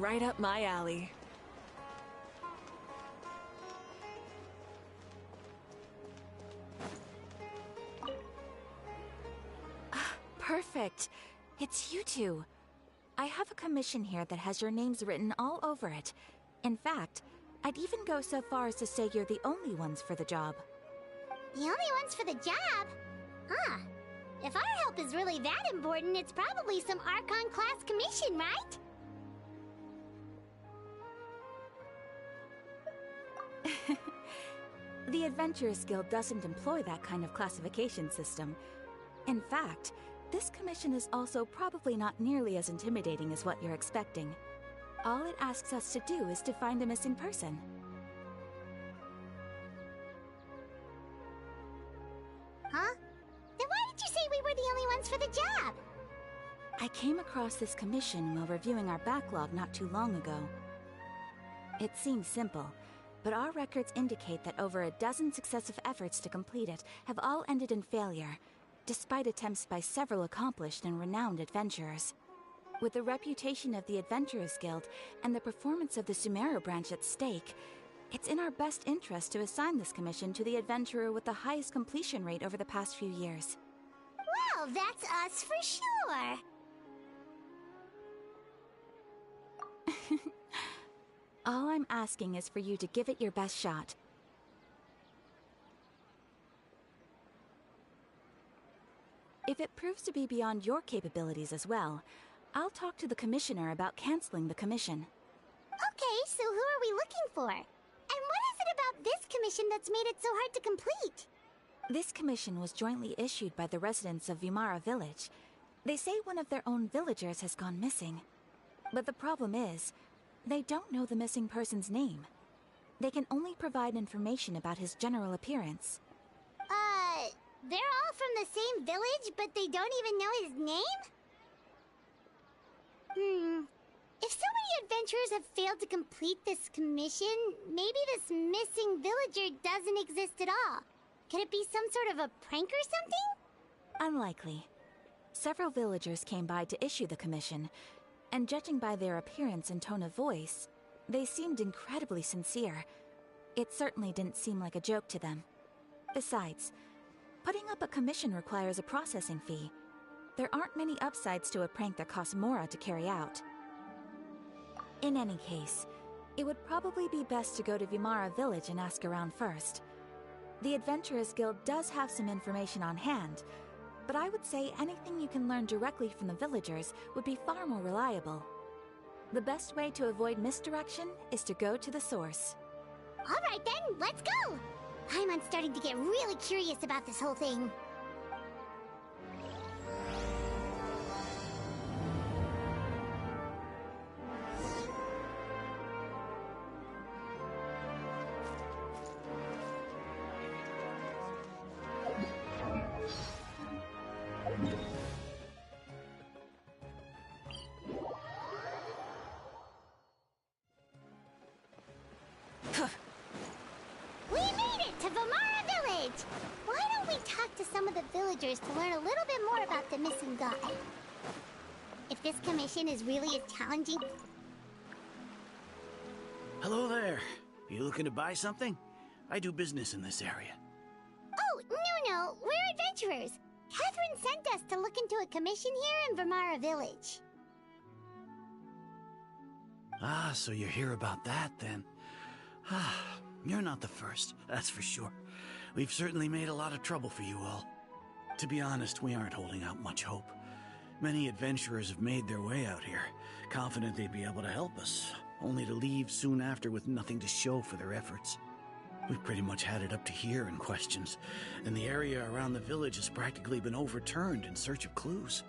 right up my alley. Perfect. It's you two. I have a commission here that has your names written all over it. In fact, I'd even go so far as to say you're the only ones for the job. The only ones for the job? Huh. If our help is really that important, it's probably some Archon class commission, right? The Adventurers Guild doesn't employ that kind of classification system. In fact, this commission is also probably not nearly as intimidating as what you're expecting. All it asks us to do is to find a missing person. Huh? Then why did you say we were the only ones for the job? I came across this commission while reviewing our backlog not too long ago. It seems simple, but our records indicate that over a dozen successive efforts to complete it have all ended in failure, despite attempts by several accomplished and renowned adventurers. With the reputation of the Adventurers Guild and the performance of the Sumeru branch at stake, it's in our best interest to assign this commission to the adventurer with the highest completion rate over the past few years. Well, that's us for sure. All I'm asking is for you to give it your best shot. If it proves to be beyond your capabilities as well, I'll talk to the commissioner about canceling the commission. Okay, so who are we looking for? And what is it about this commission that's made it so hard to complete? This commission was jointly issued by the residents of Vimara Village. They say one of their own villagers has gone missing. But the problem is, they don't know the missing person's name. They can only provide information about his general appearance. They're all from the same village, but they don't even know his name? If so many adventurers have failed to complete this commission, maybe this missing villager doesn't exist at all. Could it be some sort of a prank or something? Unlikely. Several villagers came by to issue the commission, and judging by their appearance and tone of voice, they seemed incredibly sincere. It certainly didn't seem like a joke to them. Besides, putting up a commission requires a processing fee. There aren't many upsides to a prank that costs Mora to carry out. In any case, it would probably be best to go to Vimara Village and ask around first. The Adventurers Guild does have some information on hand, but I would say anything you can learn directly from the villagers would be far more reliable. The best way to avoid misdirection is to go to the source. All right then, let's go! I'm starting to get really curious about this whole thing. We made it to Vimara Village! Why don't we talk to some of the villagers to learn a little bit more about the missing guy? If this commission is really as challenging... Hello there. You looking to buy something? I do business in this area. Oh, no, we're adventurers. Catherine sent us to look into a commission here in Vimara Village. Ah, so you're here about that then. Ah, you're not the first, that's for sure. We've certainly made a lot of trouble for you all. To be honest, we aren't holding out much hope. Many adventurers have made their way out here, confident they'd be able to help us, only to leave soon after with nothing to show for their efforts. We've pretty much had it up to here in questions, and the area around the village has practically been overturned in search of clues.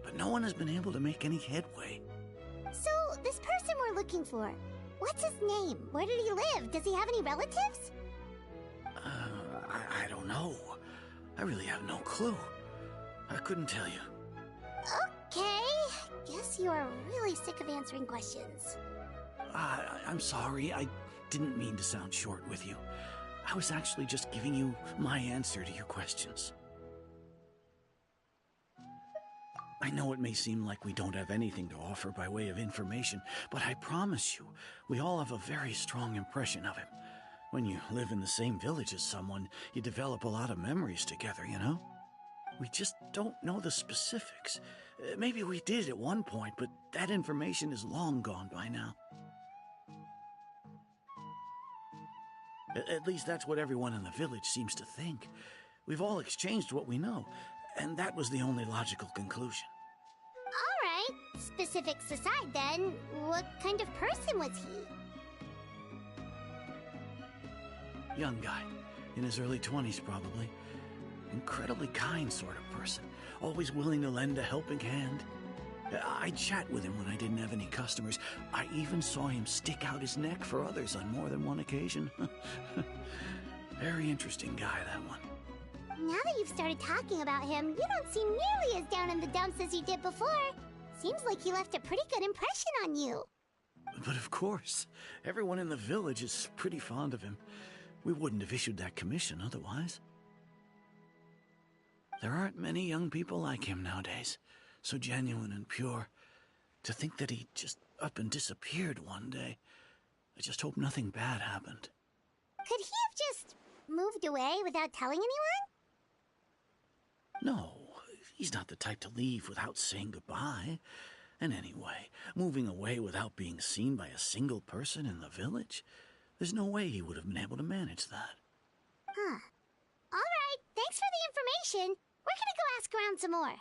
But no one has been able to make any headway. So, this person we're looking for, what's his name? Where did he live? Does he have any relatives? I don't know. I really have no clue. I couldn't tell you. Okay, guess you are really sick of answering questions. I'm sorry, I didn't mean to sound short with you. I was actually just giving you my answer to your questions. I know it may seem like we don't have anything to offer by way of information, but I promise you, we all have a very strong impression of him. When you live in the same village as someone, you develop a lot of memories together, you know? We just don't know the specifics. Maybe we did at one point, but that information is long gone by now. At least that's what everyone in the village seems to think. We've all exchanged what we know, and that was the only logical conclusion. Alright, specifics aside then, what kind of person was he? Young guy, in his early 20s probably. Incredibly kind sort of person, always willing to lend a helping hand. I'd chat with him when I didn't have any customers. I even saw him stick out his neck for others on more than one occasion. Very interesting guy, that one. Now that you've started talking about him, you don't seem nearly as down in the dumps as you did before. Seems like he left a pretty good impression on you. But of course, everyone in the village is pretty fond of him. We wouldn't have issued that commission otherwise. There aren't many young people like him nowadays, so genuine and pure. To think that he just up and disappeared one day. I just hope nothing bad happened. Could he have just moved away without telling anyone? No, he's not the type to leave without saying goodbye. And anyway, moving away without being seen by a single person in the village, there's no way he would have been able to manage that. Huh. Alright, thanks for the information. We're gonna go ask around some more.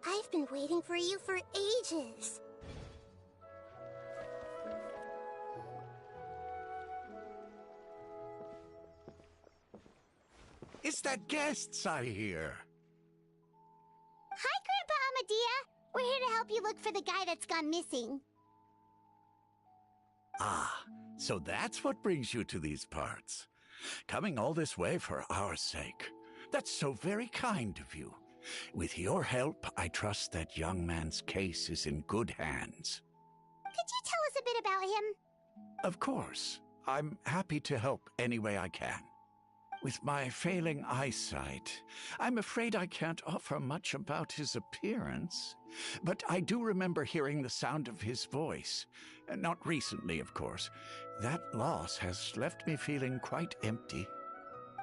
I've been waiting for you for ages. It's that guests I hear. Hi, Grandpa Amadea. We're here to help you look for the guy that's gone missing. Ah, so that's what brings you to these parts. Coming all this way for our sake. That's so very kind of you. With your help, I trust that young man's case is in good hands. Could you tell us a bit about him? Of course. I'm happy to help any way I can. With my failing eyesight, I'm afraid I can't offer much about his appearance. But I do remember hearing the sound of his voice. Not recently, of course. That loss has left me feeling quite empty.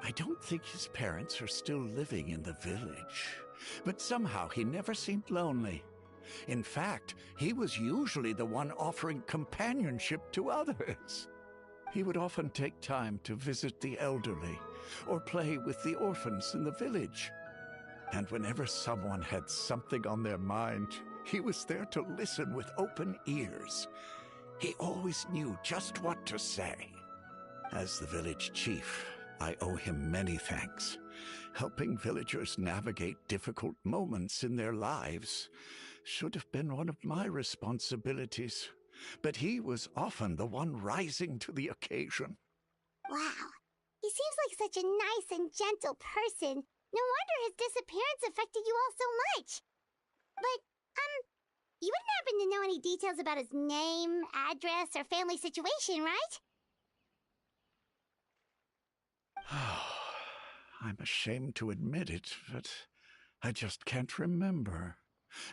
I don't think his parents are still living in the village. But somehow he never seemed lonely. In fact, he was usually the one offering companionship to others. He would often take time to visit the elderly or play with the orphans in the village. And whenever someone had something on their mind, he was there to listen with open ears. He always knew just what to say. As the village chief, I owe him many thanks. Helping villagers navigate difficult moments in their lives should have been one of my responsibilities. But he was often the one rising to the occasion. Wow. He seems like such a nice and gentle person. No wonder his disappearance affected you all so much. But, you wouldn't happen to know any details about his name, address, or family situation, right? I'm ashamed to admit it, but I just can't remember.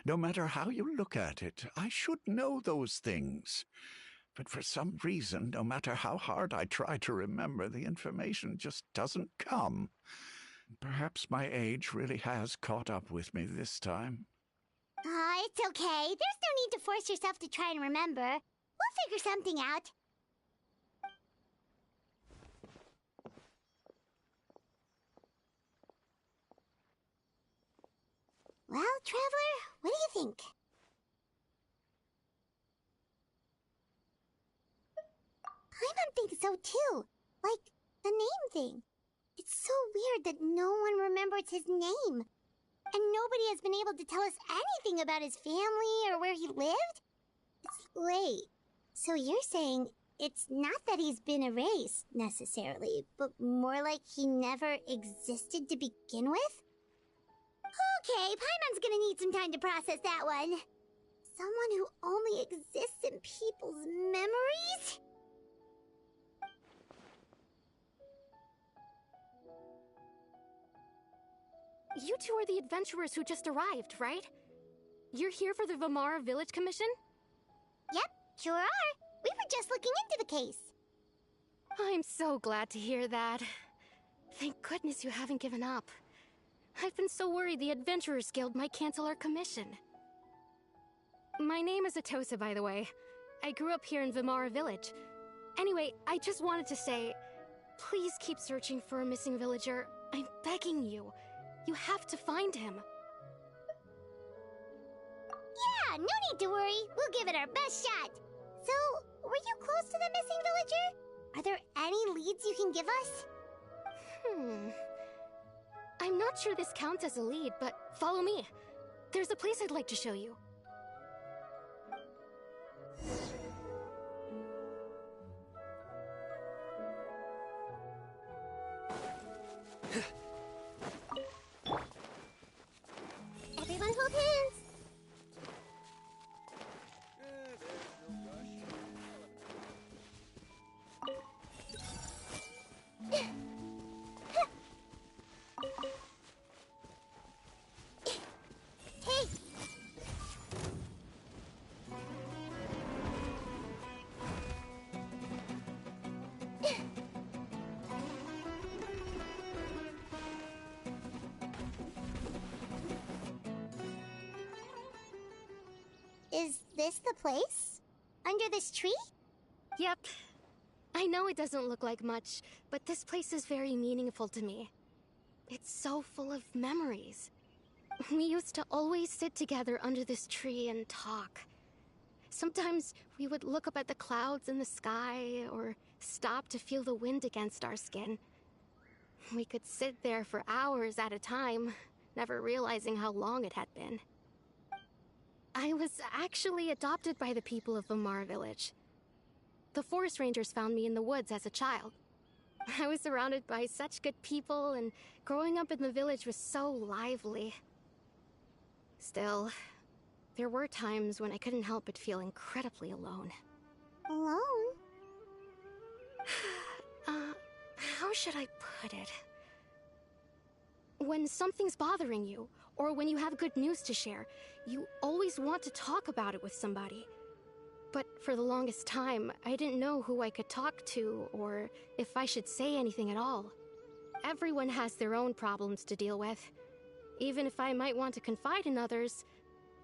No matter how you look at it, I should know those things. But for some reason, no matter how hard I try to remember, the information just doesn't come. Perhaps my age really has caught up with me this time. It's okay. There's no need to force yourself to try and remember. We'll figure something out. Well, Traveler, what do you think? Paimon thinks so too. Like, the name thing. It's so weird that no one remembers his name. And nobody has been able to tell us anything about his family or where he lived? Wait, so you're saying it's not that he's been erased, necessarily, but more like he never existed to begin with? Okay, Paimon's gonna need some time to process that one. Someone who only exists in people's memories? You two are the adventurers who just arrived, right? You're here for the Vamara Village Commission? Yep, sure are. We were just looking into the case. I'm so glad to hear that. Thank goodness you haven't given up. I've been so worried the Adventurers Guild might cancel our commission. My name is Atosa, by the way. I grew up here in Vamara Village. Anyway, I just wanted to say, please keep searching for a missing villager. I'm begging you. You have to find him. Yeah, no need to worry. We'll give it our best shot. So, were you close to the missing villager? Are there any leads you can give us? I'm not sure this counts as a lead, but follow me. There's a place I'd like to show you. Everyone hold hands. Hey! Is this the place? Under this tree? Yep. I know it doesn't look like much, but this place is very meaningful to me. It's so full of memories. We used to always sit together under this tree and talk. Sometimes we would look up at the clouds in the sky, or stop to feel the wind against our skin. We could sit there for hours at a time, never realizing how long it had been. I was actually adopted by the people of Vamara Village. The forest rangers found me in the woods as a child. I was surrounded by such good people, and growing up in the village was so lively. Still, there were times when I couldn't help but feel incredibly alone. Alone? How should I put it? When something's bothering you, or when you have good news to share, you always want to talk about it with somebody. But for the longest time, I didn't know who I could talk to, or if I should say anything at all. Everyone has their own problems to deal with. Even if I might want to confide in others,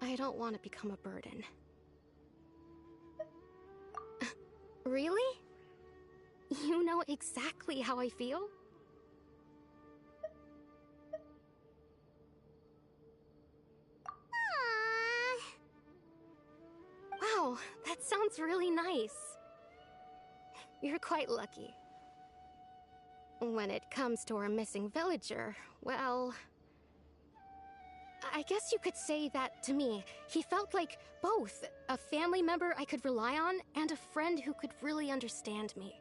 I don't want to become a burden. Really? You know exactly how I feel? Wow, that sounds really nice. You're quite lucky. When it comes to our missing villager, well, I guess you could say that to me. He felt like both a family member I could rely on and a friend who could really understand me.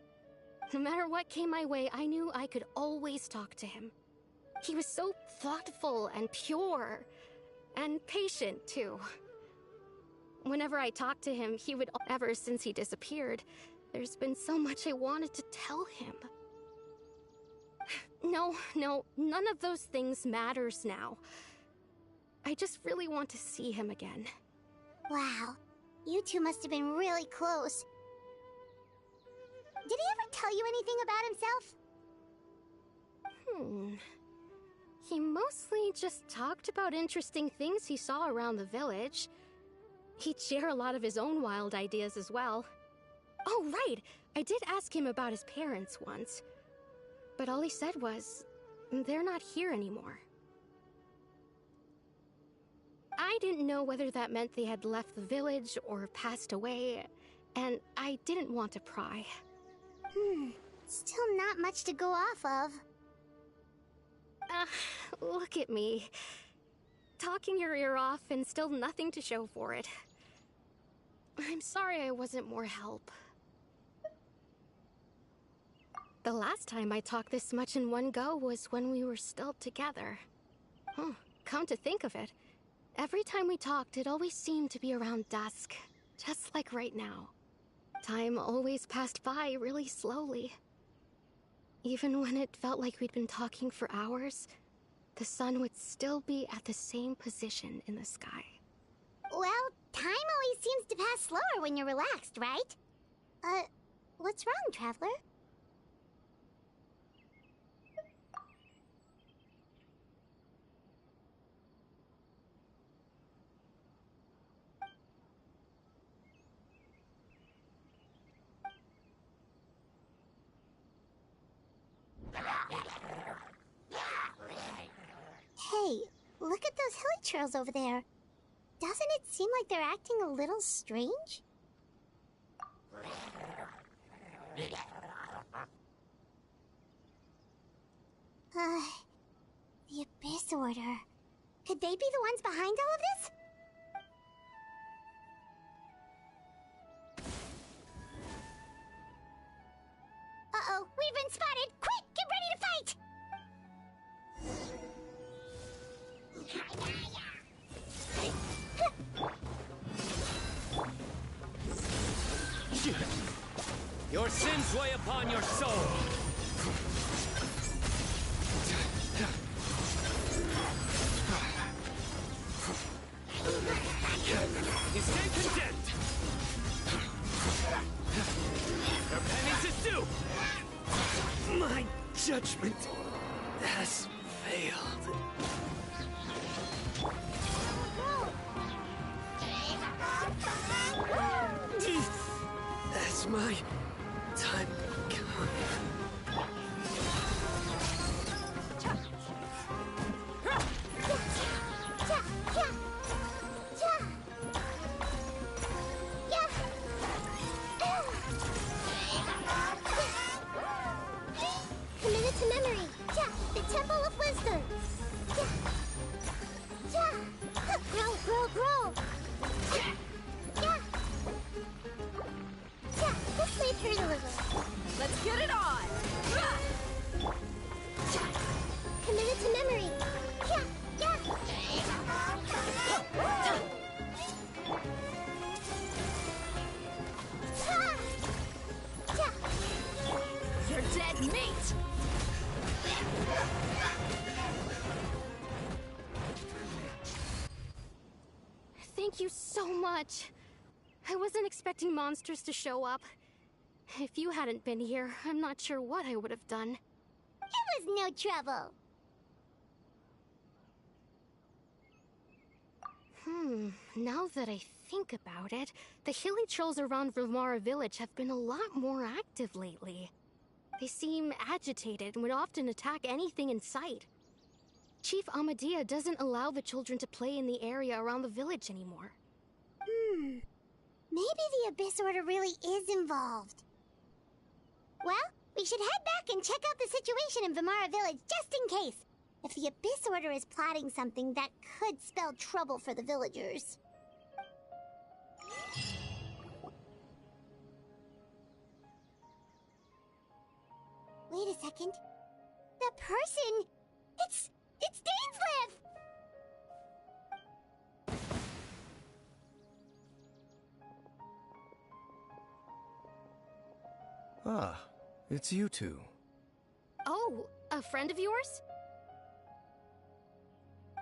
No matter what came my way, I knew I could always talk to him. He was so thoughtful and pure, and patient too. Whenever I talked to him, he would, ever since he disappeared, there's been so much I wanted to tell him. No, none of those things matters now. I just really want to see him again. Wow, you two must have been really close. Did he ever tell you anything about himself? He mostly just talked about interesting things he saw around the village. He'd share a lot of his own wild ideas as well. Oh, right! I did ask him about his parents once. But all he said was, they're not here anymore. I didn't know whether that meant they had left the village or passed away, and I didn't want to pry. Still not much to go off of. Look at me. Talking your ear off and still nothing to show for it. I'm sorry I wasn't more help. The last time I talked this much in one go was when we were still together. Come to think of it, every time we talked, it always seemed to be around dusk, just like right now. Time always passed by really slowly. Even when it felt like we'd been talking for hours, the sun would still be at the same position in the sky. Well, time always seems to pass slower when you're relaxed, right? What's wrong, Traveler? Hey, look at those hilly trails over there. Doesn't it seem like they're acting a little strange? The Abyss Order. Could they be the ones behind all of this? Uh-oh, we've been spotted! Quick, get ready to fight! Your sins weigh upon your soul. You stand condemned. Your penance is due. My judgment has failed. That's my time come. Committed to memory. The Temple of Wisdom. Grow, grow, grow. Let's leave her to live. Let's get it on! Committed to memory. You're dead meat! Thank you so much. I wasn't expecting monsters to show up. If you hadn't been here, I'm not sure what I would have done. It was no trouble. Now that I think about it, the hilly trolls around Vimara village have been a lot more active lately. They seem agitated and would often attack anything in sight. Chief Amadea doesn't allow the children to play in the area around the village anymore. Maybe the Abyss Order really is involved. Well, we should head back and check out the situation in Vimara village just in case. If the Abyss Order is plotting something that could spell trouble for the villagers. Wait a second. That person! It's Dainsleif! Ah, it's you two. Oh, a friend of yours?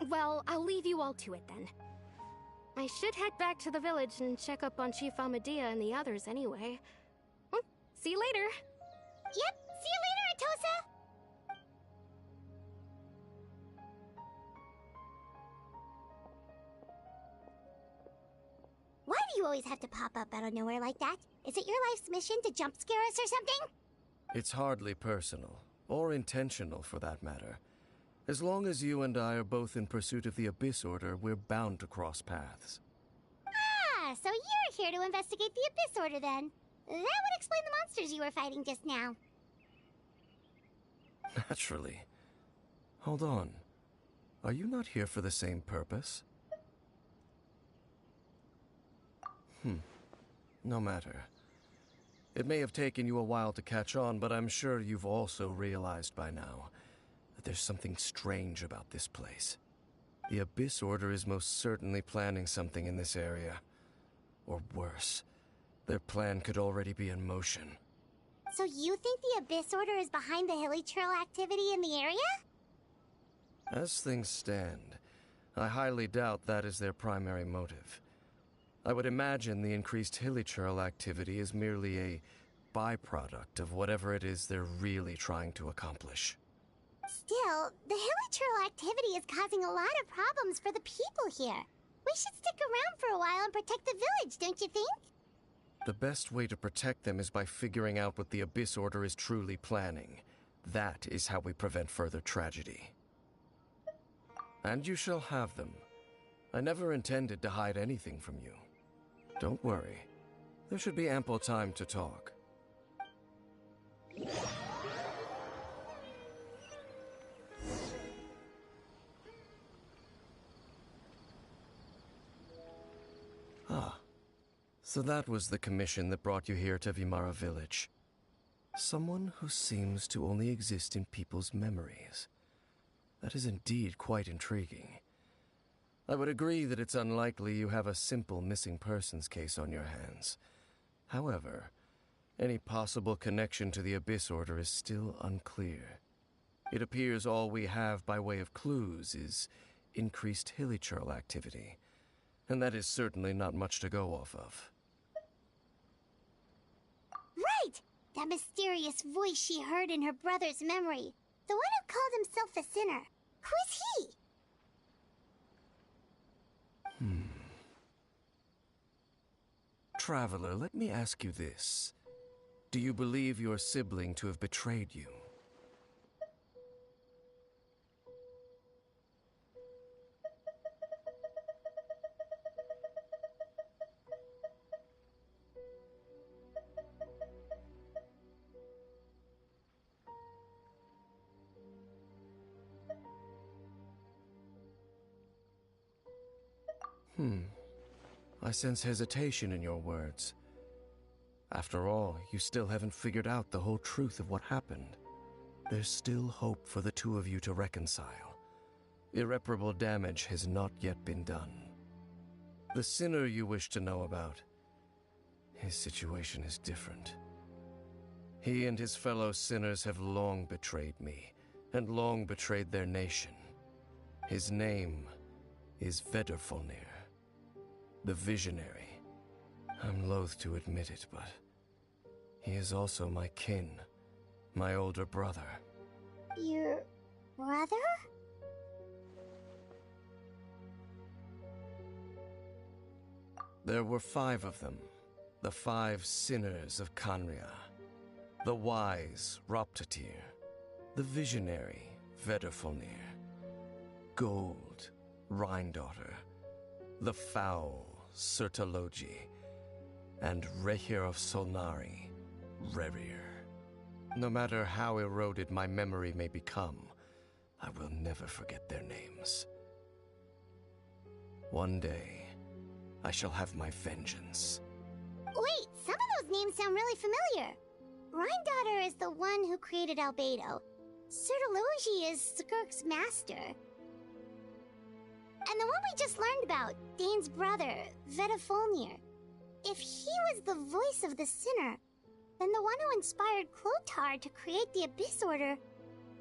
Well, I'll leave you all to it then. I should head back to the village and check up on Chief Amadea and the others anyway. Well, see you later. Yep, see you later, Atosa! Why do you always have to pop up out of nowhere like that? Is it your life's mission to jump scare us or something? It's hardly personal, or intentional for that matter. As long as you and I are both in pursuit of the Abyss Order, we're bound to cross paths. Ah, so you're here to investigate the Abyss Order then. That would explain the monsters you were fighting just now. Naturally. Hold on. Are you not here for the same purpose? No matter. It may have taken you a while to catch on, but I'm sure you've also realized by now that there's something strange about this place. The Abyss Order is most certainly planning something in this area. Or worse, their plan could already be in motion. So you think the Abyss Order is behind the hilly trail activity in the area? As things stand, I highly doubt that is their primary motive. I would imagine the increased hilichurl activity is merely a byproduct of whatever it is they're really trying to accomplish. Still, the hilichurl activity is causing a lot of problems for the people here. We should stick around for a while and protect the village, don't you think? The best way to protect them is by figuring out what the Abyss Order is truly planning. That is how we prevent further tragedy. And you shall have them. I never intended to hide anything from you. Don't worry. There should be ample time to talk. Ah. So that was the commission that brought you here to Vimara Village. Someone who seems to only exist in people's memories. That is indeed quite intriguing. I would agree that it's unlikely you have a simple missing persons case on your hands. However, any possible connection to the Abyss Order is still unclear. It appears all we have by way of clues is increased hilichurl activity, and that is certainly not much to go off of. Right! That mysterious voice she heard in her brother's memory. The one who called himself a sinner. Who is he? Traveler, let me ask you this. Do you believe your sibling to have betrayed you? I sense hesitation in your words. After all, you still haven't figured out the whole truth of what happened. There's still hope for the two of you to reconcile. Irreparable damage has not yet been done. The sinner you wish to know about, his situation is different. He and his fellow sinners have long betrayed me, and long betrayed their nation. His name is Vedrfolnir, the Visionary. I'm loath to admit it, but he is also my kin, my older brother. Your brother? There were 5 of them, the 5 sinners of Khanria. The wise, Roptatir. The visionary, Vedrfolnir. Gold, Rhine-daughter. The foul, Sertologi. And Rehir of Solnari, Rerir. No matter how eroded my memory may become, I will never forget their names. One day, I shall have my vengeance. Wait, some of those names sound really familiar. Rhine-daughter is the one who created Albedo. Sertologi is Skirk's master. And the one we just learned about, Dane's brother, Vedrfolnir. If he was the voice of the sinner, then the one who inspired Clothar to create the Abyss Order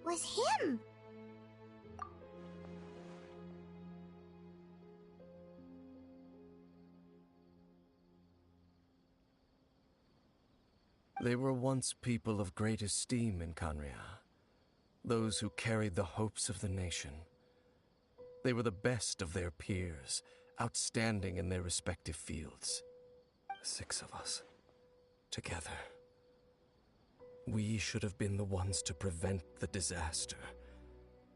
was him. They were once people of great esteem in Canria, those who carried the hopes of the nation. They were the best of their peers, outstanding in their respective fields. 6 of us, together. We should have been the ones to prevent the disaster.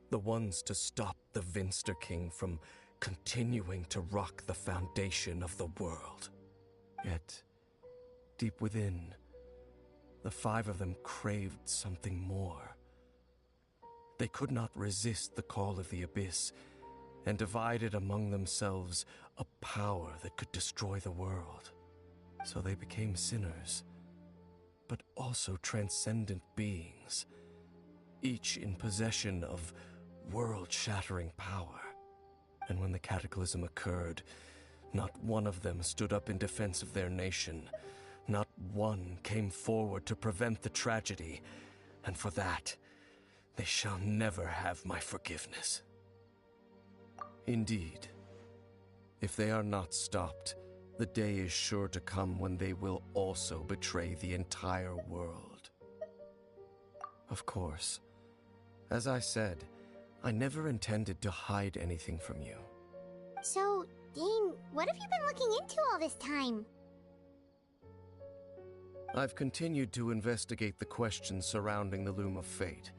The ones to stop the Vinster King from continuing to rock the foundation of the world. Yet, deep within, the 5 of them craved something more. They could not resist the call of the Abyss, and divided among themselves a power that could destroy the world. So they became sinners, but also transcendent beings, each in possession of world-shattering power. And when the cataclysm occurred, not one of them stood up in defense of their nation. Not one came forward to prevent the tragedy, and for that, they shall never have my forgiveness. Indeed, if they are not stopped, the day is sure to come when they will also betray the entire world. Of course, as I said, I never intended to hide anything from you. So, Dane, what have you been looking into all this time? I've continued to investigate the questions surrounding the Loom of Fate.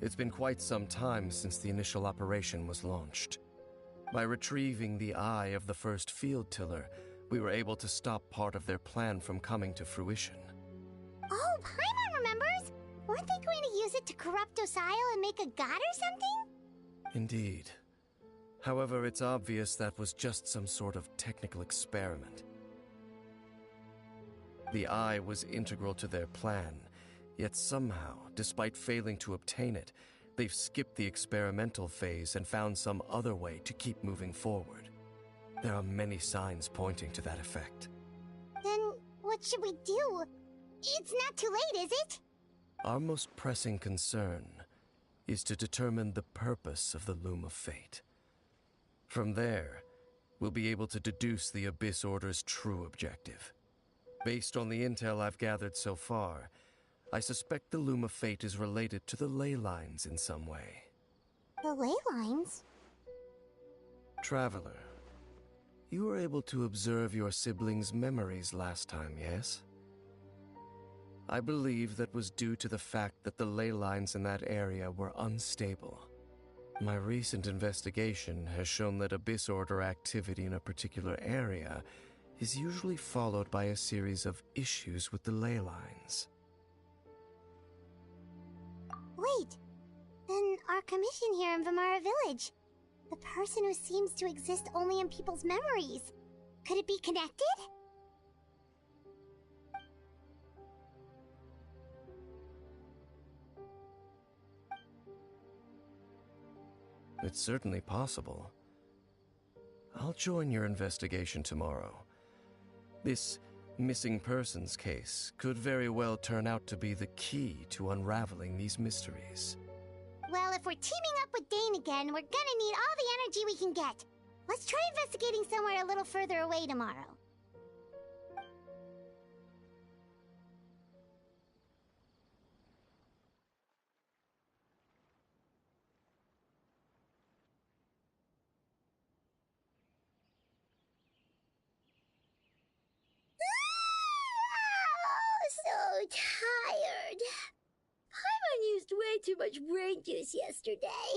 It's been quite some time since the initial operation was launched. By retrieving the eye of the first field tiller, we were able to stop part of their plan from coming to fruition. Oh, Paimon remembers! Weren't they going to use it to corrupt Osile and make a god or something? Indeed. However, it's obvious that was just some sort of technical experiment. The eye was integral to their plan, yet somehow, despite failing to obtain it, they've skipped the experimental phase and found some other way to keep moving forward. There are many signs pointing to that effect. Then, what should we do? It's not too late, is it? Our most pressing concern is to determine the purpose of the Loom of Fate. From there, we'll be able to deduce the Abyss Order's true objective. Based on the intel I've gathered so far, I suspect the Loom of Fate is related to the ley lines in some way. The ley lines? Traveler, you were able to observe your siblings' memories last time, yes? I believe that was due to the fact that the ley lines in that area were unstable. My recent investigation has shown that Abyss Order activity in a particular area is usually followed by a series of issues with the ley lines. Wait, then our commission here in Vimara Village, the person who seems to exist only in people's memories, could it be connected? It's certainly possible. I'll join your investigation tomorrow. This missing persons case could very well turn out to be the key to unraveling these mysteries. Well, if we're teaming up with Dane again, we're gonna need all the energy we can get. Let's try investigating somewhere a little further away tomorrow. So tired. Paimon used way too much brain juice yesterday.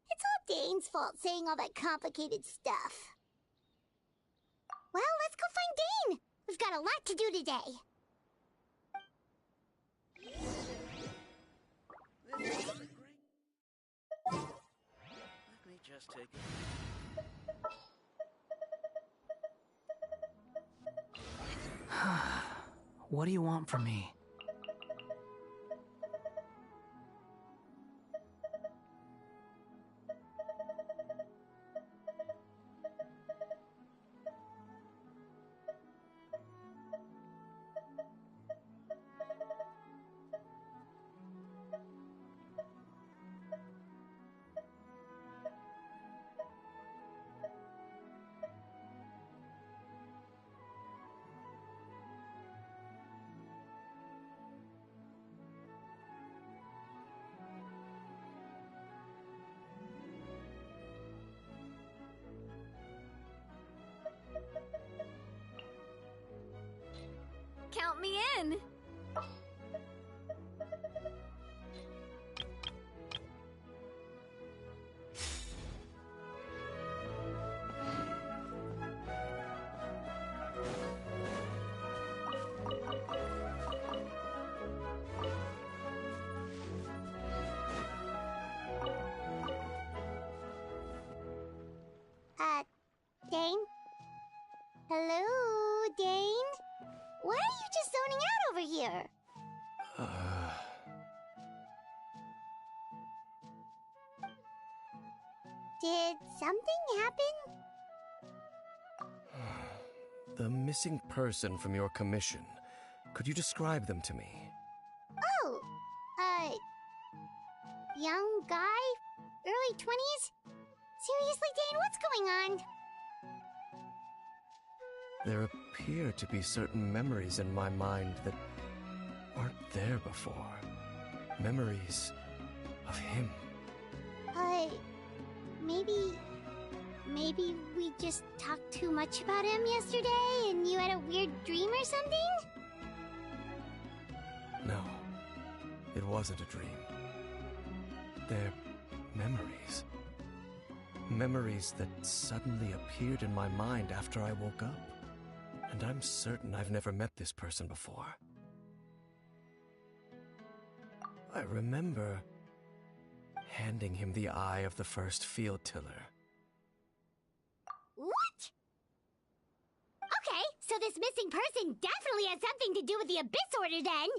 It's all Dane's fault saying all that complicated stuff. Well, let's go find Dane. We've got a lot to do today. Let me just take it. What do you want from me? again! Dane? Hello, Dane? Why are you just zoning out over here? Did something happen? The missing person from your commission. Could you describe them to me? Oh, young guy? Early 20s? Seriously, Dane, what's going on? There appear to be certain memories in my mind that aren't there before. Memories of him. Maybe we just talked too much about him yesterday and you had a weird dream or something? No, it wasn't a dream. They're memories. Memories that suddenly appeared in my mind after I woke up. And I'm certain I've never met this person before. I remember handing him the eye of the first field tiller. What? Okay, so this missing person definitely has something to do with the Abyss Order then!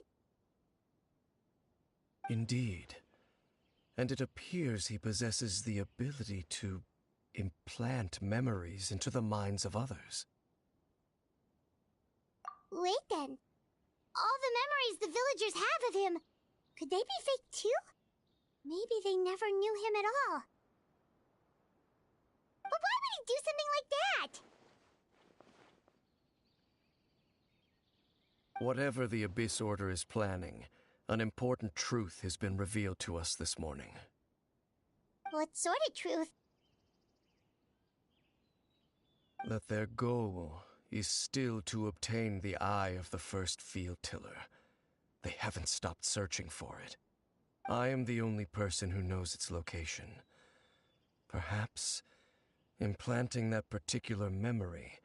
Indeed. And it appears he possesses the ability to implant memories into the minds of others. Wait then. All the memories the villagers have of him, could they be fake too? Maybe they never knew him at all. But why would he do something like that? Whatever the Abyss Order is planning, an important truth has been revealed to us this morning. What sort of truth? That their goal is still to obtain the eye of the first field tiller. They haven't stopped searching for it. I am the only person who knows its location. Perhaps implanting that particular memory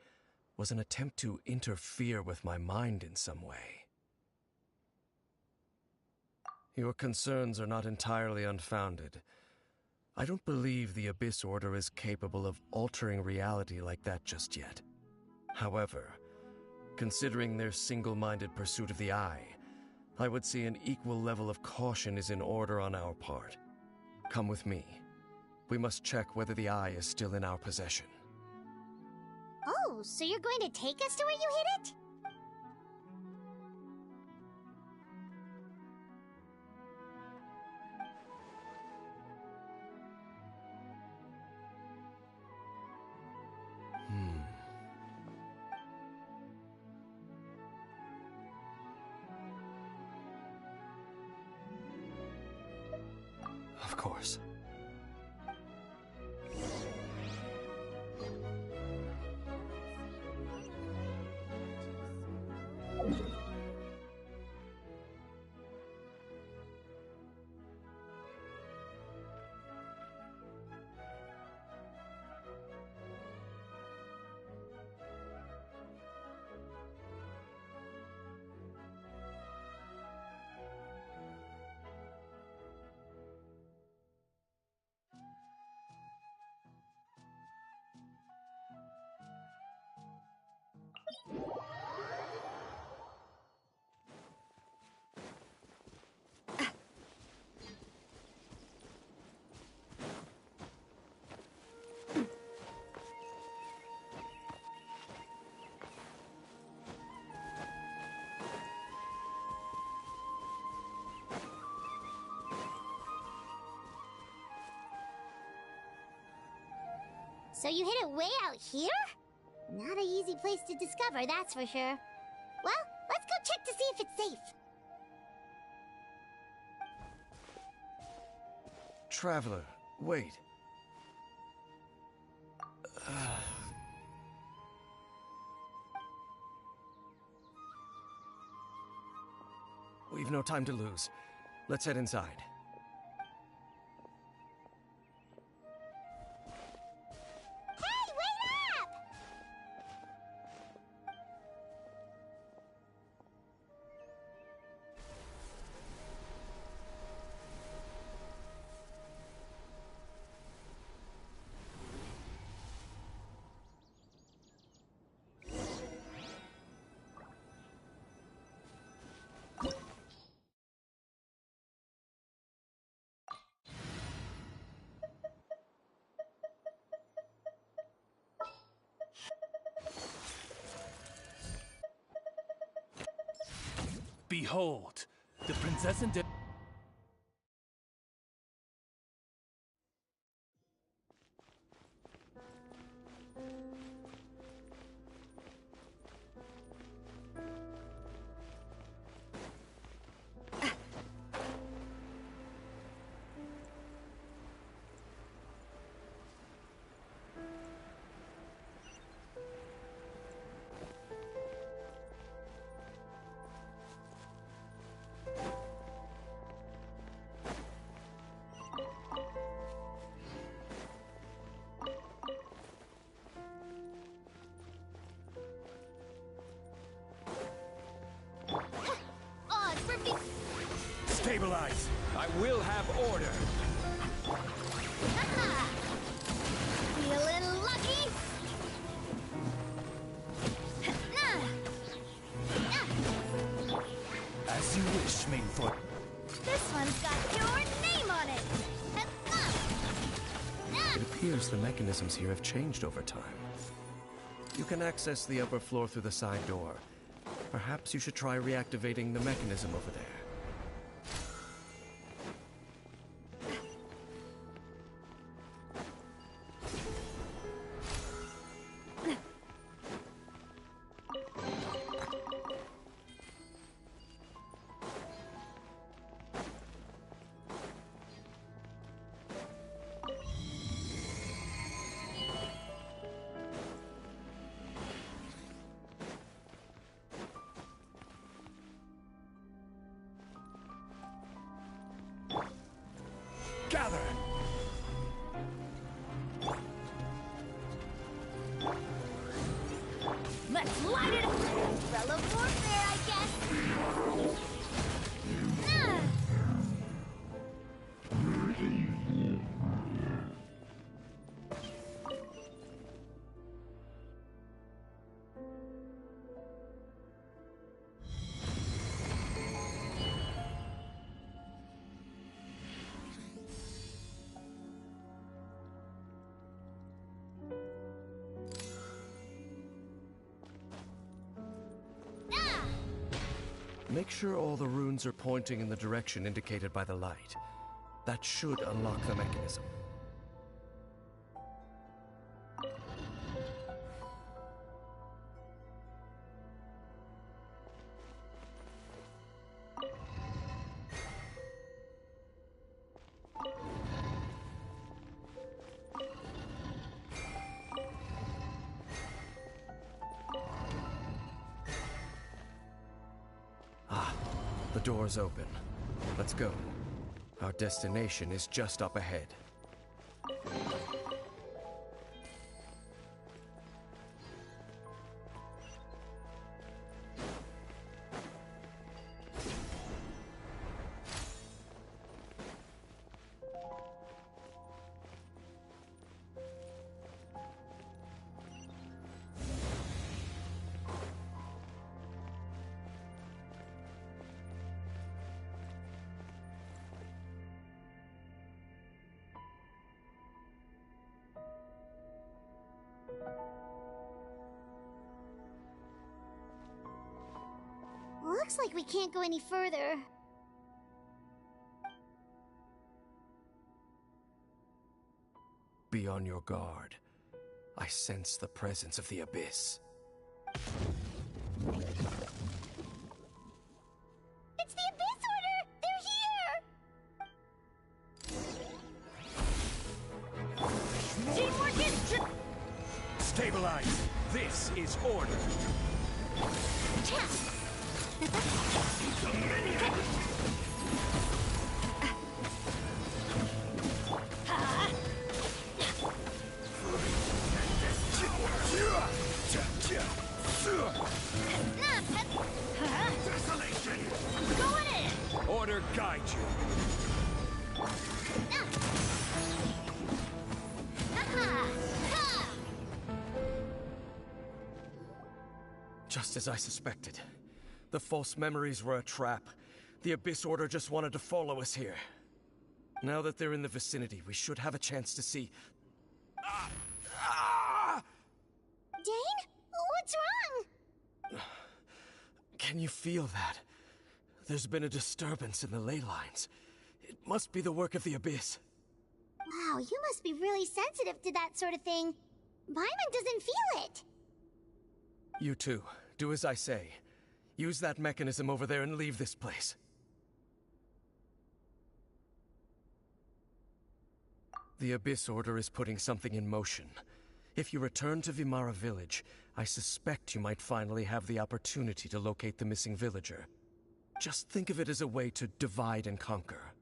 was an attempt to interfere with my mind in some way. Your concerns are not entirely unfounded. I don't believe the Abyss Order is capable of altering reality like that just yet. However, considering their single-minded pursuit of the eye, I would say an equal level of caution is in order on our part. Come with me. We must check whether the eye is still in our possession. Oh, so you're going to take us to where you hid it? Of course. So you hid it way out here? Not an easy place to discover, that's for sure. Well, let's go check to see if it's safe. Traveler, wait. We've no time to lose. Let's head inside. Hey, wait up! Behold, the princess and Odds for me. Stabilize! I will have order! Haha! Feeling lucky? As you wish, main foot. This one's got your name on it! It appears the mechanisms here have changed over time. You can access the upper floor through the side door. Perhaps you should try reactivating the mechanism over there. Gather! Let's light it up! Umbrella warfare, I guess! Make sure all the runes are pointing in the direction indicated by the light. That should unlock the mechanism. The door's open. Let's go. Our destination is just up ahead. Looks like we can't go any further. Be on your guard. I sense the presence of the abyss. It's the Abyss Order! They're here! Teamwork is... Stabilize! This is order! It's as I suspected. The false memories were a trap. The Abyss Order just wanted to follow us here. Now that they're in the vicinity, we should have a chance to see... Dane? What's wrong? Can you feel that? There's been a disturbance in the ley lines. It must be the work of the Abyss. Wow, you must be really sensitive to that sort of thing. Paimon doesn't feel it. You too. Do as I say. Use that mechanism over there and leave this place. The Abyss Order is putting something in motion. If you return to Vimara Village, I suspect you might finally have the opportunity to locate the missing villager. Just think of it as a way to divide and conquer.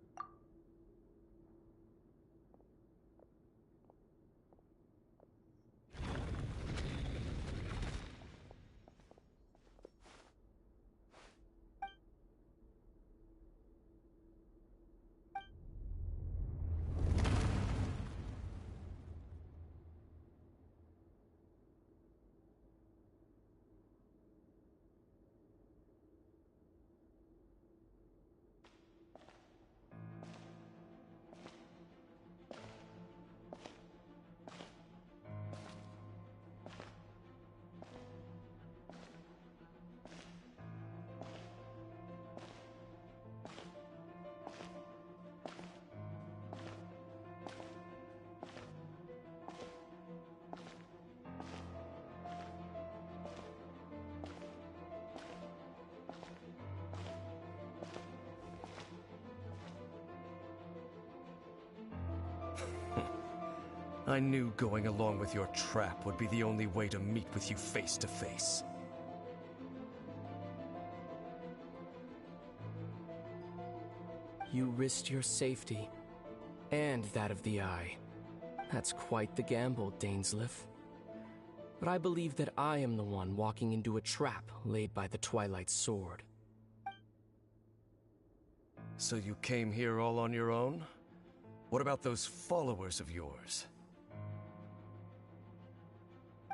I knew going along with your trap would be the only way to meet with you face to face. You risked your safety, and that of the Eye. That's quite the gamble, Dainsleif. But I believe that I am the one walking into a trap laid by the Twilight Sword. So you came here all on your own? What about those followers of yours?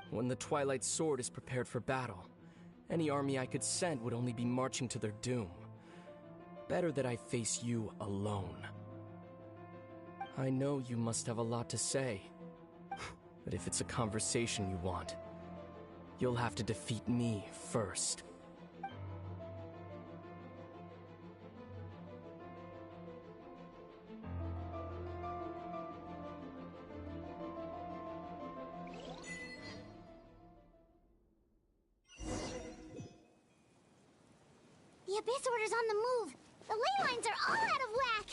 When the Twilight Sword is prepared for battle, any army I could send would only be marching to their doom. Better that I face you alone. I know you must have a lot to say, but if it's a conversation you want, you'll have to defeat me first. The Abyss Order's on the move. The ley lines are all out of whack.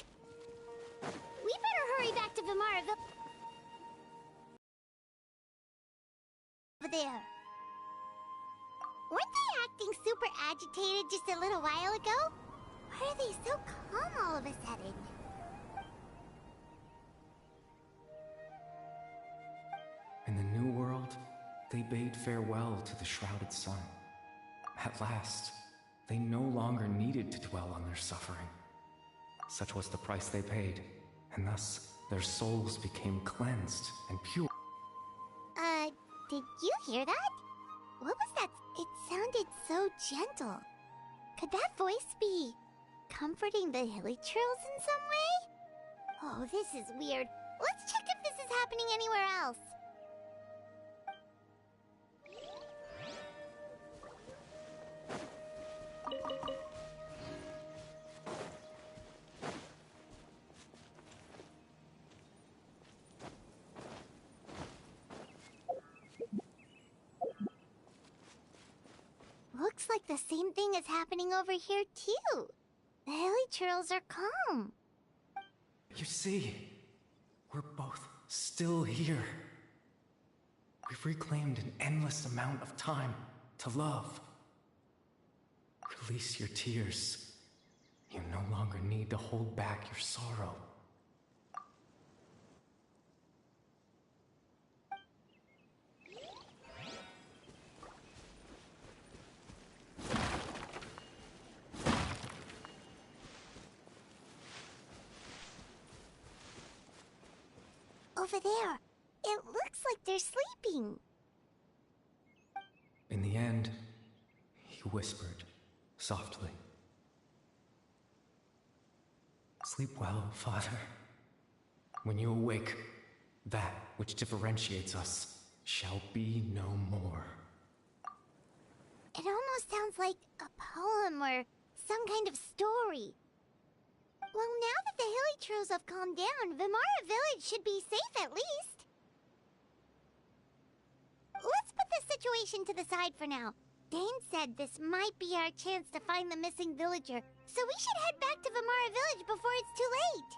We better hurry back to Vimara over there. Weren't they acting super agitated just a little while ago? Why are they so calm all of a sudden? In the New World, they bade farewell to the shrouded sun. At last, they no longer needed to dwell on their suffering. Such was the price they paid, and thus their souls became cleansed and pure. Did you hear that? What was that? It sounded so gentle. Could that voice be comforting the hilly trills in some way? Oh, this is weird. Let's check if this is happening anywhere else. Looks like the same thing is happening over here, too. The hilly trills are calm. You see, we're both still here. We've reclaimed an endless amount of time to love. Release your tears. You no longer need to hold back your sorrow. Over there. It looks like they're sleeping. In the end, he whispered, softly. Sleep well, Father. When you awake, that which differentiates us shall be no more. It almost sounds like a poem or some kind of story. Well, now that the Hilichurls have calmed down, Vimara Village should be safe at least. Let's put this situation to the side for now. Dane said this might be our chance to find the missing villager, so we should head back to Vimara Village before it's too late.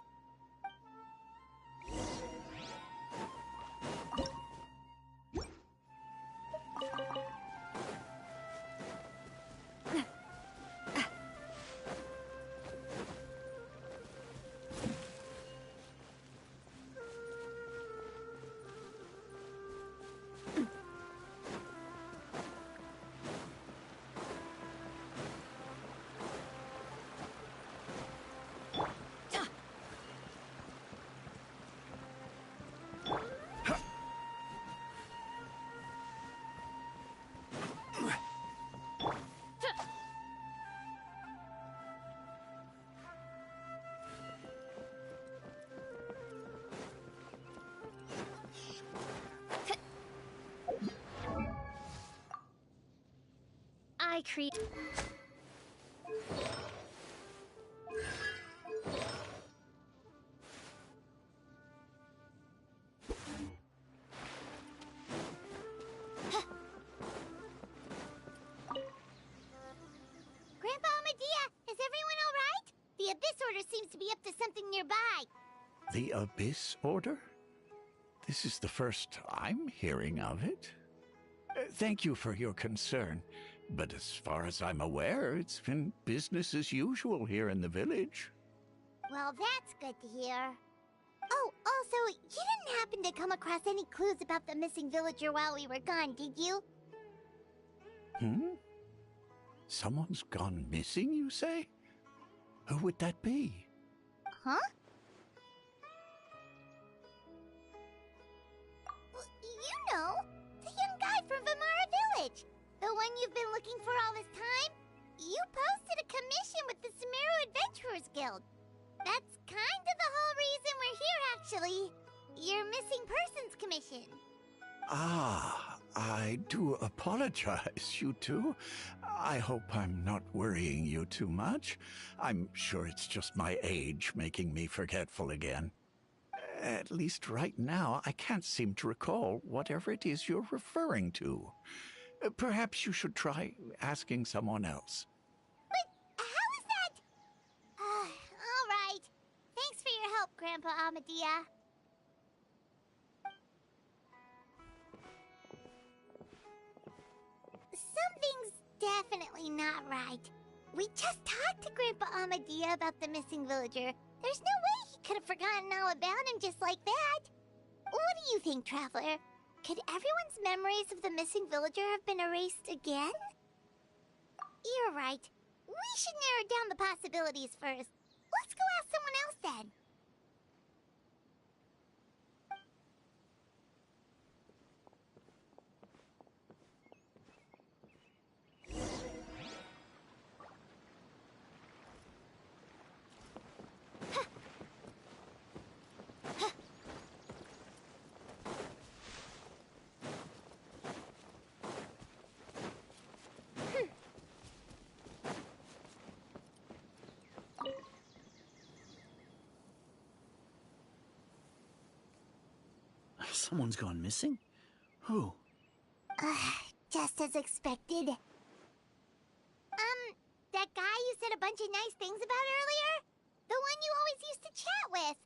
I create. Grandpa Amadea, is everyone all right? The Abyss Order seems to be up to something nearby. The Abyss Order? This is the first I'm hearing of it. Thank you for your concern, but as far as I'm aware, it's been business as usual here in the village. Well, that's good to hear. Oh, also, you didn't happen to come across any clues about the missing villager while we were gone, did you? Someone's gone missing, you say? Who would that be? Huh? You know, the young guy from Vimara Village. The one you've been looking for all this time. You posted a commission with the Sumeru Adventurers Guild. That's kind of the whole reason we're here, actually. Your missing persons commission. Ah, I do apologize, you two. I hope I'm not worrying you too much. I'm sure it's just my age making me forgetful again. At least right now, I can't seem to recall whatever it is you're referring to. Perhaps you should try asking someone else. But how is that? All right. Thanks for your help, Grandpa Amadea. Something's definitely not right. We just talked to Grandpa Amadea about the missing villager. There's no way he could have forgotten all about him just like that. What do you think, Traveler? Could everyone's memories of the missing villager have been erased again? You're right. We should narrow down the possibilities first. Let's go ask someone else then. Someone's gone missing? Who? Just as expected. That guy you said a bunch of nice things about earlier? The one you always used to chat with.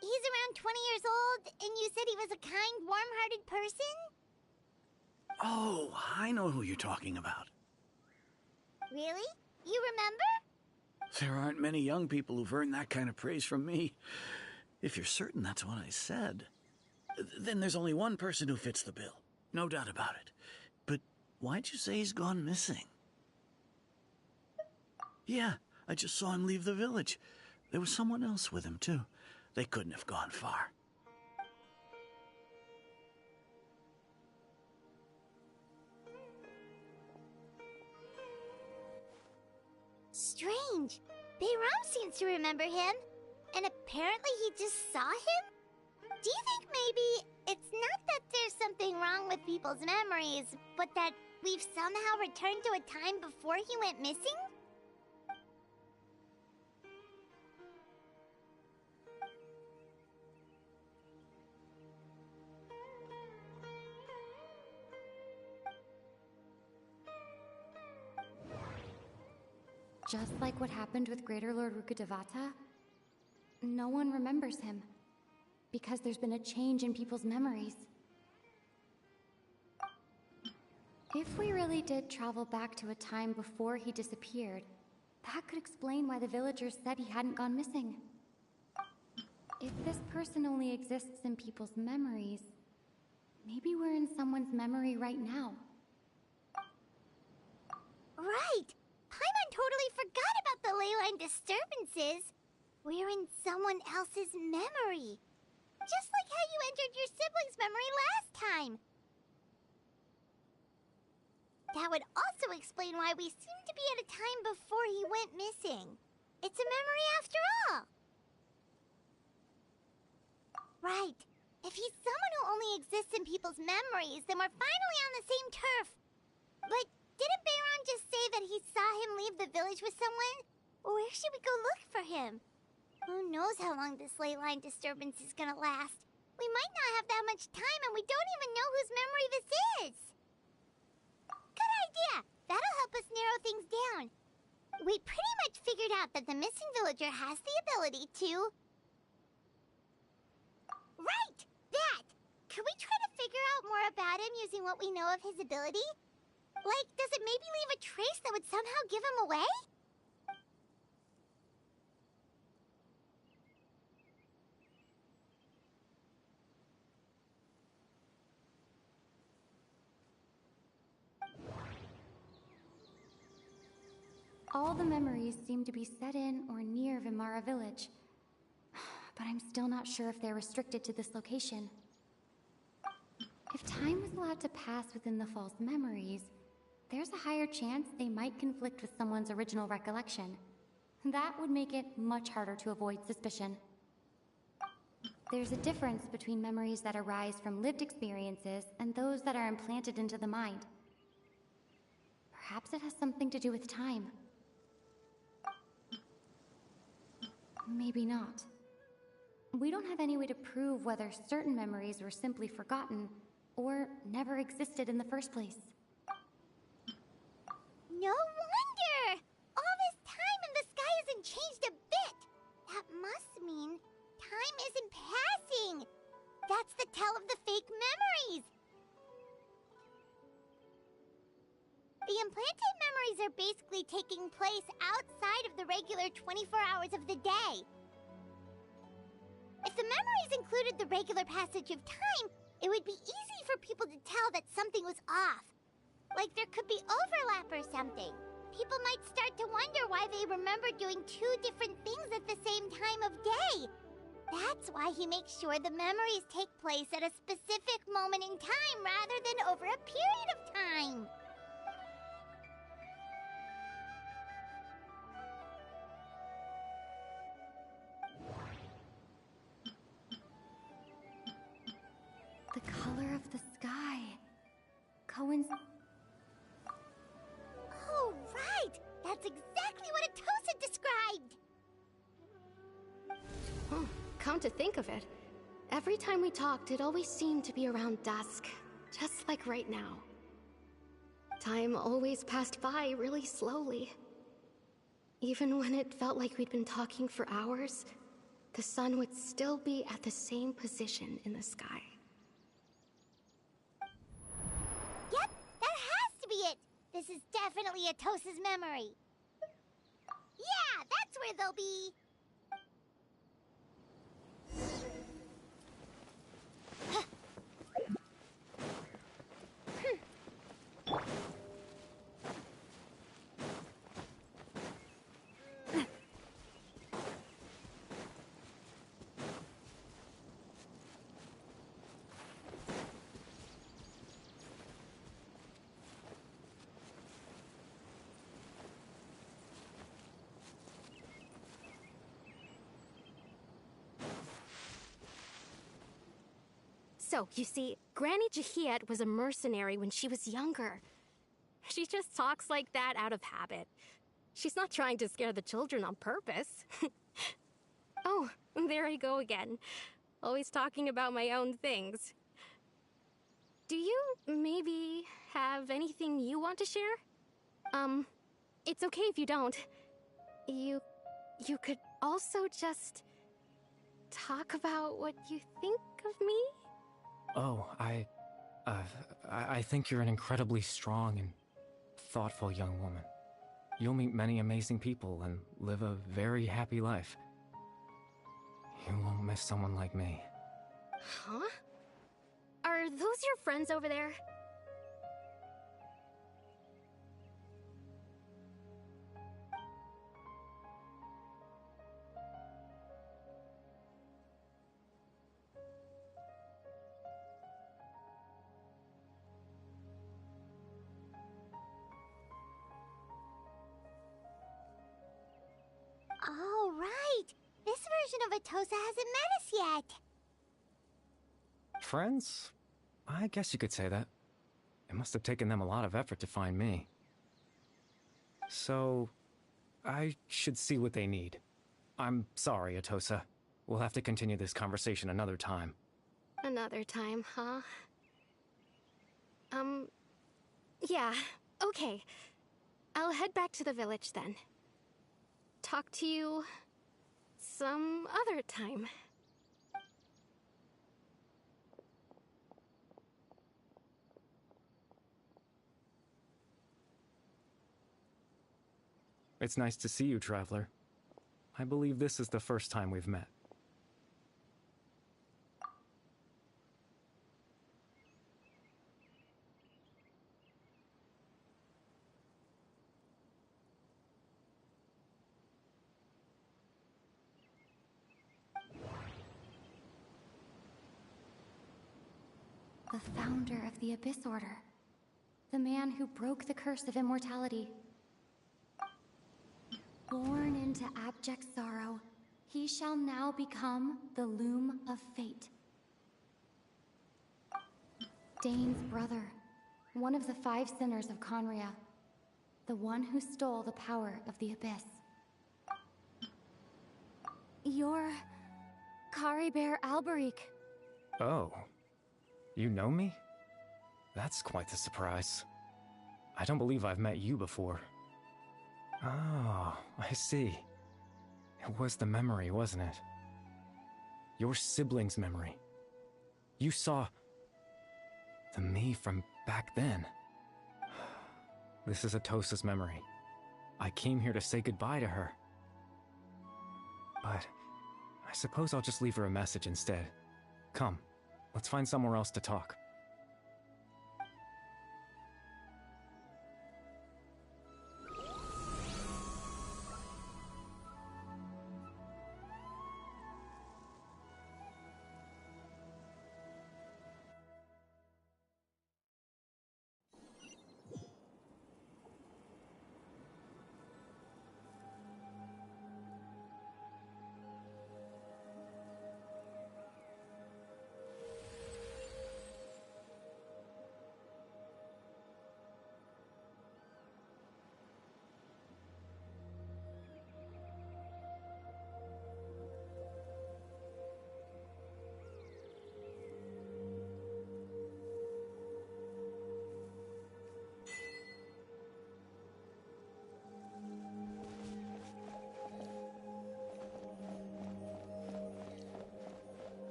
He's around 20 years old, and you said he was a kind, warm-hearted person? Oh, I know who you're talking about. Really? You remember? There aren't many young people who've earned that kind of praise from me. If you're certain that's what I said, then there's only one person who fits the bill. No doubt about it. But why'd you say he's gone missing? Yeah, I just saw him leave the village. There was someone else with him, too. They couldn't have gone far. strange. Bayram seems to remember him, and apparently he just saw him? Do you think maybe it's not that there's something wrong with people's memories, but that we've somehow returned to a time before he went missing? Just like what happened with Greater Lord Rukkhadevata, no one remembers him, because there's been a change in people's memories. If we really did travel back to a time before he disappeared, that could explain why the villagers said he hadn't gone missing. If this person only exists in people's memories, maybe we're in someone's memory right now. Right! Paimon totally forgot about the ley line disturbances. We're in someone else's memory. Just like how you entered your sibling's memory last time. That would also explain why we seem to be at a time before he went missing. It's a memory after all. Right. If he's someone who only exists in people's memories, then we're finally on the same turf. But didn't Bayron just say that he saw him leave the village with someone? Where should we go look for him? Who knows how long this ley line disturbance is gonna last? We might not have that much time, and we don't even know whose memory this is. Good idea! That'll help us narrow things down. We pretty much figured out that the missing villager has the ability to... Right! That! Could we try to figure out more about him using what we know of his ability? Like, does it maybe leave a trace that would somehow give him away? All the memories seem to be set in or near Vimara village. But I'm still not sure if they're restricted to this location. If time was allowed to pass within the false memories, there's a higher chance they might conflict with someone's original recollection. That would make it much harder to avoid suspicion. There's a difference between memories that arise from lived experiences and those that are implanted into the mind. Perhaps it has something to do with time. Maybe not. We don't have any way to prove whether certain memories were simply forgotten or never existed in the first place. No wonder! All this time and the sky hasn't changed a bit! That must mean time isn't passing! That's the tell of the fake memories! The implanted memories are basically taking place outside of the regular 24 hours of the day. If the memories included the regular passage of time, it would be easy for people to tell that something was off. Like there could be overlap or something. People might start to wonder why they remember doing two different things at the same time of day. That's why he makes sure the memories take place at a specific moment in time rather than over a period of time. The color of the sky. Cohen's... Oh, right! That's exactly what Atosa described! Oh, come to think of it, every time we talked, it always seemed to be around dusk. Just like right now. Time always passed by really slowly. Even when it felt like we'd been talking for hours, the sun would still be at the same position in the sky. Yep, that has to be it! This is definitely Atosa's memory. Yeah, that's where they'll be! So, you see, Granny Jahiet was a mercenary when she was younger. She just talks like that out of habit. She's not trying to scare the children on purpose. Oh, there I go again. Always talking about my own things. Do you maybe have anything you want to share? It's okay if you don't. You could also just talk about what you think of me? Oh, I think you're an incredibly strong and thoughtful young woman. You'll meet many amazing people and live a very happy life. You won't miss someone like me. Huh? Are those your friends over there? Oh, right! This version of Atosa hasn't met us yet! Friends? I guess you could say that. It must have taken them a lot of effort to find me. So, I should see what they need. I'm sorry, Atosa. We'll have to continue this conversation another time. Another time, huh? Yeah, okay. I'll head back to the village then. Talk to you some other time. It's nice to see you, Traveler. I believe this is the first time we've met. The founder of the Abyss Order. The man who broke the curse of immortality. Born into abject sorrow, he shall now become the Loom of Fate. Dane's brother, one of the 5 sinners of Conria. The one who stole the power of the Abyss. You're... Caribert Alberic. Oh. You know me? That's quite the surprise. I don't believe I've met you before. Oh, I see. It was the memory, wasn't it? Your sibling's memory. You saw... the me from back then. This is Atosa's memory. I came here to say goodbye to her. But I suppose I'll just leave her a message instead. Come, let's find somewhere else to talk.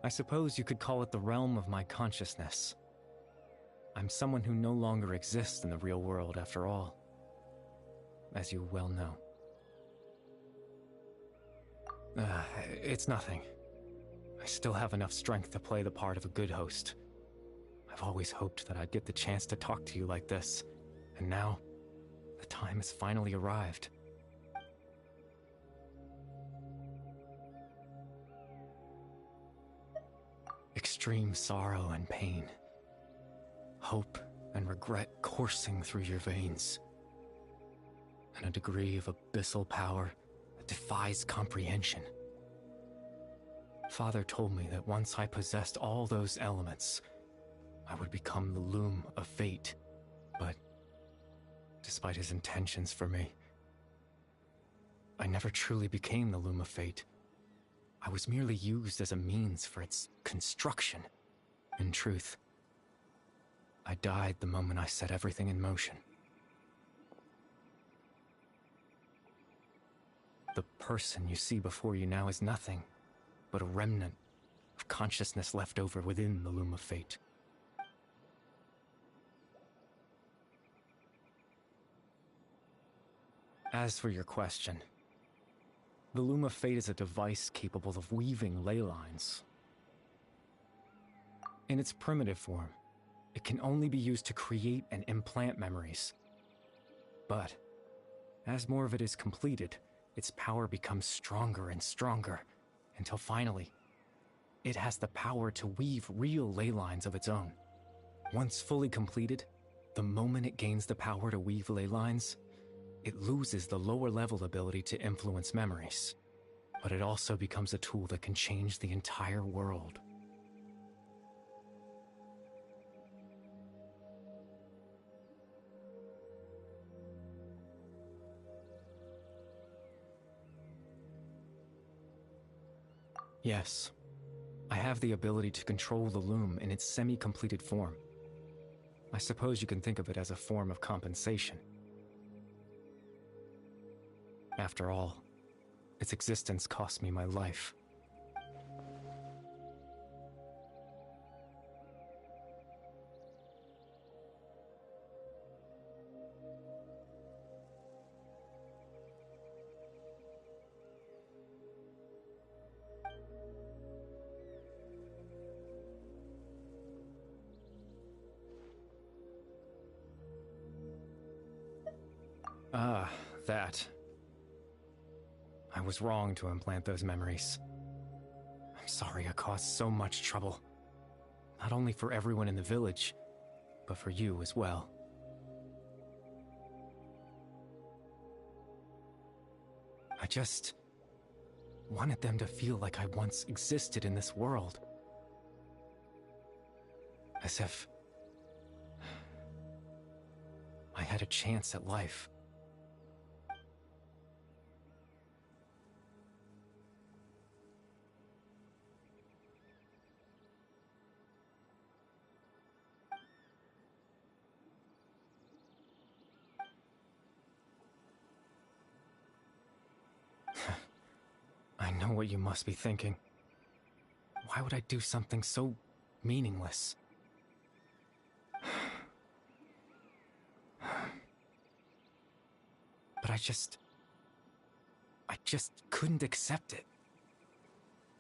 I suppose you could call it the realm of my consciousness. I'm someone who no longer exists in the real world after all, as you well know. It's nothing. I still have enough strength to play the part of a good host. I've always hoped that I'd get the chance to talk to you like this, and now The time has finally arrived. Extreme sorrow and pain. Hope and regret coursing through your veins. And a degree of abyssal power that defies comprehension. Father told me that once I possessed all those elements, I would become the loom of fate. But despite his intentions for me, I never truly became the loom of fate. I was merely used as a means for its construction. In truth, I died the moment I set everything in motion. The person you see before you now is nothing but a remnant of consciousness left over within the loom of fate. As for your question, the Loom of Fate is a device capable of weaving ley lines. In its primitive form, it can only be used to create and implant memories. But, as more of it is completed, its power becomes stronger and stronger, until finally, it has the power to weave real ley lines of its own. Once fully completed, the moment it gains the power to weave ley lines, it loses the lower-level ability to influence memories, but it also becomes a tool that can change the entire world. Yes, I have the ability to control the loom in its semi-completed form. I suppose you can think of it as a form of compensation. After all, its existence cost me my life. Ah, that. I was wrong to implant those memories. I'm sorry I caused so much trouble. Not only for everyone in the village, but for you as well. I just wanted them to feel like I once existed in this world. As if I had a chance at life. I know what you must be thinking. Why would I do something so meaningless? But I just couldn't accept it.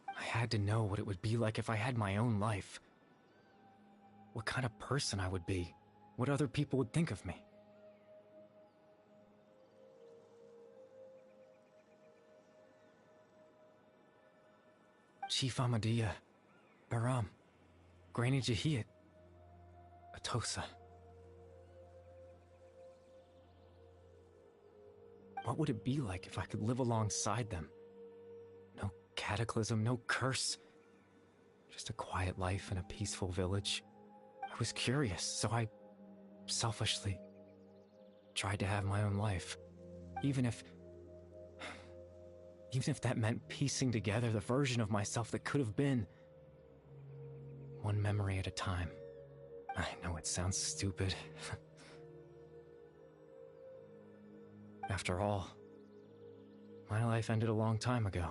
I had to know what it would be like if I had my own life. What kind of person I would be. What other people would think of me. Chief Ahmadiyya, Baram, Granny Jahiyat, Atosa. What would it be like if I could live alongside them? No cataclysm, no curse. Just a quiet life in a peaceful village. I was curious, so I selfishly tried to have my own life. Even if that meant piecing together the version of myself that could have been. One memory at a time. I know it sounds stupid. After all, my life ended a long time ago.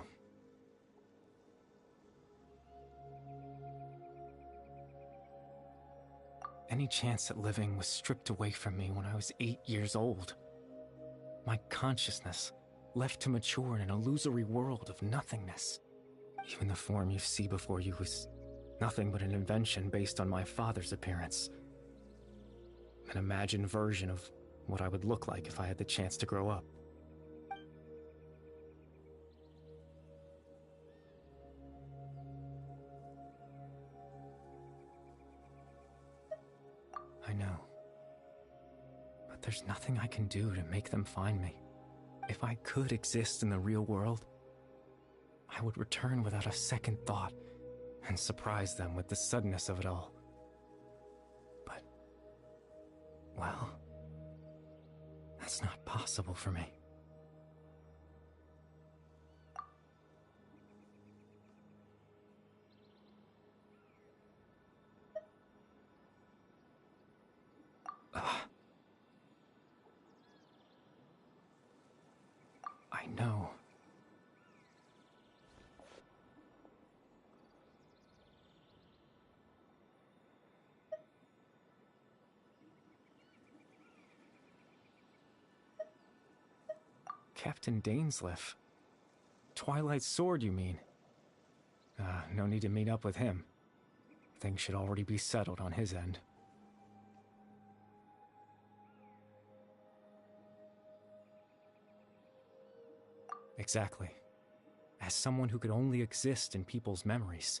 Any chance at living was stripped away from me when I was 8 years old. My consciousness left to mature in an illusory world of nothingness. Even the form you see before you was nothing but an invention based on my father's appearance. An imagined version of what I would look like if I had the chance to grow up. I know. But there's nothing I can do to make them find me. If I could exist in the real world, I would return without a second thought and surprise them with the suddenness of it all. But, well, that's not possible for me. I know. Captain Dainsleif. Twilight Sword, you mean? No need to meet up with him. Things should already be settled on his end. Exactly. As someone who could only exist in people's memories,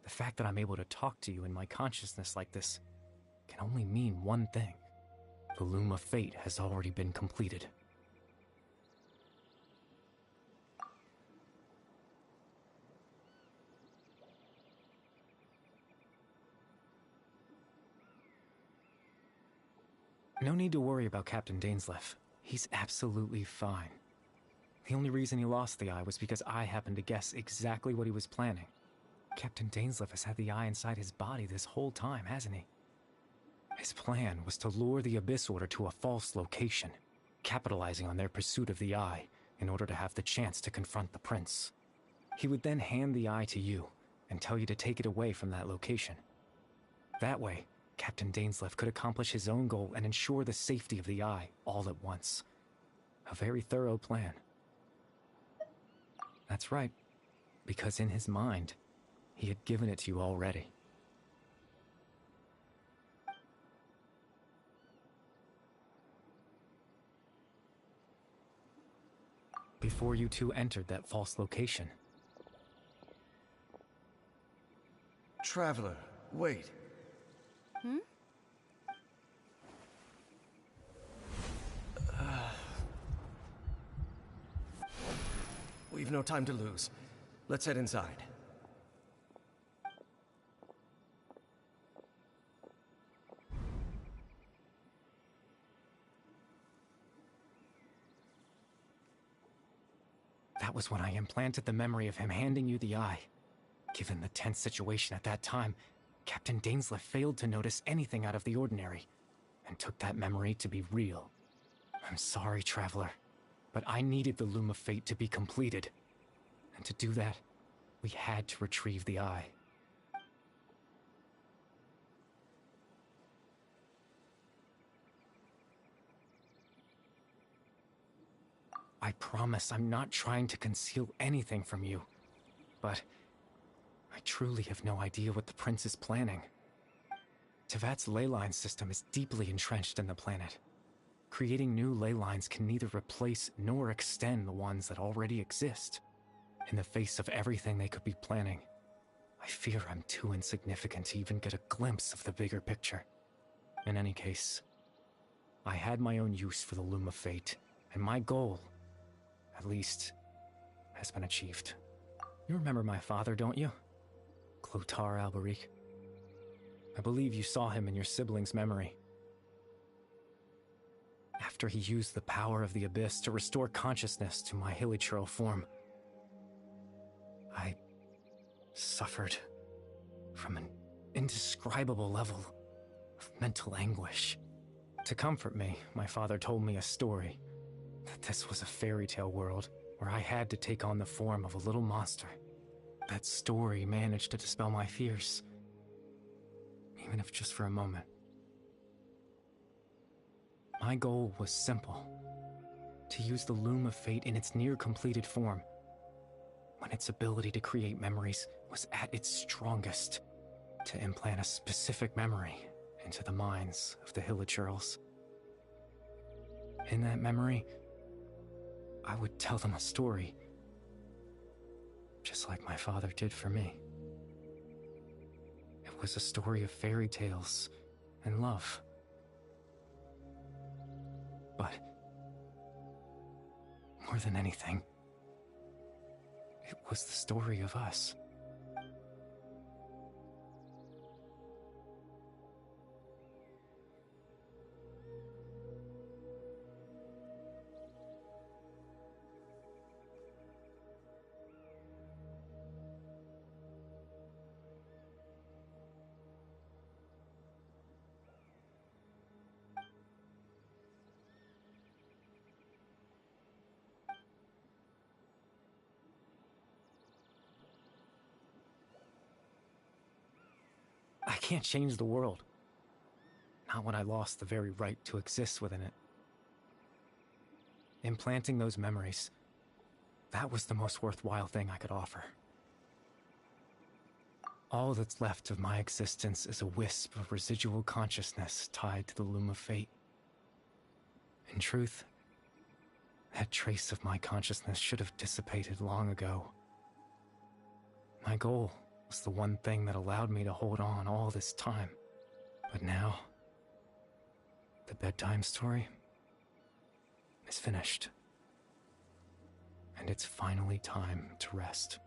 the fact that I'm able to talk to you in my consciousness like this can only mean one thing. The Loom of Fate has already been completed. No need to worry about Captain Dainsleif. He's absolutely fine. The only reason he lost the eye was because I happened to guess exactly what he was planning. Captain Dainsleif has had the eye inside his body this whole time, hasn't he? His plan was to lure the Abyss Order to a false location, capitalizing on their pursuit of the eye in order to have the chance to confront the prince. He would then hand the eye to you and tell you to take it away from that location. That way, Captain Dainsleif could accomplish his own goal and ensure the safety of the eye all at once. A very thorough plan. That's right, because in his mind, he had given it to you already. Before you two entered that false location. Traveler, wait. We've no time to lose. Let's head inside. That was when I implanted the memory of him handing you the eye. Given the tense situation at that time, Captain Dainsleif failed to notice anything out of the ordinary, and took that memory to be real. I'm sorry, Traveler, but I needed the Loom of Fate to be completed. And to do that, we had to retrieve the eye. I promise I'm not trying to conceal anything from you, but I truly have no idea what the Prince is planning. Tevat's ley line system is deeply entrenched in the planet. Creating new ley lines can neither replace nor extend the ones that already exist. In the face of everything they could be planning, I fear I'm too insignificant to even get a glimpse of the bigger picture. In any case, I had my own use for the Loom of Fate, and my goal, at least, has been achieved. You remember my father, don't you? Clotar Alberic. I believe you saw him in your sibling's memory. After he used the power of the Abyss to restore consciousness to my hilichurl form, I suffered from an indescribable level of mental anguish. To comfort me, my father told me a story, that this was a fairy tale world where I had to take on the form of a little monster. That story managed to dispel my fears, even if just for a moment. My goal was simple: to use the Loom of Fate in its near-completed form, when its ability to create memories was at its strongest, to implant a specific memory into the minds of the hilichurls. In that memory, I would tell them a story, just like my father did for me. It was a story of fairy tales and love. But more than anything, it was the story of us. I can't change the world. Not when I lost the very right to exist within it. Implanting those memories, that was the most worthwhile thing I could offer. All that's left of my existence is a wisp of residual consciousness tied to the loom of fate. In truth, that trace of my consciousness should have dissipated long ago. My goal was the one thing that allowed me to hold on all this time. But now, the bedtime story is finished. And it's finally time to rest.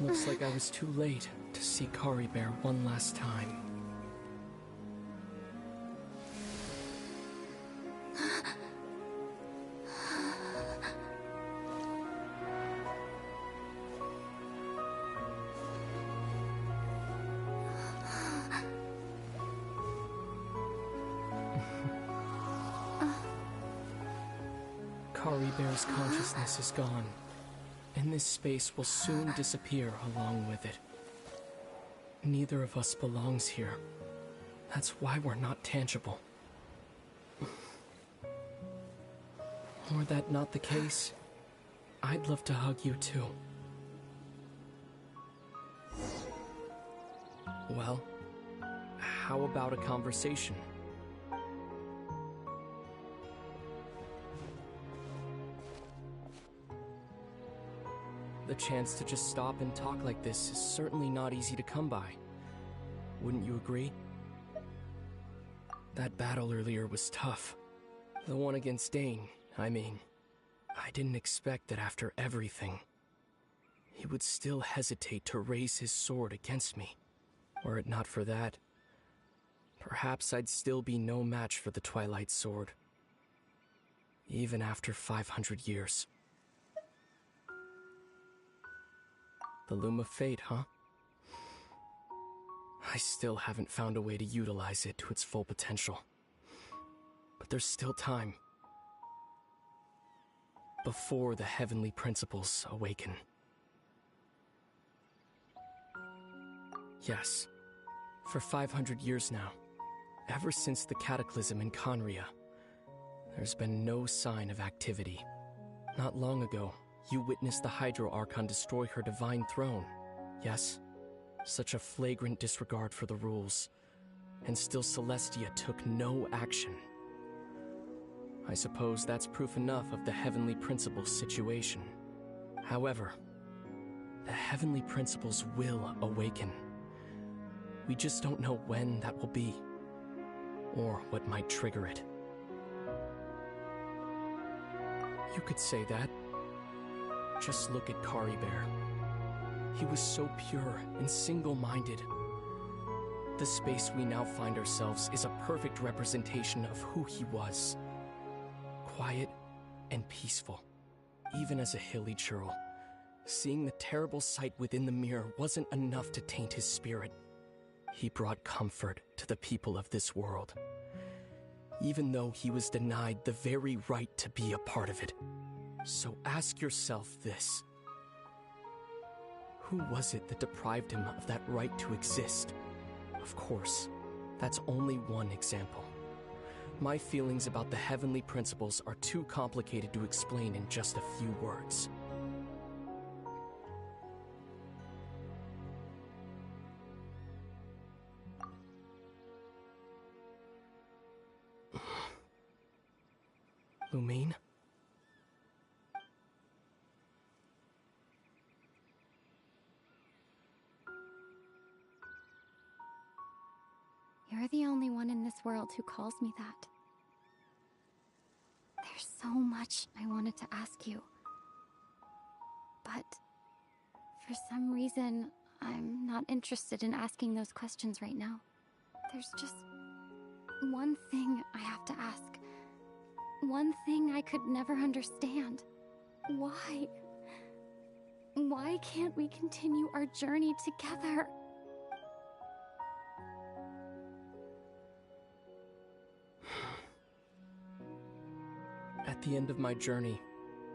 Looks like I was too late to see Kari Bear one last time. Kari Bear's consciousness is gone, and this space will soon disappear along with it. Neither of us belongs here. That's why we're not tangible. Were that not the case, I'd love to hug you too. Well, how about a conversation? The chance to just stop and talk like this is certainly not easy to come by. Wouldn't you agree? That battle earlier was tough. The one against Dane, I mean. I didn't expect that after everything, he would still hesitate to raise his sword against me. Were it not for that, perhaps I'd still be no match for the Twilight Sword. Even after 500 years. The Loom of Fate, huh? I still haven't found a way to utilize it to its full potential. But there's still time. Before the heavenly principles awaken. Yes, for 500 years now, ever since the cataclysm in Conria, there's been no sign of activity. Not long ago, you witnessed the Hydro Archon destroy her divine throne. Yes, such a flagrant disregard for the rules, and still Celestia took no action. I suppose that's proof enough of the Heavenly Principles situation. However, the Heavenly Principles will awaken. We just don't know when that will be, or what might trigger it. You could say that. Just look at Kari Bear. He was so pure and single-minded. The space we now find ourselves is a perfect representation of who he was. Quiet and peaceful, even as a hilly churl. Seeing the terrible sight within the mirror wasn't enough to taint his spirit. He brought comfort to the people of this world, even though he was denied the very right to be a part of it. So ask yourself this. Who was it that deprived him of that right to exist? Of course, that's only one example. My feelings about the heavenly principles are too complicated to explain in just a few words. Lumine? You're the only one in this world who calls me that. There's so much I wanted to ask you. But for some reason, I'm not interested in asking those questions right now. There's just one thing I have to ask. One thing I could never understand. Why? Why can't we continue our journey together? At the end of my journey,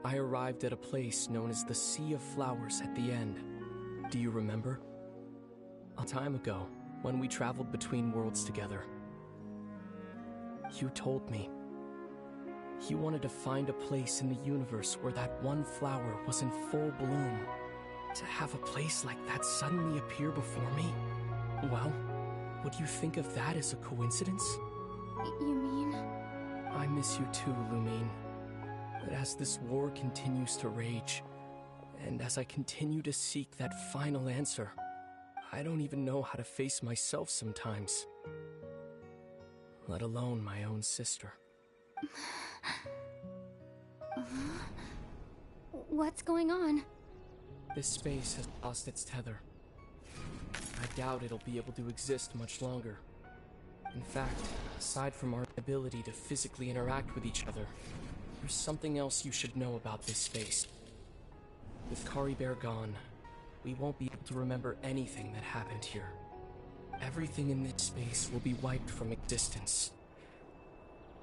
I arrived at a place known as the Sea of Flowers at the end. Do you remember? A time ago, when we traveled between worlds together, you told me you wanted to find a place in the universe where that one flower was in full bloom. To have a place like that suddenly appear before me? Well, would you think of that as a coincidence? You mean? I miss you too, Lumine. But as this war continues to rage, and as I continue to seek that final answer, I don't even know how to face myself sometimes. Let alone my own sister. What's going on? This space has lost its tether. I doubt it'll be able to exist much longer. In fact, aside from our ability to physically interact with each other, there's something else you should know about this space. With Kari Bear gone, we won't be able to remember anything that happened here. Everything in this space will be wiped from existence,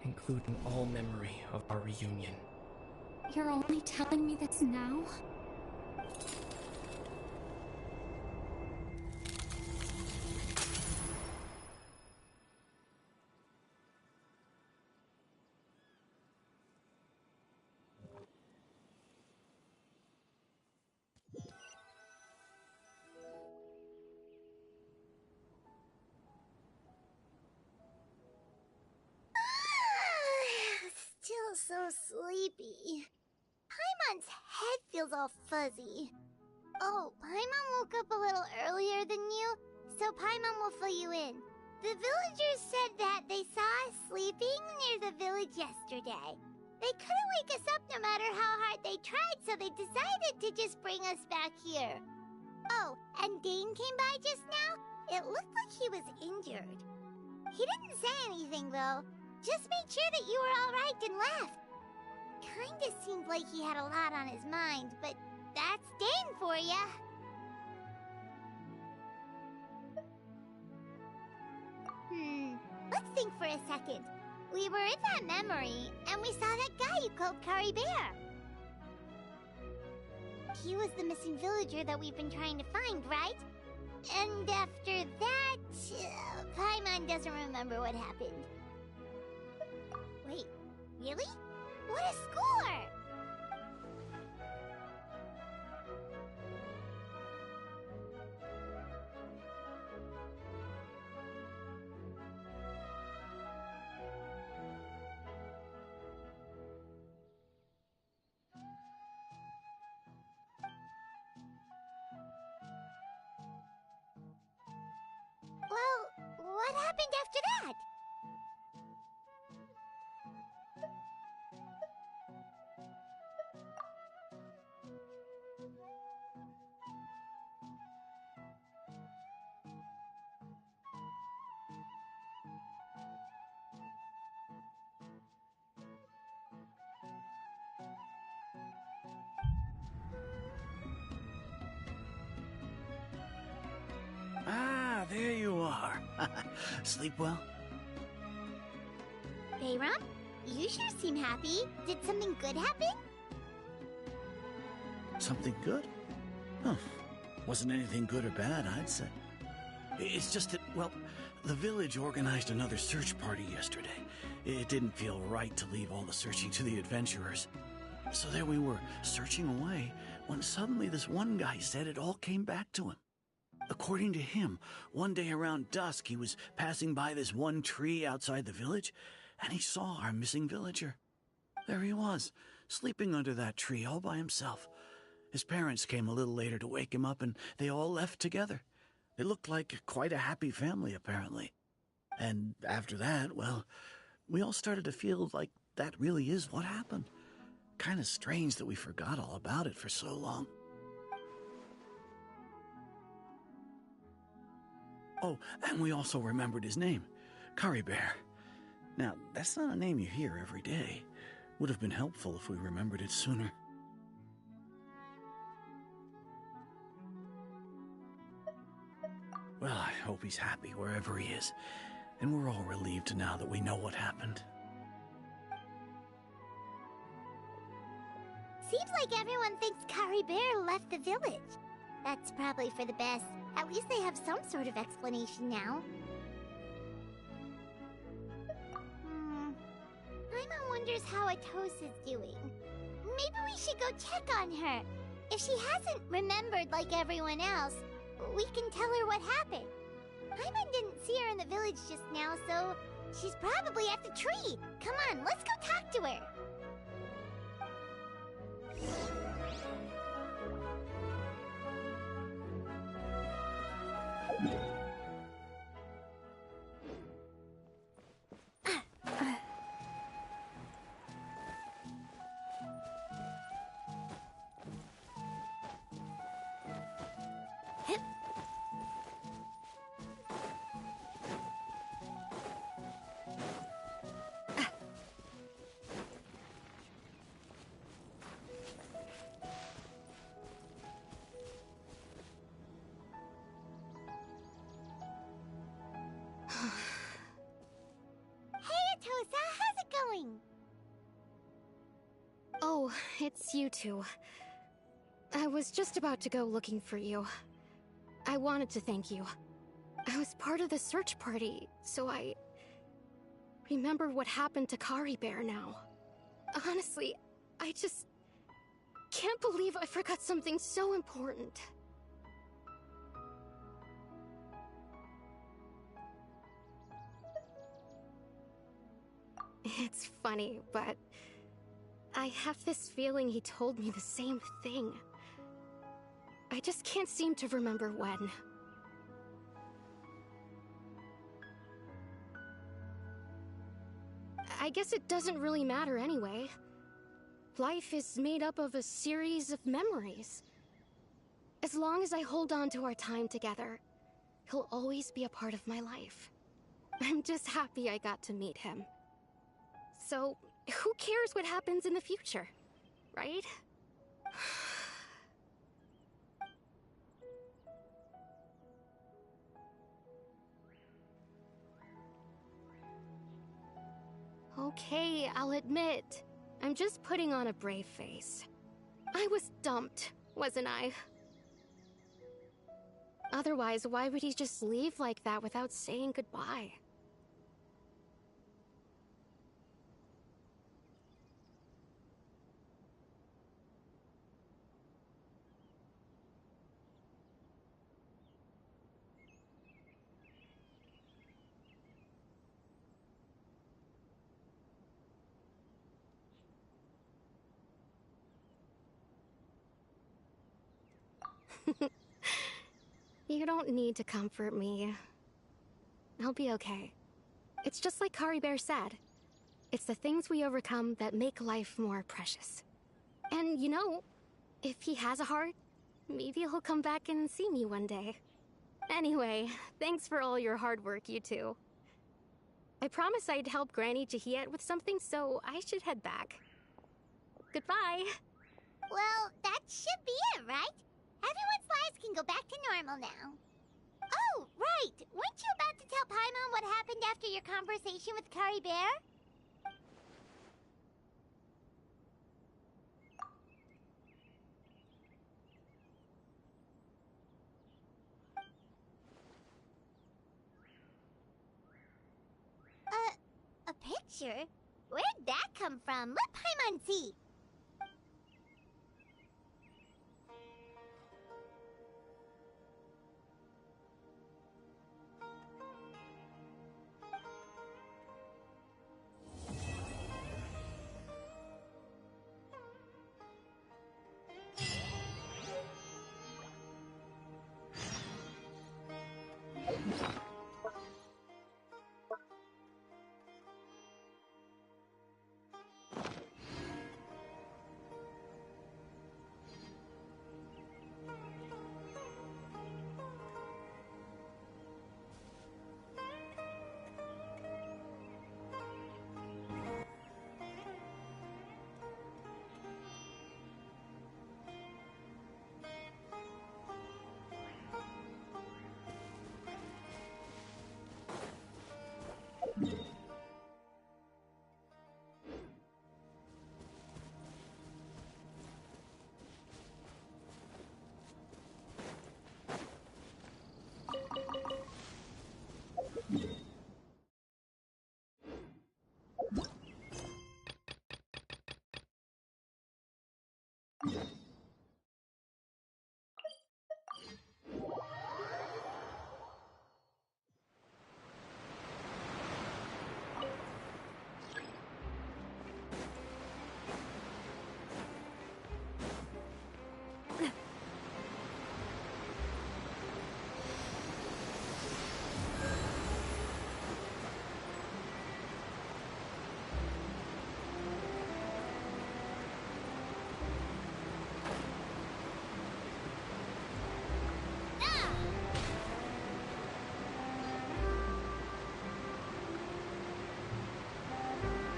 including all memory of our reunion. You're only telling me this now? Still so sleepy. Paimon's head feels all fuzzy. Oh, Paimon woke up a little earlier than you, so Paimon will fill you in. The villagers said that they saw us sleeping near the village yesterday. They couldn't wake us up no matter how hard they tried, so they decided to just bring us back here. Oh, and Dane came by just now. It looked like he was injured. He didn't say anything, though. Just made sure that you were all right and left. Kinda seemed like he had a lot on his mind, but that's Dane for ya. Let's think for a second. We were in that memory, and we saw that guy you called Kari Bear. He was the missing villager that we've been trying to find, right? And after that, Paimon doesn't remember what happened. Wait, really? What a score! Well, what happened after that? Sleep well? Bayram, you sure seem happy. Did something good happen? Something good? Huh. Wasn't anything good or bad, I'd say. It's just that, well, the village organized another search party yesterday. It didn't feel right to leave all the searching to the adventurers. So there we were, searching away, when suddenly this one guy said it all came back to him. According to him, one day around dusk, he was passing by this one tree outside the village, and he saw our missing villager. There he was, sleeping under that tree all by himself. His parents came a little later to wake him up, and they all left together. They looked like quite a happy family, apparently. And after that, well, we all started to feel like that really is what happened. Kind of strange that we forgot all about it for so long. Oh, and we also remembered his name, Curry Bear. Now, that's not a name you hear every day. Would have been helpful if we remembered it sooner. Well, I hope he's happy wherever he is, and we're all relieved now that we know what happened. Seems like everyone thinks Curry Bear left the village. That's probably for the best. At least they have some sort of explanation now. Paimon wonders how Atosa's doing. Maybe we should go check on her. If she hasn't remembered like everyone else, we can tell her what happened. Paimon didn't see her in the village just now, so she's probably at the tree. Come on, let's go talk to her. How's it going? Oh, it's you two. I was just about to go looking for you. I wanted to thank you. I was part of the search party, so I remember what happened to Curry Bear now. Honestly, I just can't believe I forgot something so important. It's funny, but I have this feeling he told me the same thing. I just can't seem to remember when. I guess it doesn't really matter anyway. Life is made up of a series of memories. As long as I hold on to our time together, he'll always be a part of my life. I'm just happy I got to meet him. So, who cares what happens in the future, right? Okay, I'll admit, I'm just putting on a brave face. I was dumped, wasn't I? Otherwise, why would he just leave like that without saying goodbye? You don't need to comfort me. I'll be okay. It's just like Curry Bear said. It's the things we overcome that make life more precious. And you know, if he has a heart, maybe he'll come back and see me one day. Anyway, thanks for all your hard work, you two. I promised I'd help Granny Jahiet with something, so I should head back. Goodbye! Well, that should be it, right? Everyone's lives can go back to normal now. Oh, right! right! Weren't you about to tell Paimon what happened after your conversation with Kari Bear? A picture? Where'd that come from? Let Paimon see!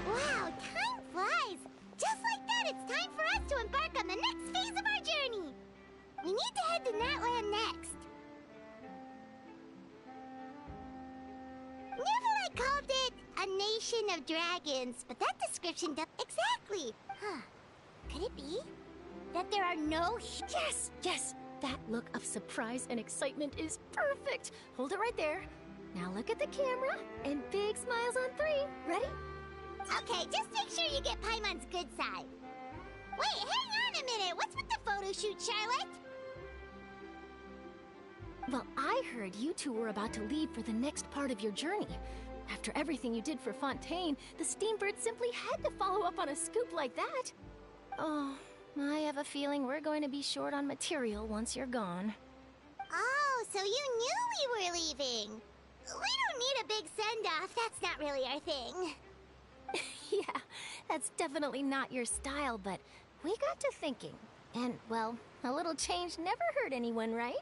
Wow, time flies! Just like that, it's time for us to embark on the next phase of our journey! We need to head to Natlan next. Neverlight called it a nation of dragons, but that description does exactly. Huh. Could it be that there are no... Yes, yes! That look of surprise and excitement is perfect! Hold it right there. Now look at the camera, and big smiles on 3. Ready? Okay, just make sure you get Paimon's good side. Wait, hang on a minute! What's with the photo shoot, Charlotte? Well, I heard you two were about to leave for the next part of your journey. After everything you did for Fontaine, the Steambird simply had to follow up on a scoop like that. Oh, I have a feeling we're going to be short on material once you're gone. Oh, so you knew we were leaving. We don't need a big send-off. That's not really our thing. Yeah, that's definitely not your style, but we got to thinking. And, well, a little change never hurt anyone, right?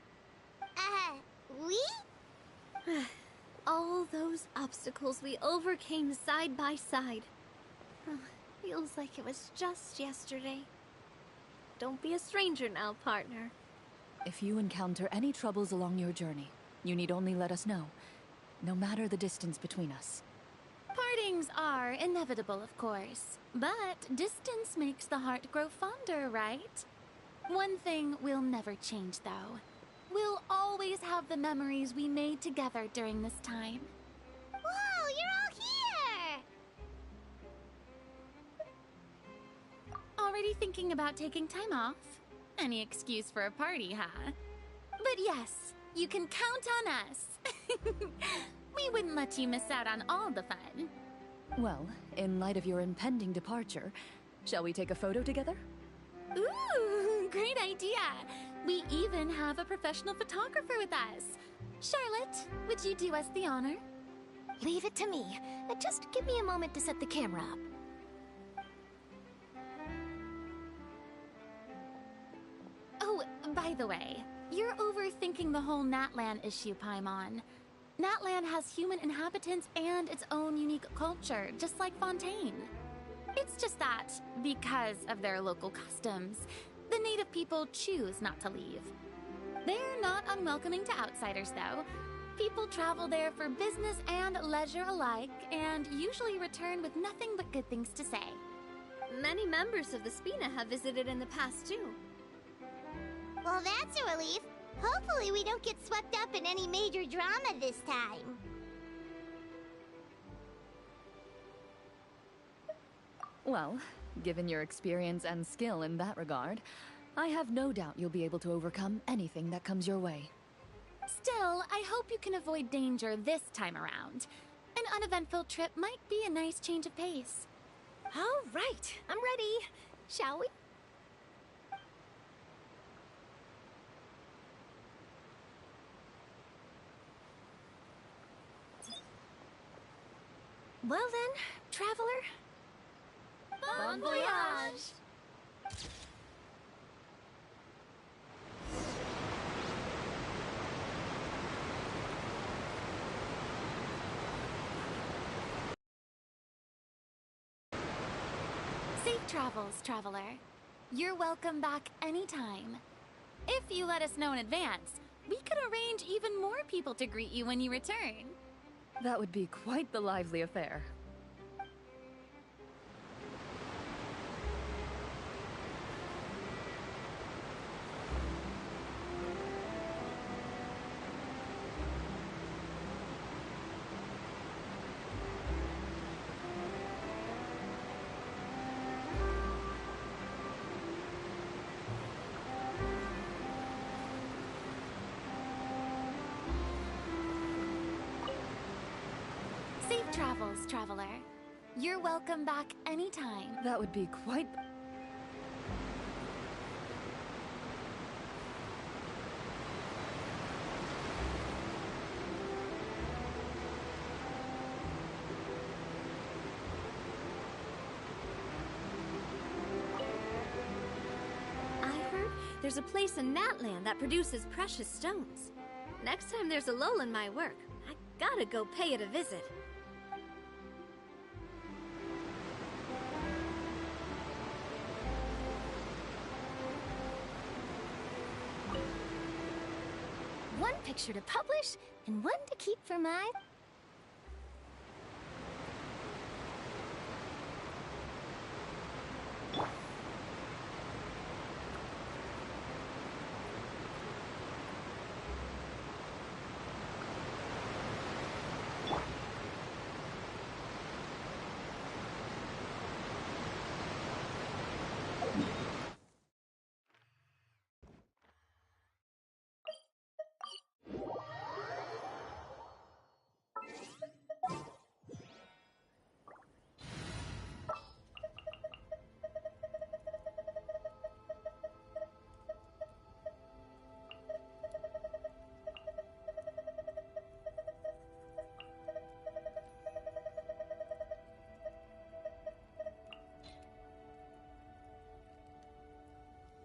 We? All those obstacles we overcame side by side. Feels like it was just yesterday. Don't be a stranger now, partner. If you encounter any troubles along your journey, you need only let us know, no matter the distance between us. Partings are inevitable, of course, but distance makes the heart grow fonder, right? One thing will never change, though. We'll always have the memories we made together during this time. Whoa, you're all here! Already thinking about taking time off? Any excuse for a party, huh? But yes, you can count on us. We wouldn't let you miss out on all the fun. Well, in light of your impending departure, shall we take a photo together? Ooh, great idea! We even have a professional photographer with us. Charlotte, would you do us the honor? Leave it to me. Just give me a moment to set the camera up. Oh, by the way, you're overthinking the whole Natlan issue, Paimon. Natlan has human inhabitants and its own unique culture, just like Fontaine. It's just that, because of their local customs, the native people choose not to leave. They're not unwelcoming to outsiders, though. People travel there for business and leisure alike, and usually return with nothing but good things to say. Many members of the Spina have visited in the past, too. Well, that's a relief. Hopefully we don't get swept up in any major drama this time. Well, given your experience and skill in that regard, I have no doubt you'll be able to overcome anything that comes your way. Still, I hope you can avoid danger this time around. An uneventful trip might be a nice change of pace. All right, I'm ready. Shall we? Well then, traveler. Bon voyage! Safe travels, traveler. You're welcome back anytime. If you let us know in advance, we could arrange even more people to greet you when you return. That would be quite the lively affair. Safe travels, traveler. You're welcome back anytime. That would be quite... I heard there's a place in Natlan that produces precious stones. Next time there's a lull in my work, I gotta go pay it a visit. One picture to publish, and one to keep for my...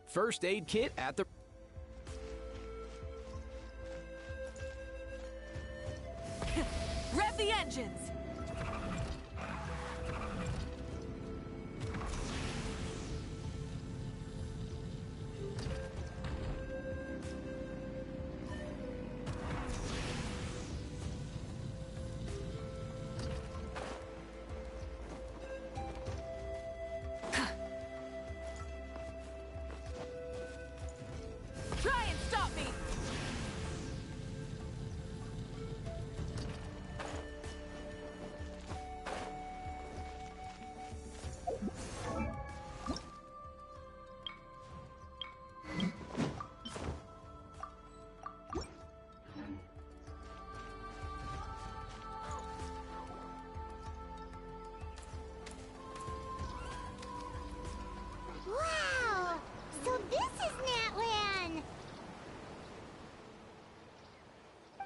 First aid kit at the... Rev the engines! Try and stop me! Wow! So this is Natlan!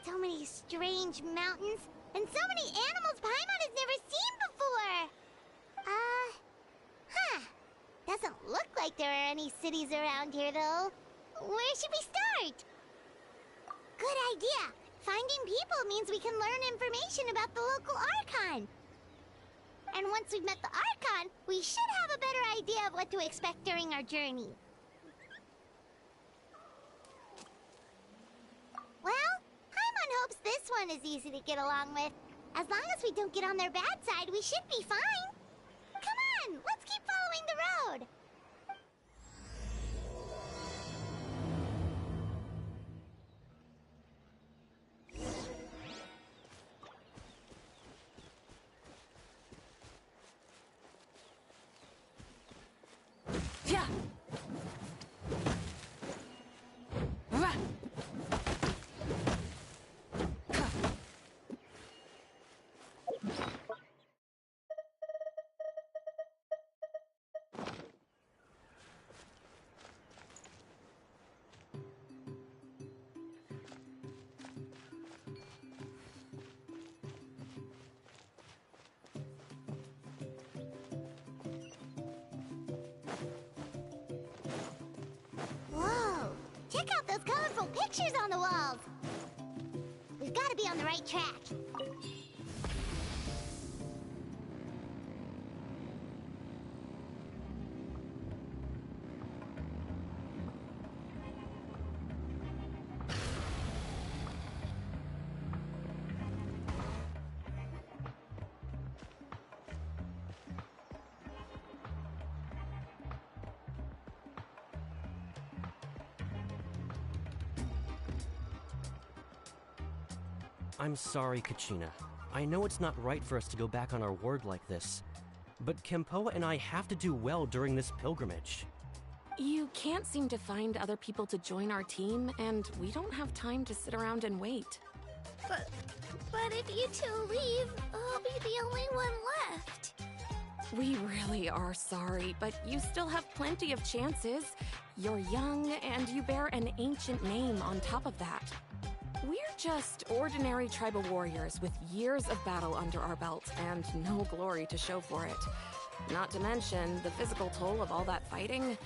So many strange mountains, and so many animals Paimon has never seen before! Doesn't look like there are any cities around here, though. Where should we start? Good idea! Finding people means we can learn information about the local Archon. And once we've met the Archon, we should have a better idea of what to expect during our journey. Well, Paimon hopes this everyone is easy to get along with. As long as we don't get on their bad side, we should be fine. Come on, let's keep following the road. Yeah. Whoa! Check out those colorful pictures on the walls! We've got to be on the right track. I'm sorry, Kachina. I know it's not right for us to go back on our word like this, but Kempoa and I have to do well during this pilgrimage. You can't seem to find other people to join our team, and we don't have time to sit around and wait. But if you two leave, I'll be the only one left. We really are sorry, but you still have plenty of chances. You're young, and you bear an ancient name on top of that. We're just ordinary tribal warriors with years of battle under our belt and no glory to show for it. Not to mention the physical toll of all that fighting.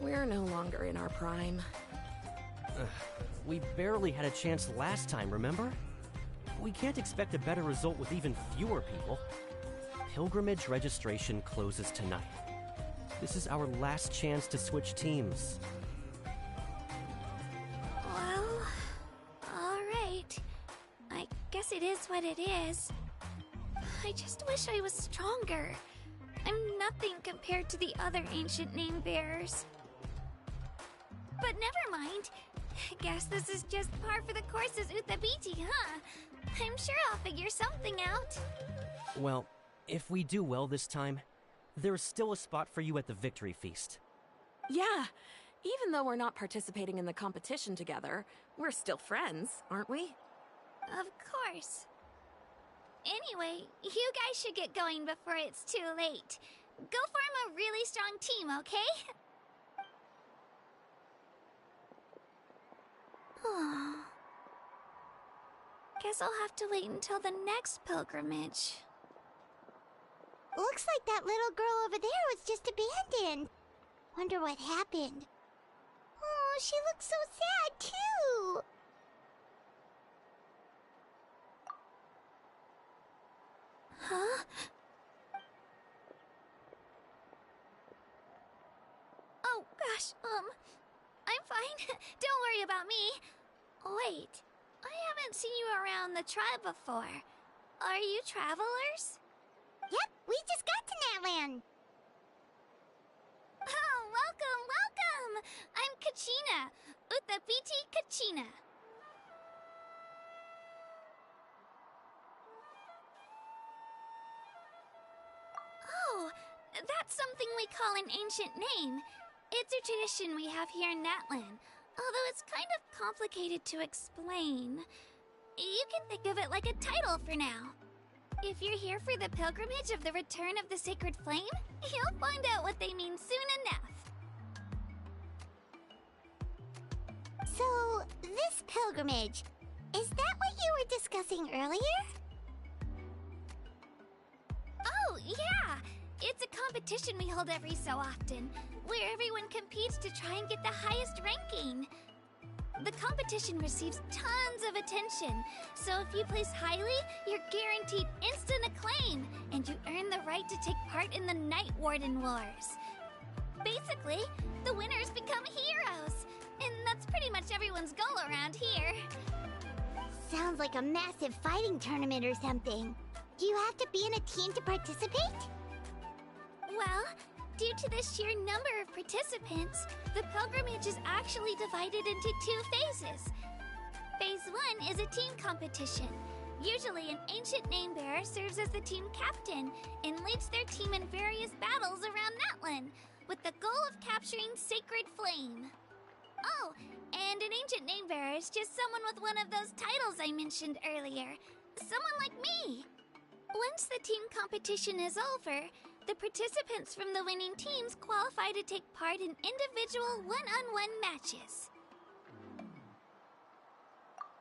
We're no longer in our prime. We barely had a chance last time, remember? We can't expect a better result with even fewer people. Pilgrimage registration closes tonight. This is our last chance to switch teams. Well, alright. I guess it is what it is. I just wish I was stronger. I'm nothing compared to the other ancient name bearers. But never mind. Guess this is just par for the course as Uthabiti, huh? I'm sure I'll figure something out. Well, if we do well this time, there's still a spot for you at the victory feast. Yeah, even though we're not participating in the competition together, we're still friends, aren't we? Of course. Anyway, you guys should get going before it's too late. Go form a really strong team, okay? Guess I'll have to wait until the next pilgrimage. Looks like that little girl over there was just abandoned. Wonder what happened. Oh, she looks so sad, too. Huh? Oh, gosh, I'm fine. Don't worry about me. Wait, I haven't seen you around the tribe before. Are you travelers? Yep, we just got to Natlan. Oh, welcome, welcome! I'm Kachina, Uthabiti Kachina. Oh, that's something we call an ancient name. It's a tradition we have here in Natlan, although it's kind of complicated to explain. You can think of it like a title for now. If you're here for the pilgrimage of the return of the sacred flame, you'll find out what they mean soon enough. So, this pilgrimage, is that what you were discussing earlier? Oh, yeah! It's a competition we hold every so often, where everyone competes to try and get the highest ranking. The competition receives tons of attention, so if you place highly, you're guaranteed instant acclaim, and you earn the right to take part in the Night Warden Wars. Basically, the winners become heroes, and that's pretty much everyone's goal around here. So, sounds like a massive fighting tournament or something. Do you have to be in a team to participate? Well, due to the sheer number of participants, the pilgrimage is actually divided into 2 phases. Phase 1 is a team competition. Usually, an ancient name-bearer serves as the team captain and leads their team in various battles around Natlan, with the goal of capturing Sacred Flame. Oh, and an ancient name-bearer is just someone with one of those titles I mentioned earlier. Someone like me. Once the team competition is over, the participants from the winning teams qualify to take part in individual one-on-one matches.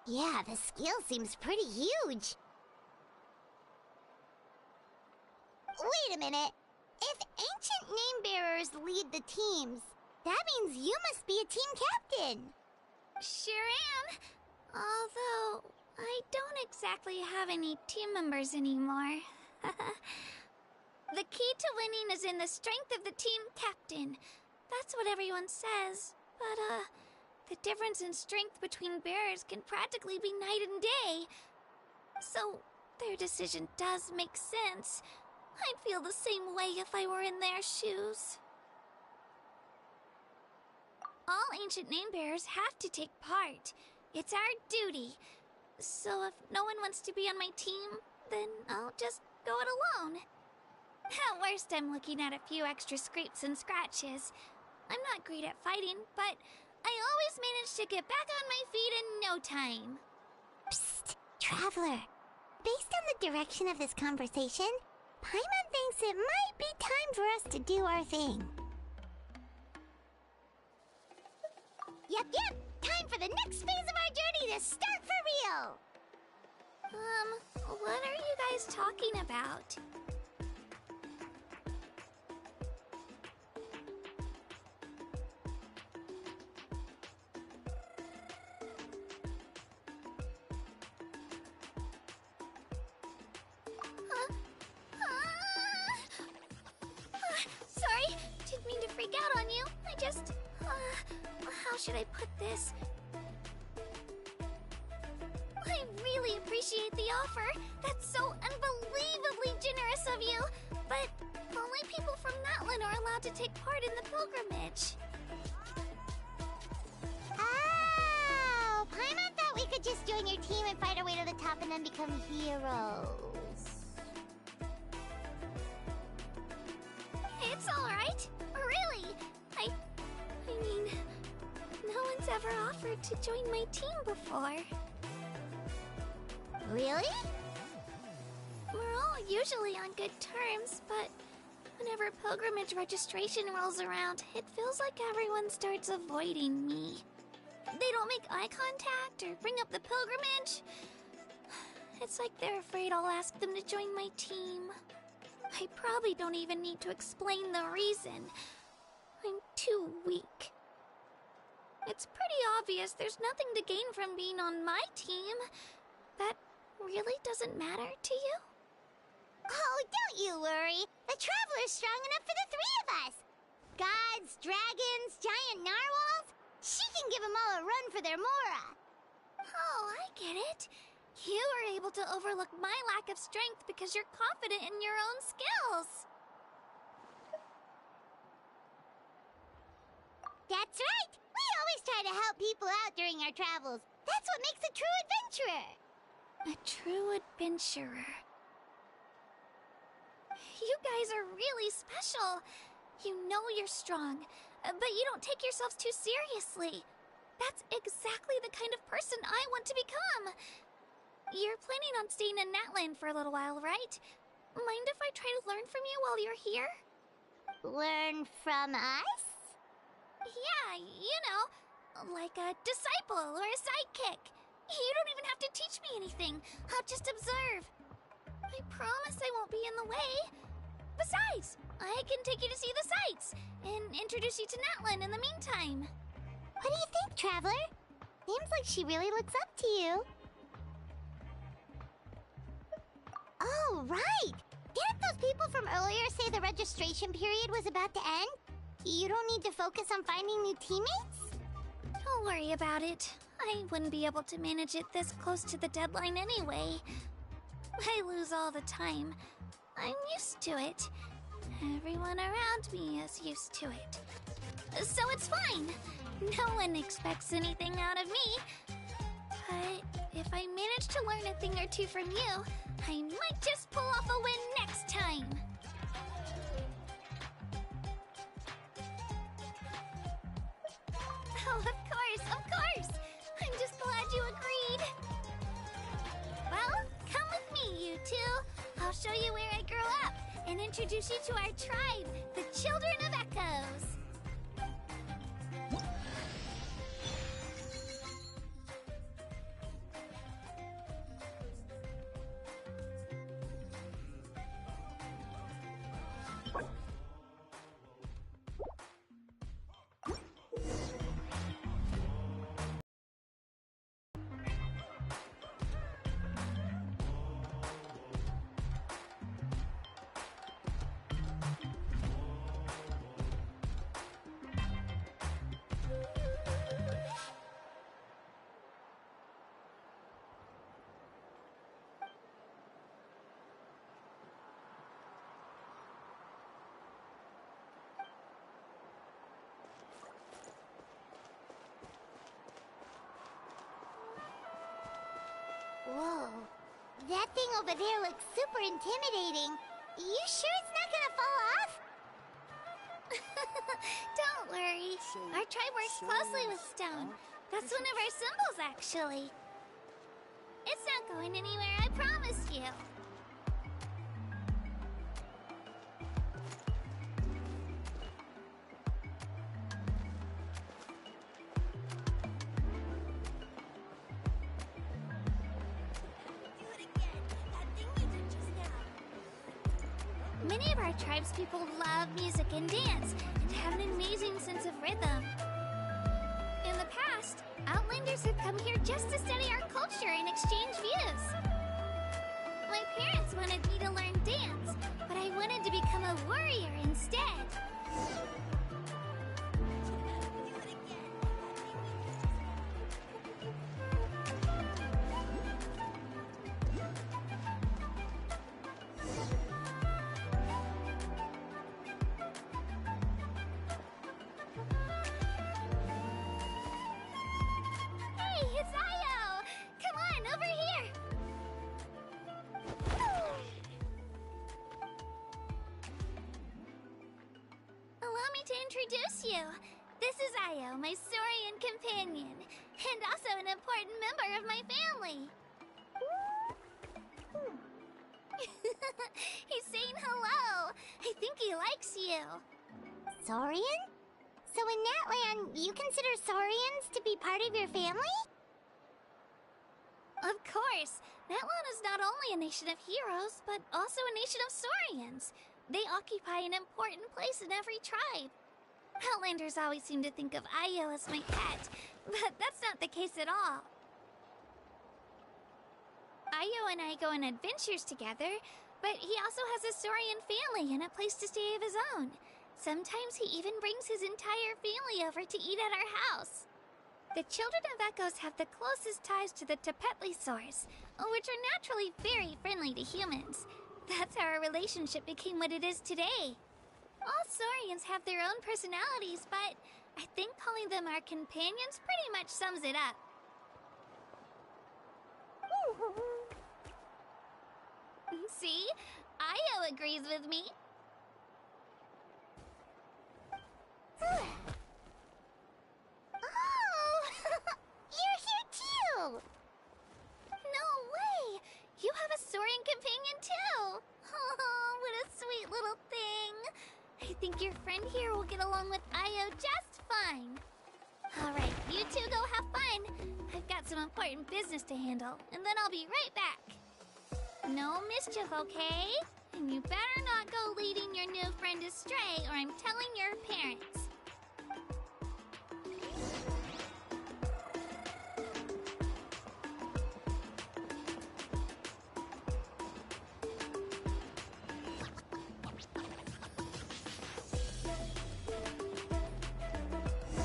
Yeah, the scale seems pretty huge. Wait a minute. If ancient name-bearers lead the teams, that means you must be a team captain. Sure am. Although, I don't exactly have any team members anymore. The key to winning is in the strength of the team captain. That's what everyone says. But, the difference in strength between bearers can practically be night and day. So, their decision does make sense. I'd feel the same way if I were in their shoes. All ancient name-bearers have to take part. It's our duty. So if no one wants to be on my team, then I'll just go it alone. At worst, I'm looking at a few extra scrapes and scratches. I'm not great at fighting, but I always manage to get back on my feet in no time. Psst, Traveler. Based on the direction of this conversation, Paimon thinks it might be time for us to do our thing. Yep. Time for the next phase of our journey to start for real! What are you guys talking about? Sorry, didn't mean to freak out on you. I just... how should I put this? I really appreciate the offer. That's so unbelievably generous of you. But only people from Natlan are allowed to take part in the pilgrimage. Oh! Paimon thought we could just join your team and fight our way to the top and then become heroes. It's alright. Really. I mean, no one's ever offered to join my team before. Really? We're all usually on good terms, but whenever pilgrimage registration rolls around, it feels like everyone starts avoiding me. They don't make eye contact or bring up the pilgrimage. It's like they're afraid I'll ask them to join my team. I probably don't even need to explain the reason. I'm too weak. It's pretty obvious there's nothing to gain from being on my team. That really doesn't matter to you? Oh, don't you worry. The Traveler's strong enough for the 3 of us. Gods, dragons, giant narwhals. She can give them all a run for their Mora. Oh, I get it. You were able to overlook my lack of strength because you're confident in your own skills. That's right. We always try to help people out during our travels. That's what makes a true adventurer. A true adventurer. You guys are really special. You know you're strong, but you don't take yourselves too seriously. That's exactly the kind of person I want to become. You're planning on staying in Natlan for a little while, right? Mind if I try to learn from you while you're here? Learn from us? Yeah, you know, like a disciple or a sidekick. You don't even have to teach me anything. I'll just observe. I promise I won't be in the way. Besides, I can take you to see the sights and introduce you to Natlan in the meantime. What do you think, Traveler? Seems like she really looks up to you. Oh, right! Didn't those people from earlier say the registration period was about to end? You don't need to focus on finding new teammates? Don't worry about it. I wouldn't be able to manage it this close to the deadline anyway. I lose all the time. I'm used to it. Everyone around me is used to it. So it's fine. No one expects anything out of me. But if I manage to learn a thing or two from you, I might just pull off a win next time. Oh, of course. I'm just glad you agreed. Well, come with me, you two. I'll show you where I grew up and introduce you to our tribe, the Children of Echoes. Whoa, that thing over there looks super intimidating. You sure it's not gonna fall off? Don't worry. Our tribe works closely with stone. That's one of our symbols, actually. It's not going anywhere, I promise you. Many of our tribespeople love music and dance, and have an amazing sense of rhythm. In the past, Outlanders have come here just to study our culture and exchange views. My parents wanted me to learn dance, but I wanted to become a warrior instead. Introduce you. This is Io, my Saurian companion, and also an important member of my family. He's saying hello. I think he likes you. Saurian? So in Natlan, you consider Saurians to be part of your family? Of course. Natlan is not only a nation of heroes, but also a nation of Saurians. They occupy an important place in every tribe. Outlanders always seem to think of Io as my pet, but that's not the case at all. Io and I go on adventures together, but he also has a Saurian family and a place to stay of his own. Sometimes he even brings his entire family over to eat at our house. The Children of Echoes have the closest ties to the Tepetlisaurs, which are naturally very friendly to humans. That's how our relationship became what it is today. All Saurians have their own personalities, but I think calling them our companions pretty much sums it up. See? Io agrees with me. Oh! You're here too! No way! You have a Saurian companion too! Oh, what a sweet little thing! I think your friend here will get along with Io just fine. Alright, you two go have fun. I've got some important business to handle, and then I'll be right back. No mischief, okay? And you better not go leading your new friend astray, or I'm telling your parents.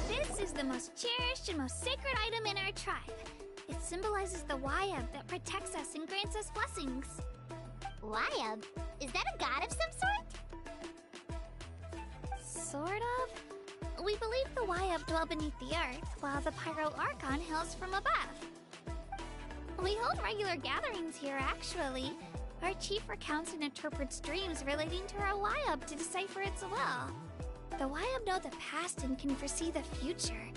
This is the most cherished and most sacred item in our tribe. It symbolizes the Wayab that protects us and grants us blessings. Wayab? Is that a god of some sort? Sort of. We believe the Wayab dwell beneath the earth, while the Pyro Archon hails from above. We hold regular gatherings here, actually. Our chief recounts and interprets dreams relating to our Wayab to decipher its will. The Wayab know the past and can foresee the future.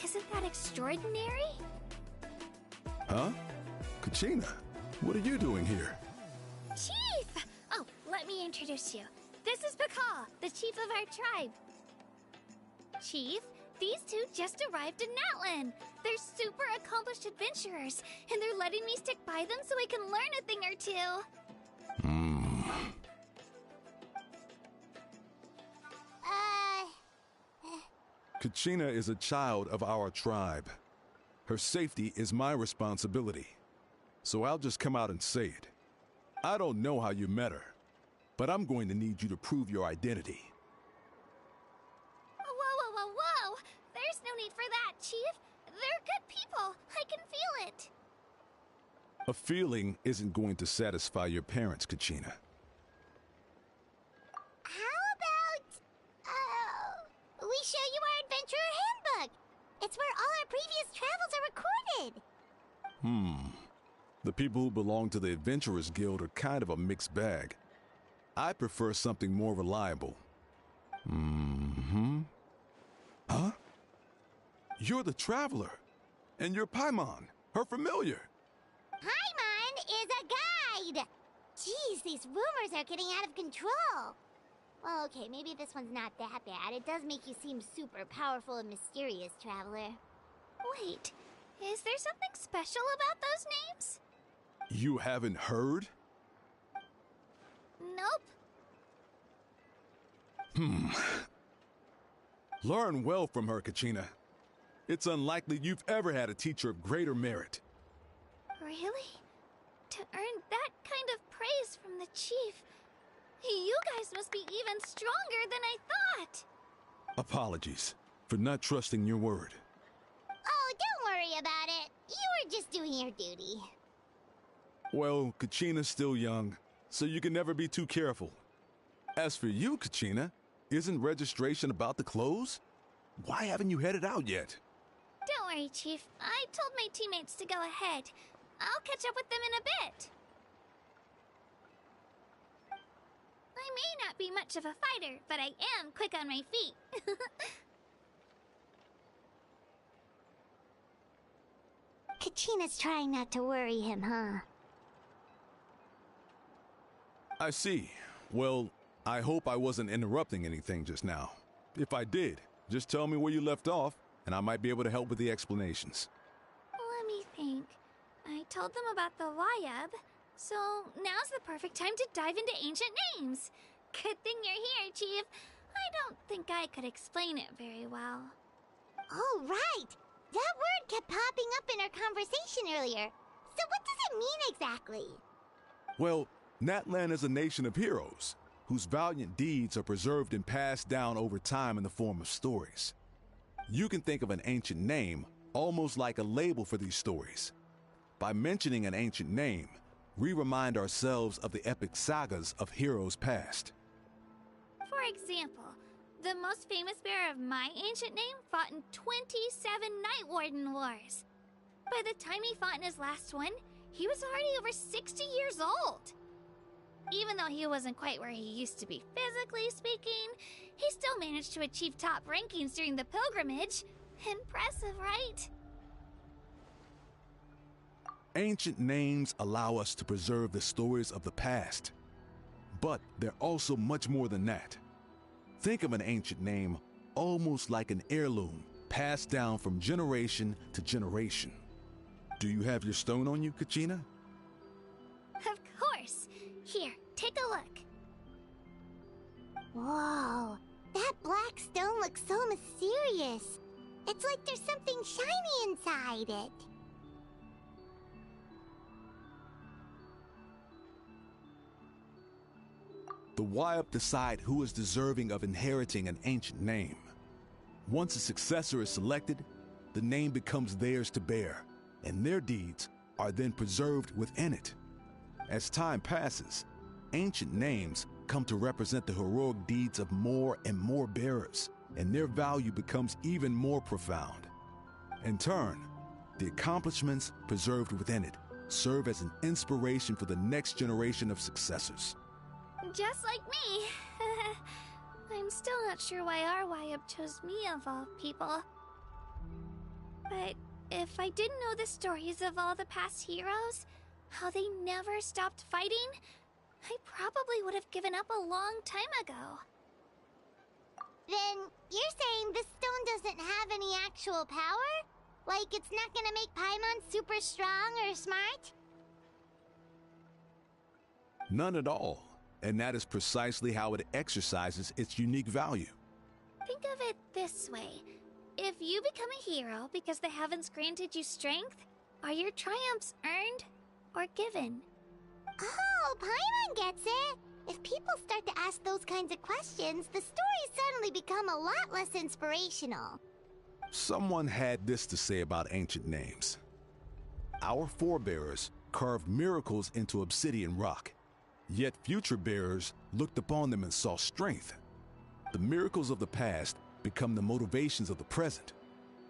Isn't that extraordinary? Huh? Kachina, what are you doing here? Chief! Oh, let me introduce you. This is Pakal, the chief of our tribe. Chief, these two just arrived in Natlan. They're super accomplished adventurers, and they're letting me stick by them so I can learn a thing or two. Kachina is a child of our tribe. Her safety is my responsibility. So I'll just come out and say it. I don't know how you met her, but I'm going to need you to prove your identity. Whoa. There's no need for that, Chief. They're good people. I can feel it. A feeling isn't going to satisfy your parents, Kachina. How about, we show you our adventurer handbook? It's where all our previous travels are recorded. The people who belong to the Adventurers Guild are kind of a mixed bag. I prefer something more reliable. Huh? You're the Traveler, and you're Paimon, her familiar. Paimon is a guide! Jeez, these rumors are getting out of control. Well, okay, maybe this one's not that bad. It does make you seem super powerful and mysterious, Traveler. Wait, is there something special about those names? You haven't heard? Nope. Learn well from her, Kachina. It's unlikely you've ever had a teacher of greater merit. Really? To earn that kind of praise from the chief, you guys must be even stronger than I thought. Apologies for not trusting your word. Oh, don't worry about it. You were just doing your duty. Well, Kachina's still young, so you can never be too careful. As for you, Kachina, isn't registration about to close? Why haven't you headed out yet? Don't worry, Chief. I told my teammates to go ahead. I'll catch up with them in a bit. I may not be much of a fighter, but I am quick on my feet. Kachina's trying not to worry him, huh? I see. Well, I hope I wasn't interrupting anything just now. If I did, just tell me where you left off, and I might be able to help with the explanations. Let me think. I told them about the Wayab, so now's the perfect time to dive into ancient names. Good thing you're here, Chief. I don't think I could explain it very well. Oh, right! That word kept popping up in our conversation earlier. So what does it mean exactly? Well, Natlan is a nation of heroes, whose valiant deeds are preserved and passed down over time in the form of stories. You can think of an ancient name almost like a label for these stories. By mentioning an ancient name, we remind ourselves of the epic sagas of heroes past. For example, the most famous bearer of my ancient name fought in 27 Night Warden Wars. By the time he fought in his last one, he was already over 60 years old. Even though he wasn't quite where he used to be physically speaking, he still managed to achieve top rankings during the pilgrimage. Impressive, right? Ancient names allow us to preserve the stories of the past. But they're also much more than that. Think of an ancient name almost like an heirloom passed down from generation to generation. Do you have your stone on you, Kachina? Of course. Here, take a look. Whoa, that black stone looks so mysterious. It's like there's something shiny inside it. The The Wayab decide who is deserving of inheriting an ancient name. Once a successor is selected, the name becomes theirs to bear, and their deeds are then preserved within it. As time passes, ancient names come to represent the heroic deeds of more and more bearers, and their value becomes even more profound. In turn, the accomplishments preserved within it serve as an inspiration for the next generation of successors. Just like me. I'm still not sure why our YUB chose me of all people. But if I didn't know the stories of all the past heroes, how they never stopped fighting, I probably would have given up a long time ago. Then, you're saying this stone doesn't have any actual power? Like it's not gonna make Paimon super strong or smart? None at all, and that is precisely how it exercises its unique value. Think of it this way. If you become a hero because the heavens granted you strength, are your triumphs earned or given? Oh, Paimon gets it! If people start to ask those kinds of questions, the stories suddenly become a lot less inspirational. Someone had this to say about ancient names. Our forebears carved miracles into obsidian rock, yet future bearers looked upon them and saw strength. The miracles of the past become the motivations of the present.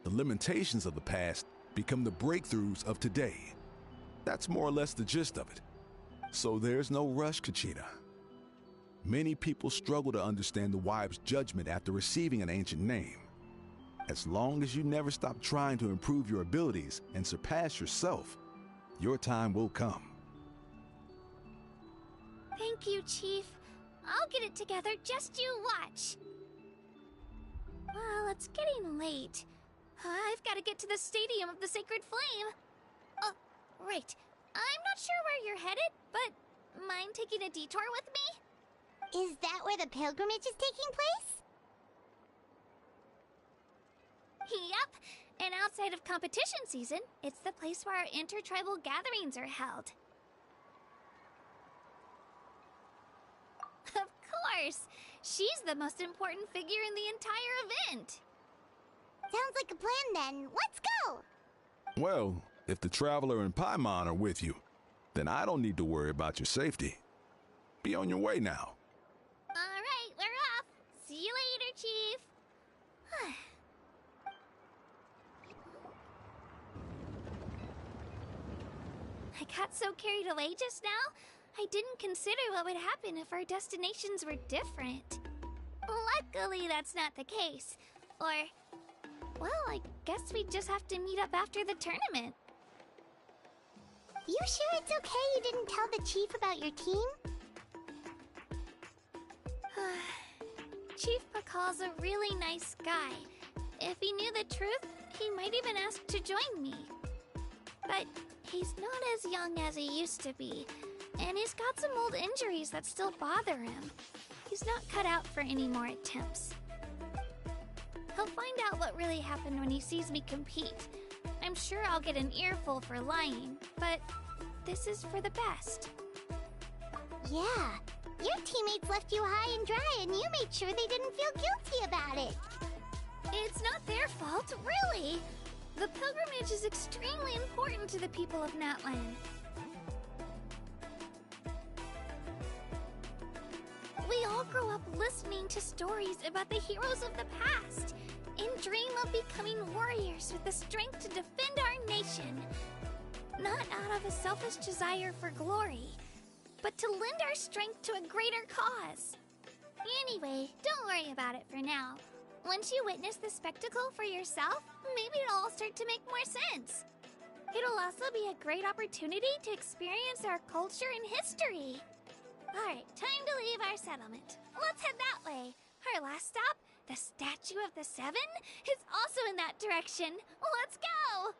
The limitations of the past become the breakthroughs of today. That's more or less the gist of it. So there's no rush, Kachina. Many people struggle to understand the YUB's judgment after receiving an ancient name. As long as you never stop trying to improve your abilities and surpass yourself, your time will come. Thank you, Chief. I'll get it together, just you watch. Well, it's getting late. I've got to get to the Stadium of the Sacred Flame. Oh, right. I'm not sure where you're headed, but mind taking a detour with me? Is that where the pilgrimage is taking place? Yep, and outside of competition season, it's the place where our intertribal gatherings are held. Of course! She's the most important figure in the entire event! Sounds like a plan then. Let's go! Well, if the Traveler and Paimon are with you, then I don't need to worry about your safety. Be on your way now. Alright, we're off! See you later, Chief! I got so carried away just now, I didn't consider what would happen if our destinations were different. Luckily, that's not the case. Or, well, I guess we just have to meet up after the tournament. You sure it's okay you didn't tell the Chief about your team? Chief Pakal's a really nice guy. If he knew the truth, he might even ask to join me. But he's not as young as he used to be, and he's got some old injuries that still bother him. He's not cut out for any more attempts. He'll find out what really happened when he sees me compete. I'm sure I'll get an earful for lying, but this is for the best. Yeah, your teammates left you high and dry and you made sure they didn't feel guilty about it. It's not their fault, really! The pilgrimage is extremely important to the people of Natlan. We all grow up listening to stories about the heroes of the past and dream of becoming warriors with the strength to defend our nation. Not out of a selfish desire for glory, but to lend our strength to a greater cause. Anyway, don't worry about it for now. Once you witness the spectacle for yourself, maybe it'll all start to make more sense. It'll also be a great opportunity to experience our culture and history. Alright, time to leave our settlement. Let's head that way. Our last stop, the Statue of the Seven, is also in that direction. Let's go!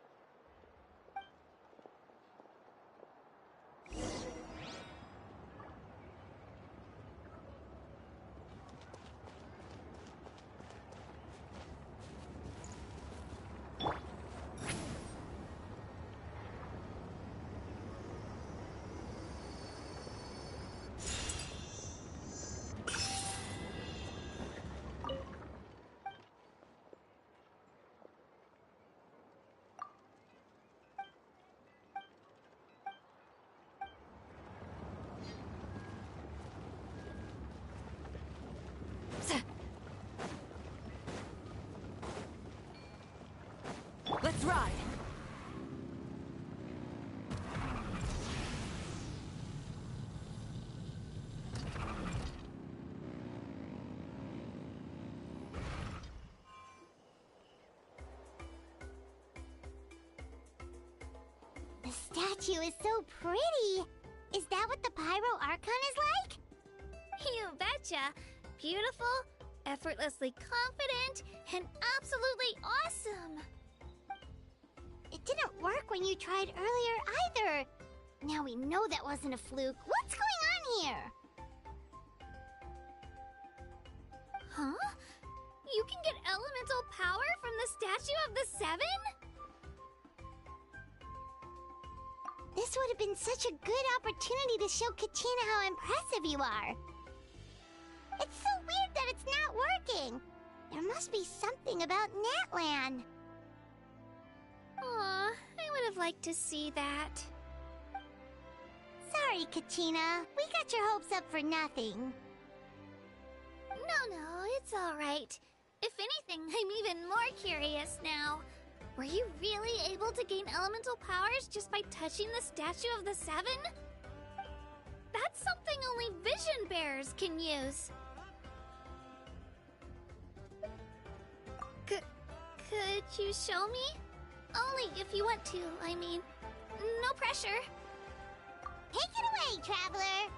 statue is so pretty. Is that what the Pyro Archon is like? You betcha. Beautiful, effortlessly confident, and absolutely awesome. It didn't work when you tried earlier either. Now we know that wasn't a fluke. What's going on here? Huh? You can get elemental power from the Statue of the Seven? This would have been such a good opportunity to show Katina how impressive you are. It's so weird that it's not working. There must be something about Natlan. Aw, I would have liked to see that. Sorry, Katina. We got your hopes up for nothing. No, it's alright. If anything, I'm even more curious now. Were you really able to gain elemental powers just by touching the Statue of the Seven? That's something only vision bearers can use. Could you show me? Only if you want to, I mean. No pressure. Take it away, Traveler!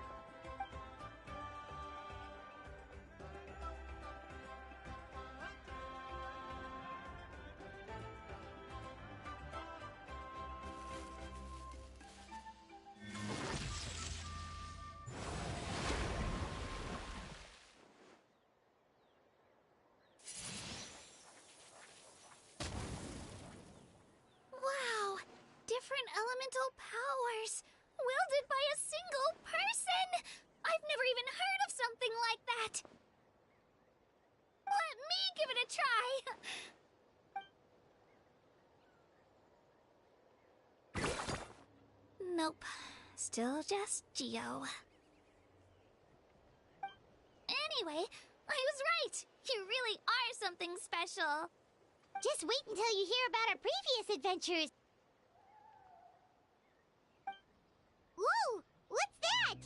Wow! Different elemental powers! Wielded by a single person! I've never even heard of something like that! Let me give it a try! Nope. Still just Geo. Anyway, I was right! You really are something special! Just wait until you hear about our previous adventures! Whoa! What's that?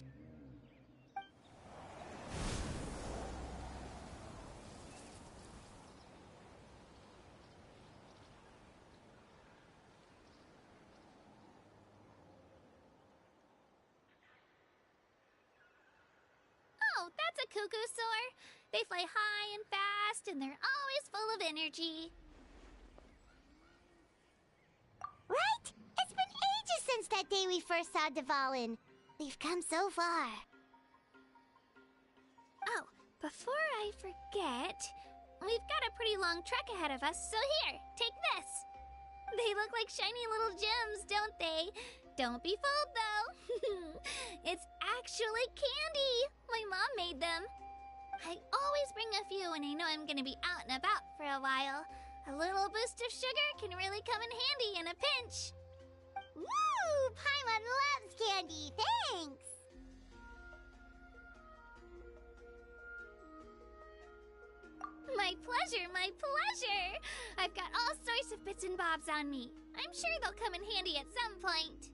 Oh, that's a cuckoo soar. They fly high and fast, and they're always full of energy. Right? It's been ages since that day we first saw Dvalin. We've come so far. Oh, before I forget, we've got a pretty long trek ahead of us, so here, take this. They look like shiny little gems, don't they? Don't be fooled, though. It's actually candy. My mom made them. I always bring a few when I know I'm gonna be out and about for a while. A little boost of sugar can really come in handy in a pinch. Woo! Paimon loves candy! Thanks! My pleasure, my pleasure! I've got all sorts of bits and bobs on me. I'm sure they'll come in handy at some point.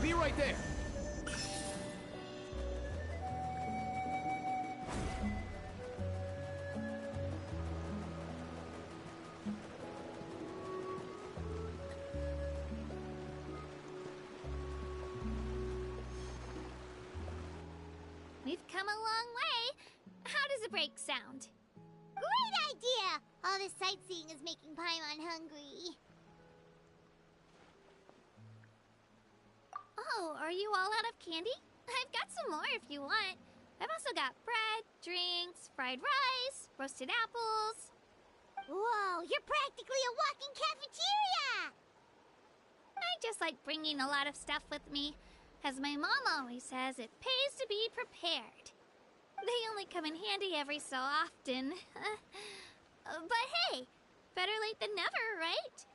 be right there. We've come a long way. How does a break sound? Great idea! All this sightseeing is making Paimon hungry. Oh, are you all out of candy? I've got some more if you want. I've also got bread, drinks, fried rice, roasted apples. Whoa, you're practically a walking cafeteria! I just like bringing a lot of stuff with me. As my mom always says, it pays to be prepared. They only come in handy every so often. But hey, better late than never, right?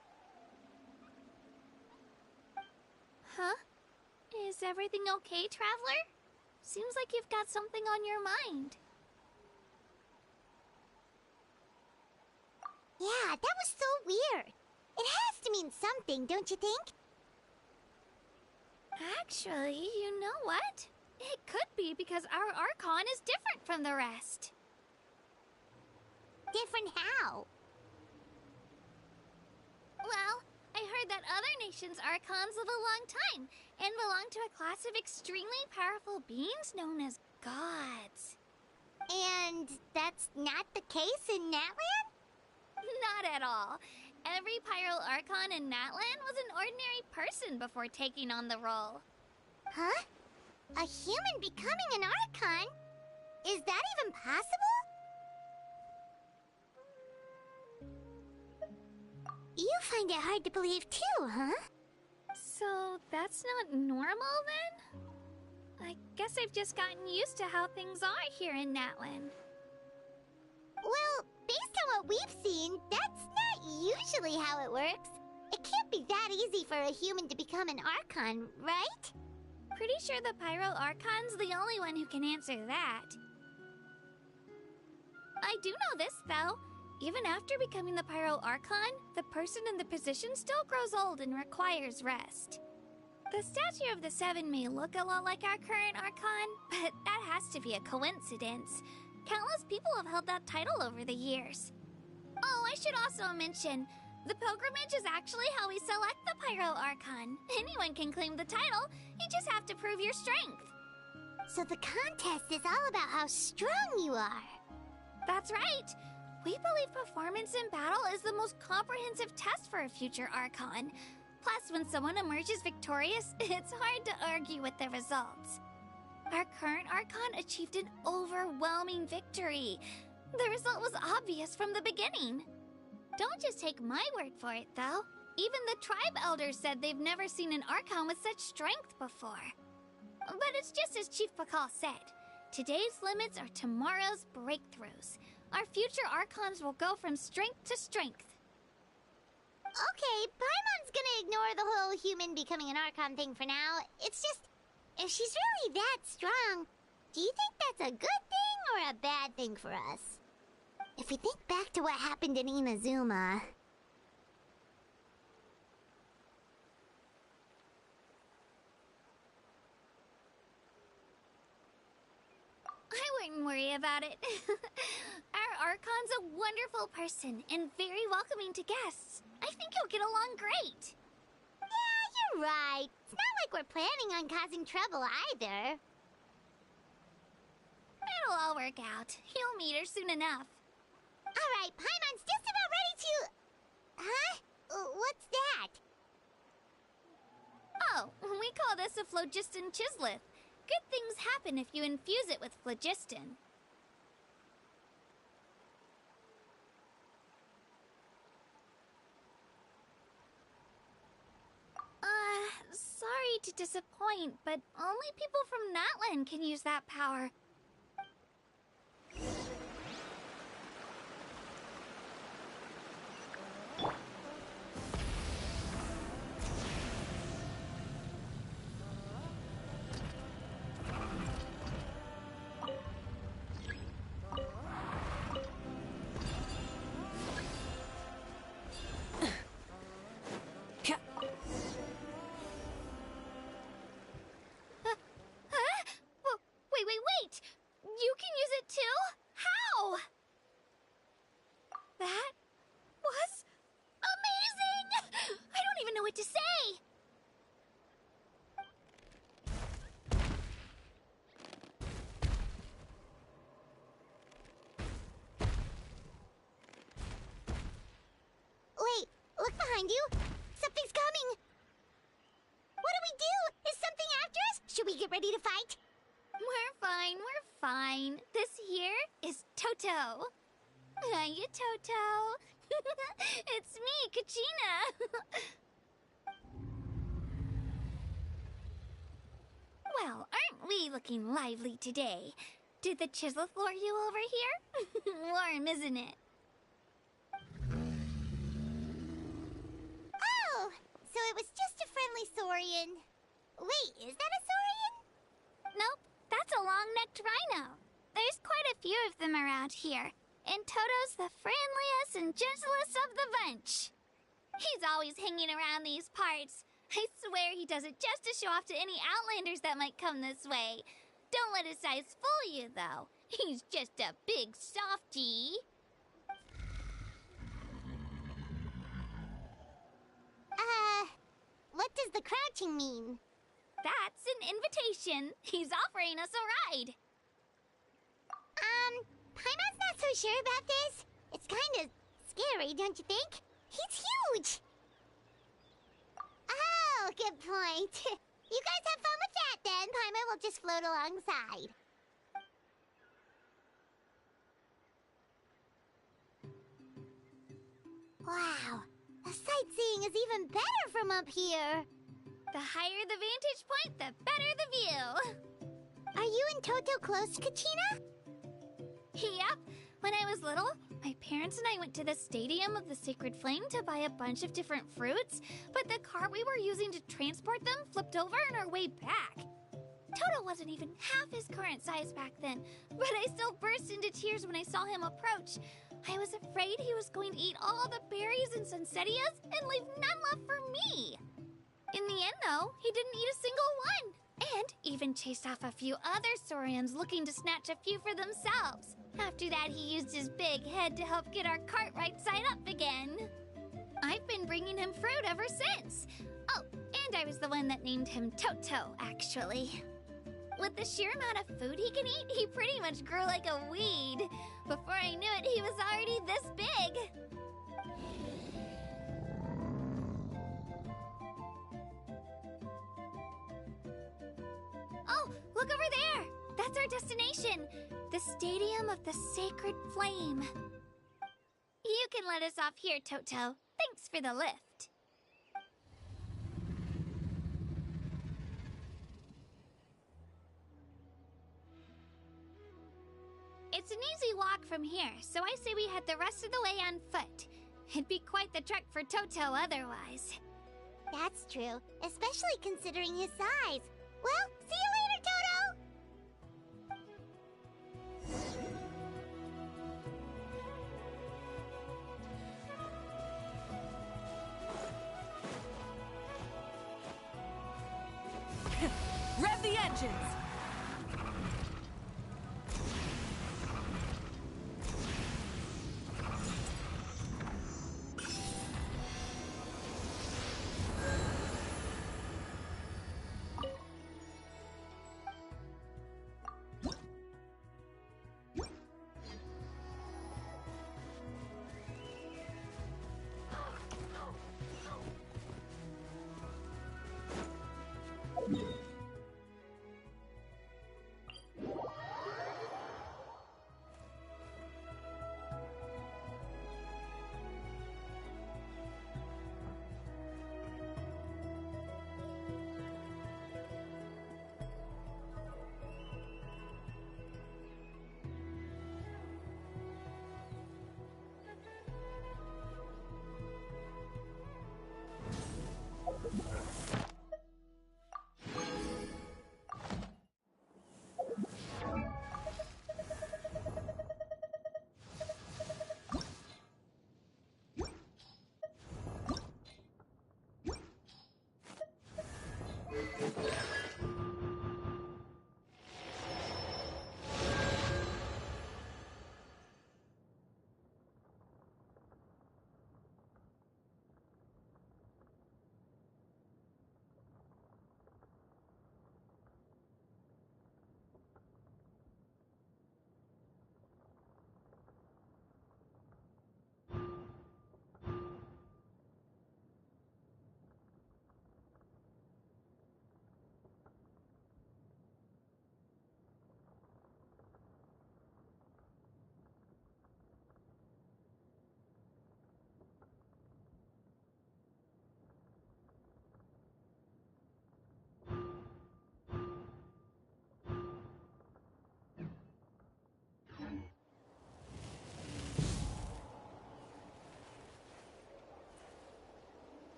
Huh? Is everything okay, Traveler? Seems like you've got something on your mind. Yeah, that was so weird. It has to mean something, don't you think? Actually, you know what? It could be because our Archon is different from the rest. Different how? Well, I heard that other nations' Archons live a long time and belong to a class of extremely powerful beings known as gods. And that's not the case in Natlan? Not at all. Every Pyro Archon in Natlan was an ordinary person before taking on the role. Huh? A human becoming an Archon? Is that even possible? You find it hard to believe too, huh? So that's not normal then? I guess I've just gotten used to how things are here in Natlan. Well, based on what we've seen, that's not usually how it works. It can't be that easy for a human to become an Archon, right? Pretty sure the Pyro Archon's the only one who can answer that. I do know this, though. Even after becoming the Pyro Archon, the person in the position still grows old and requires rest. The Statue of the Seven may look a lot like our current Archon, but that has to be a coincidence. Countless people have held that title over the years. Oh, I should also mention, the pilgrimage is actually how we select the Pyro Archon. Anyone can claim the title, you just have to prove your strength. So the contest is all about how strong you are. That's right. We believe performance in battle is the most comprehensive test for a future Archon. Plus, when someone emerges victorious, it's hard to argue with the results. Our current Archon achieved an overwhelming victory. The result was obvious from the beginning. Don't just take my word for it, though. Even the tribe elders said they've never seen an Archon with such strength before. But it's just as Chief Pakal said. Today's limits are tomorrow's breakthroughs. Our future Archons will go from strength to strength. Okay, Paimon's gonna ignore the whole human becoming an Archon thing for now. It's just, if she's really that strong, do you think that's a good thing or a bad thing for us? If we think back to what happened in Inazuma... I wouldn't worry about it. Our Archon's a wonderful person and very welcoming to guests. I think you'll get along great. Yeah, you're right. It's not like we're planning on causing trouble either. It'll all work out. You'll meet her soon enough. Alright, Paimon's just about ready to... Huh? What's that? Oh, we call this a phlogiston chisleth. Good things happen if you infuse it with phlogiston. Sorry to disappoint, but only people from Natlan can use that power. behind you. Something's coming. What do we do? Is something after us? Should we get ready to fight? We're fine, we're fine. This here is Toto. Hiya, Toto. It's me, Kachina. Well, aren't we looking lively today? Did the chisel floor you over here? Warm, isn't it? Oh, so it was just a friendly saurian. Wait, is that a saurian? Nope, that's a long-necked rhino. There's quite a few of them around here, and Toto's the friendliest and gentlest of the bunch. He's always hanging around these parts. I swear he does it just to show off to any Outlanders that might come this way. Don't let his size fool you, though. He's just a big softie. What does the crouching mean? That's an invitation. He's offering us a ride. Paimon's not so sure about this. It's kind of scary, don't you think? He's huge! Oh, good point. You guys have fun with that, then. Paimon will just float alongside. Wow, the sightseeing is even better from up here. The higher the vantage point, the better the view. Are you and Toto close, Kachina? Yep. When I was little, my parents and I went to the Stadium of the Sacred Flame to buy a bunch of different fruits, but the cart we were using to transport them flipped over on our way back. Toto wasn't even half his current size back then, but I still burst into tears when I saw him approach. I was afraid he was going to eat all the berries and sunsettias and leave none left for me. In the end, though, he didn't eat a single one, and even chased off a few other saurians looking to snatch a few for themselves. After that, he used his big head to help get our cart right side up again. I've been bringing him fruit ever since. Oh, and I was the one that named him Toto, actually. With the sheer amount of food he can eat, he pretty much grew like a weed. Before I knew it, he was already this big. Oh, look over there! That's our destination! The Stadium of the Sacred Flame. You can let us off here, Toto. Thanks for the lift. It's an easy walk from here, so I say we head the rest of the way on foot. It'd be quite the trek for Toto otherwise. That's true, especially considering his size. Well, see you later, Toto! Rev the engines!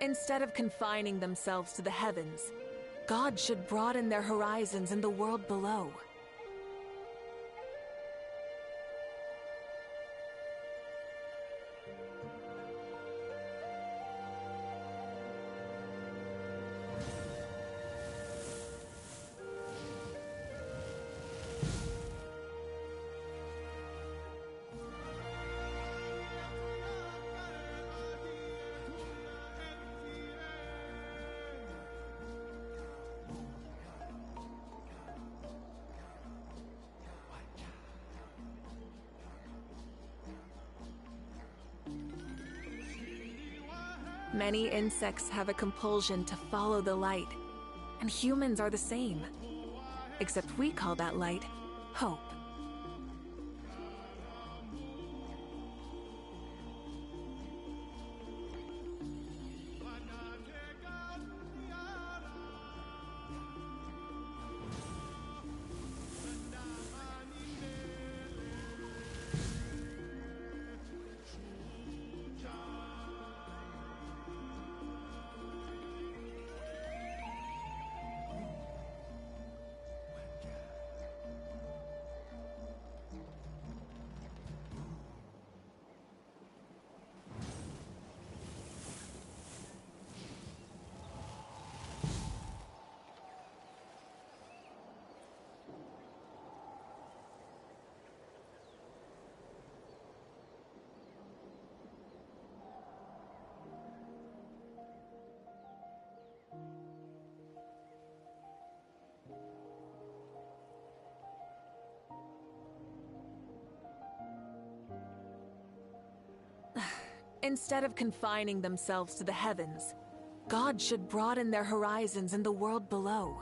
Instead of confining themselves to the heavens, gods should broaden their horizons in the world below. Many insects have a compulsion to follow the light, and humans are the same. Except we call that light hope. Instead of confining themselves to the heavens, gods should broaden their horizons in the world below.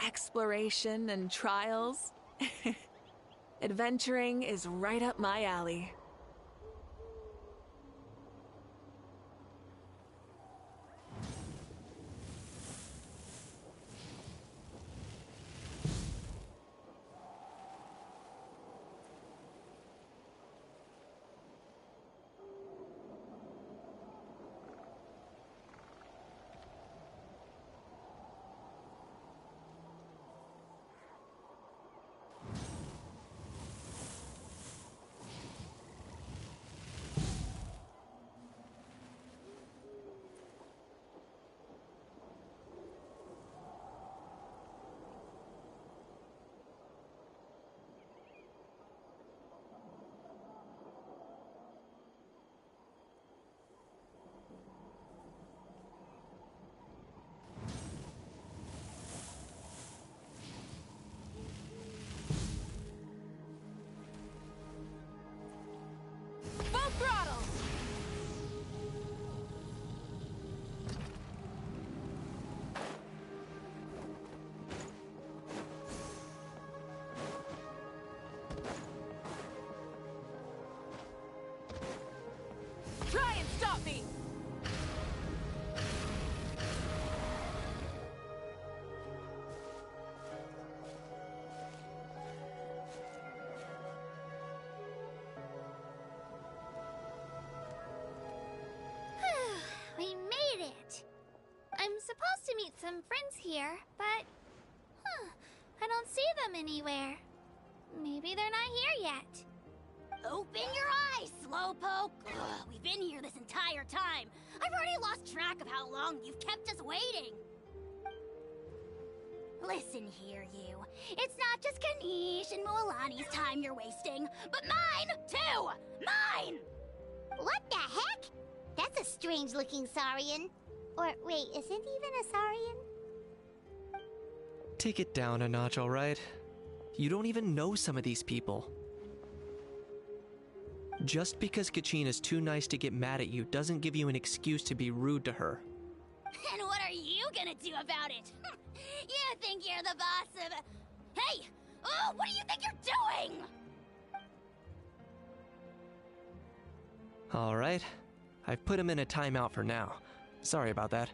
Exploration and trials. Adventuring is right up my alley. Full throttle! Try and stop me! We made it! I'm supposed to meet some friends here, but... I don't see them anywhere. Maybe they're not here yet. Open your eyes, Slowpoke! Ugh, we've been here this entire time. I've already lost track of how long you've kept us waiting. Listen here, you. It's not just Kanish and Moalani's time you're wasting, but mine, too! Mine! What the heck? That's a strange-looking Saurian. Or, wait, is it even a Saurian? Take it down a notch, alright? You don't even know some of these people. Just because Kachina's too nice to get mad at you doesn't give you an excuse to be rude to her. And what are you gonna do about it? You think you're the boss of... Hey! Oh, what do you think you're doing? Alright. I've put him in a timeout for now. Sorry about that.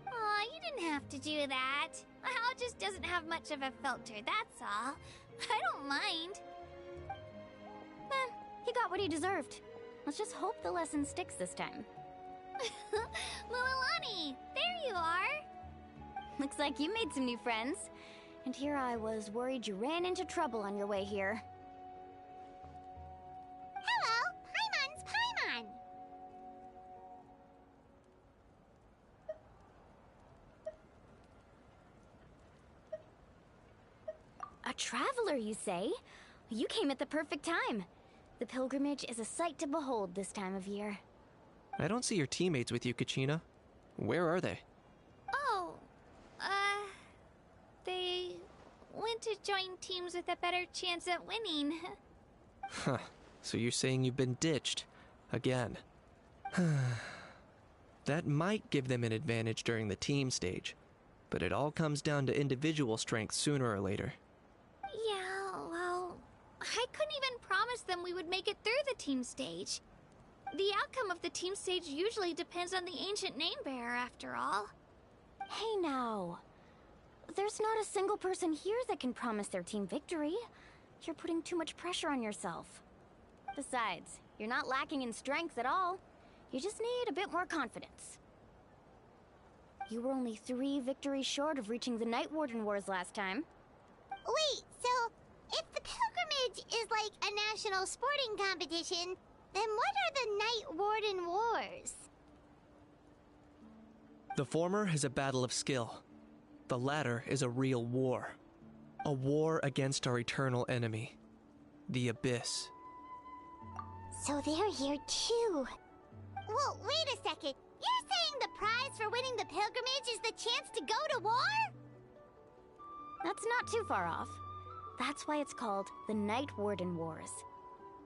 Aw, you didn't have to do that. My house just doesn't have much of a filter, that's all. I don't mind. He got what he deserved. Let's just hope the lesson sticks this time. Mualani, there you are. Looks like you made some new friends. And here I was worried you ran into trouble on your way here. Hello, Paimon's Paimon! A traveler, you say? You came at the perfect time. The pilgrimage is a sight to behold this time of year. I don't see your teammates with you, Kachina. Where are they? Oh, they went to join teams with a better chance at winning. Huh. So you're saying you've been ditched. Again. That might give them an advantage during the team stage, but it all comes down to individual strength sooner or later. Yeah, well, I couldn't even promise them we would make it through the team stage. The outcome of the team stage usually depends on the ancient name bearer, after all. Hey now. There's not a single person here that can promise their team victory. You're putting too much pressure on yourself. Besides, you're not lacking in strength at all. You just need a bit more confidence. You were only 3 victories short of reaching the Night Warden Wars last time. Wait, so if the pilgrimage is like a national sporting competition, then what are the Night Warden Wars? The former is a battle of skill. The latter is a real war. A war against our eternal enemy, the Abyss. So they're here too. Well, wait a second. You're saying the prize for winning the pilgrimage is the chance to go to war? That's not too far off. That's why it's called the Night Warden Wars.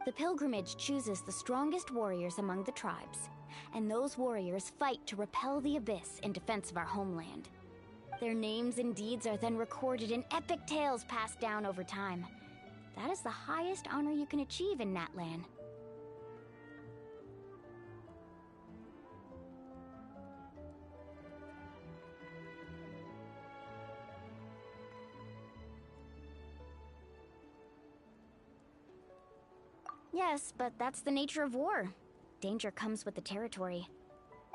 The pilgrimage chooses the strongest warriors among the tribes, and those warriors fight to repel the Abyss in defense of our homeland. Their names and deeds are then recorded in epic tales passed down over time. That is the highest honor you can achieve in Natlan. Yes, but that's the nature of war. Danger comes with the territory.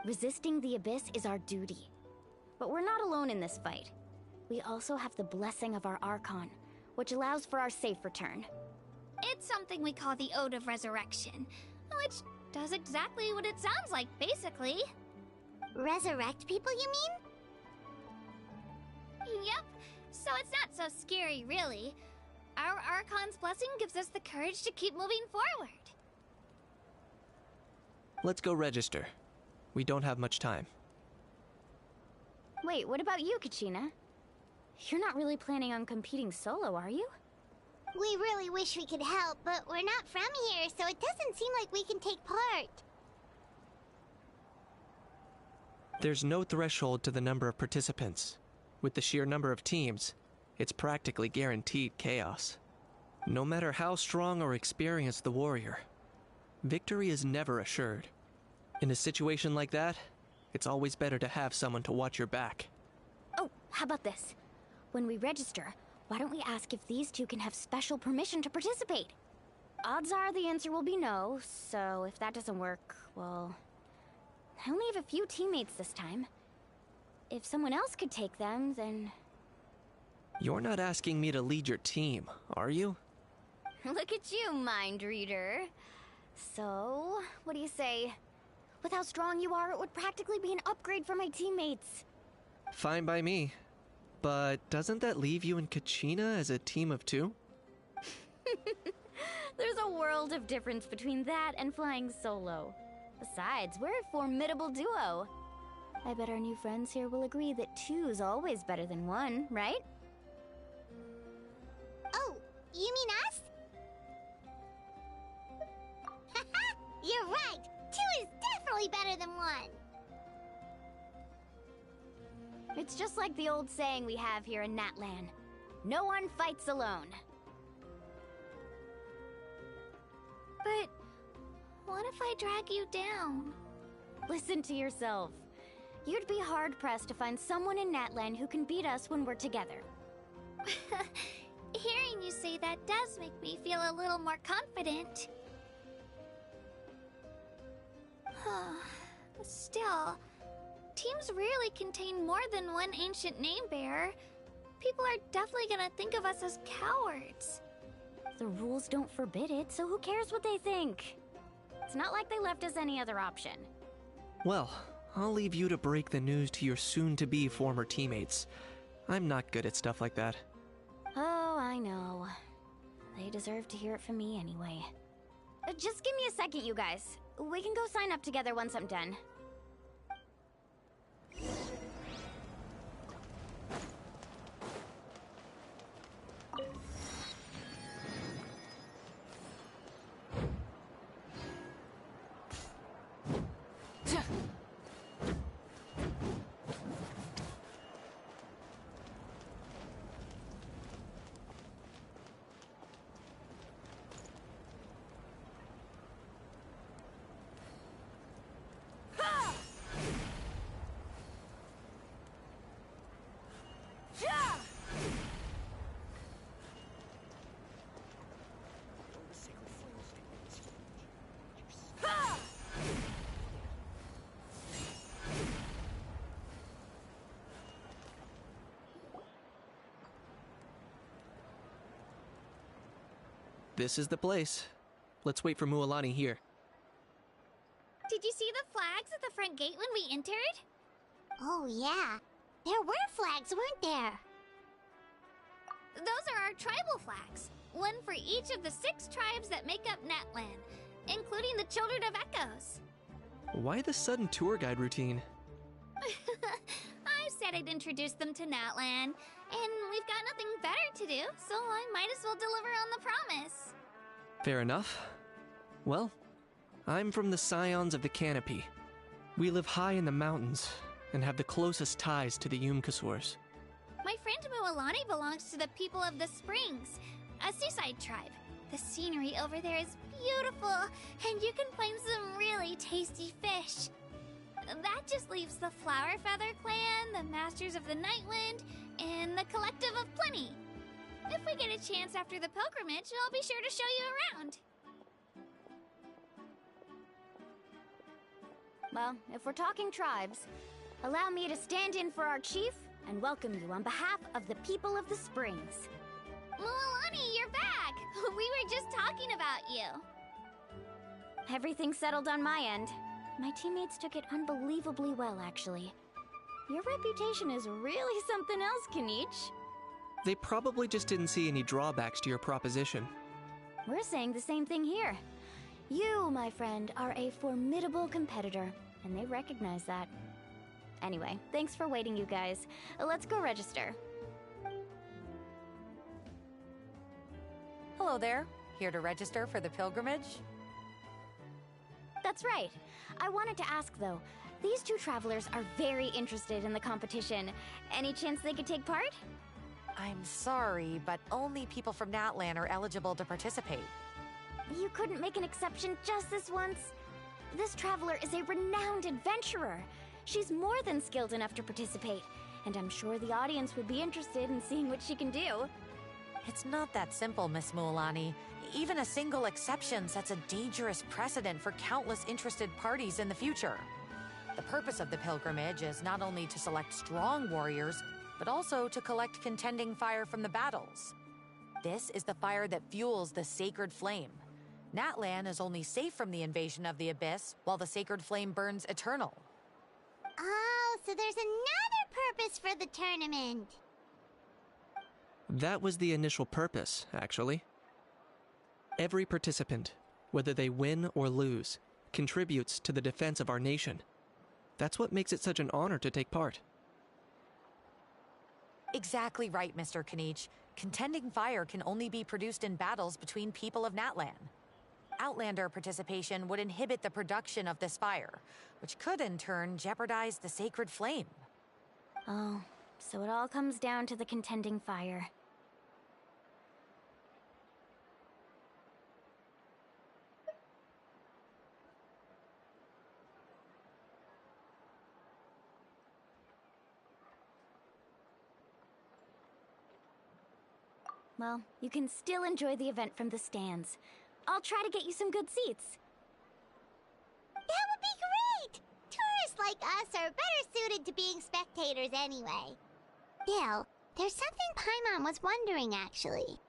Resisting the Abyss is our duty. But we're not alone in this fight. We also have the blessing of our Archon, which allows for our safe return. It's something we call the Ode of Resurrection, which does exactly what it sounds like, basically. Resurrect people, you mean? Yep, so it's not so scary, really. Our Archon's blessing gives us the courage to keep moving forward. Let's go register. We don't have much time. Wait, what about you, Kachina? You're not really planning on competing solo, are you? We really wish we could help, but we're not from here, so it doesn't seem like we can take part. There's no threshold to the number of participants. With the sheer number of teams, it's practically guaranteed chaos. No matter how strong or experienced the warrior, victory is never assured. In a situation like that, it's always better to have someone to watch your back. Oh, how about this? When we register, why don't we ask if these two can have special permission to participate? Odds are the answer will be no, so if that doesn't work, well... I only have a few teammates this time. If someone else could take them, then... You're not asking me to lead your team, are you? Look at you, mind reader. So, what do you say? With how strong you are, it would practically be an upgrade for my teammates. Fine by me. But doesn't that leave you and Kachina as a team of 2? There's a world of difference between that and flying solo. Besides, we're a formidable duo. I bet our new friends here will agree that 2's always better than 1, right? Oh, you mean us? You're right! 2 is definitely better than 1! It's just like the old saying we have here in Natlan. No one fights alone. But what if I drag you down? Listen to yourself. You'd be hard-pressed to find someone in Natlan who can beat us when we're together. Hearing you say that does make me feel a little more confident. Still, teams rarely contain more than one ancient name bearer. People are definitely gonna think of us as cowards. The rules don't forbid it, so who cares what they think? It's not like they left us any other option. Well, I'll leave you to break the news to your soon-to-be former teammates. I'm not good at stuff like that. Oh, I know. They deserve to hear it from me anyway. Just give me a second, you guys. We can go sign up together once I'm done. This is the place. Let's wait for Mualani here. Did you see the flags at the front gate when we entered? Oh yeah, there were flags, weren't there? Those are our tribal flags. One for each of the 6 tribes that make up Natlan, including the Children of Echoes. Why the sudden tour guide routine? I said I'd introduce them to Natlan, and we've got nothing better to do, so I might as well deliver on the promise. Fair enough. Well, I'm from the Scions of the Canopy. We live high in the mountains and have the closest ties to the Yumkasors. My friend Mualani belongs to the people of the Springs, a seaside tribe. The scenery over there is beautiful, and you can find some really tasty fish. That just leaves the Flower Feather Clan, the Masters of the Nightwind, and the Collective of Plenty. If we get a chance after the pilgrimage, I'll be sure to show you around. Well, if we're talking tribes, allow me to stand in for our chief and welcome you on behalf of the people of the Springs. Mualani, you're back! We were just talking about you. Everything's settled on my end. My teammates took it unbelievably well, actually. Your reputation is really something else, Kanich. They probably just didn't see any drawbacks to your proposition. We're saying the same thing here. You, my friend, are a formidable competitor, and they recognize that. Anyway, thanks for waiting, you guys. Let's go register. Hello there. Here to register for the pilgrimage? That's right. I wanted to ask, though. These 2 travelers are very interested in the competition. Any chance they could take part? I'm sorry, but only people from Natlan are eligible to participate. You couldn't make an exception just this once? This traveler is a renowned adventurer. She's more than skilled enough to participate, and I'm sure the audience would be interested in seeing what she can do. It's not that simple, Miss Mualani. Even a single exception sets a dangerous precedent for countless interested parties in the future. The purpose of the pilgrimage is not only to select strong warriors, but also to collect contending fire from the battles. This is the fire that fuels the sacred flame. Natlan is only safe from the invasion of the Abyss, while the sacred flame burns eternal. Oh, so there's another purpose for the tournament. That was the initial purpose, actually. Every participant, whether they win or lose, contributes to the defense of our nation. That's what makes it such an honor to take part. Exactly right, Mr. Kanich. Contending fire can only be produced in battles between people of Natlan. Outlander participation would inhibit the production of this fire, which could in turn jeopardize the sacred flame. Oh, so it all comes down to the contending fire. Well, you can still enjoy the event from the stands. I'll try to get you some good seats. That would be great! Tourists like us are better suited to being spectators anyway. Still, there's something Paimon was wondering, actually.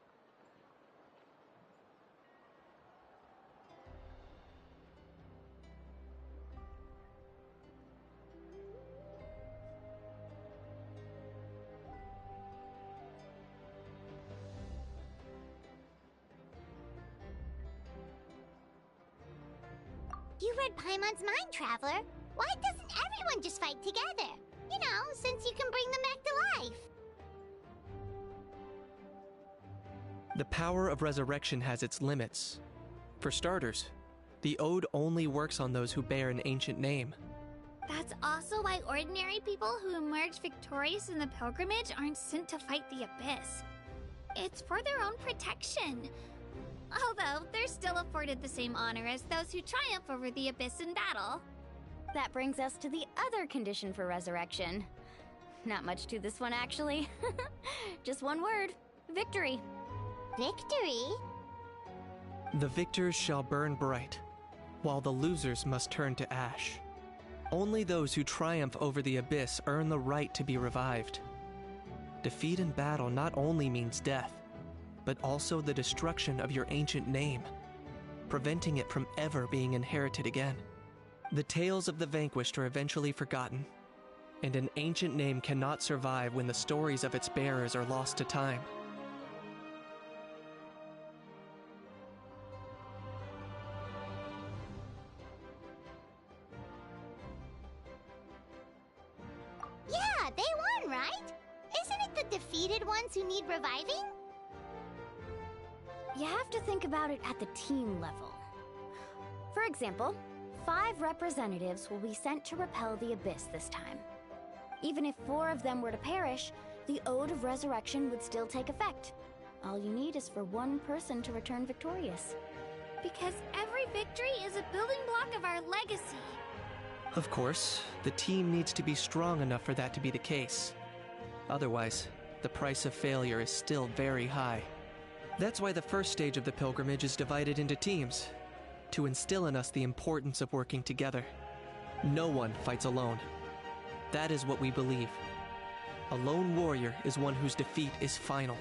You read Paimon's mind, Traveler. Why doesn't everyone just fight together? You know, since you can bring them back to life. The power of resurrection has its limits. For starters, the Ode only works on those who bear an ancient name. That's also why ordinary people who emerge victorious in the pilgrimage aren't sent to fight the Abyss. It's for their own protection. Although, they're still afforded the same honor as those who triumph over the Abyss in battle. That brings us to the other condition for resurrection. Not much to this one, actually. Just one word. Victory. Victory? The victors shall burn bright, while the losers must turn to ash. Only those who triumph over the Abyss earn the right to be revived. Defeat in battle not only means death, but also the destruction of your ancient name, preventing it from ever being inherited again. The tales of the vanquished are eventually forgotten, and an ancient name cannot survive when the stories of its bearers are lost to time. Yeah, they won, right? Isn't it the defeated ones who need reviving? You have to think about it at the team level. For example, 5 representatives will be sent to repel the Abyss this time. Even if 4 of them were to perish, the Ode of Resurrection would still take effect. All you need is for 1 person to return victorious. Because every victory is a building block of our legacy. Of course, the team needs to be strong enough for that to be the case. Otherwise, the price of failure is still very high. That's why the first stage of the pilgrimage is divided into teams, to instill in us the importance of working together. No one fights alone. That is what we believe. A lone warrior is one whose defeat is final.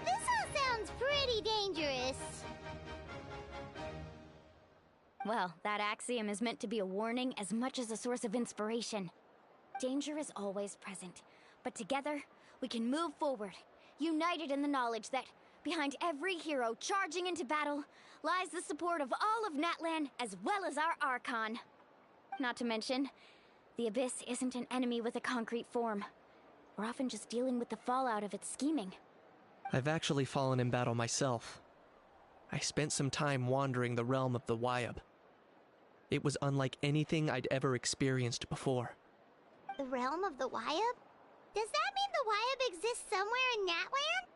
This all sounds pretty dangerous. Well, that axiom is meant to be a warning as much as a source of inspiration. Danger is always present, but together, we can move forward, united in the knowledge that behind every hero charging into battle lies the support of all of Natlan as well as our Archon. Not to mention, the Abyss isn't an enemy with a concrete form. We're often just dealing with the fallout of its scheming. I've actually fallen in battle myself. I spent some time wandering the realm of the Wyab. It was unlike anything I'd ever experienced before. The realm of the Wyab? Does that mean the Wyab exists somewhere in Natlan?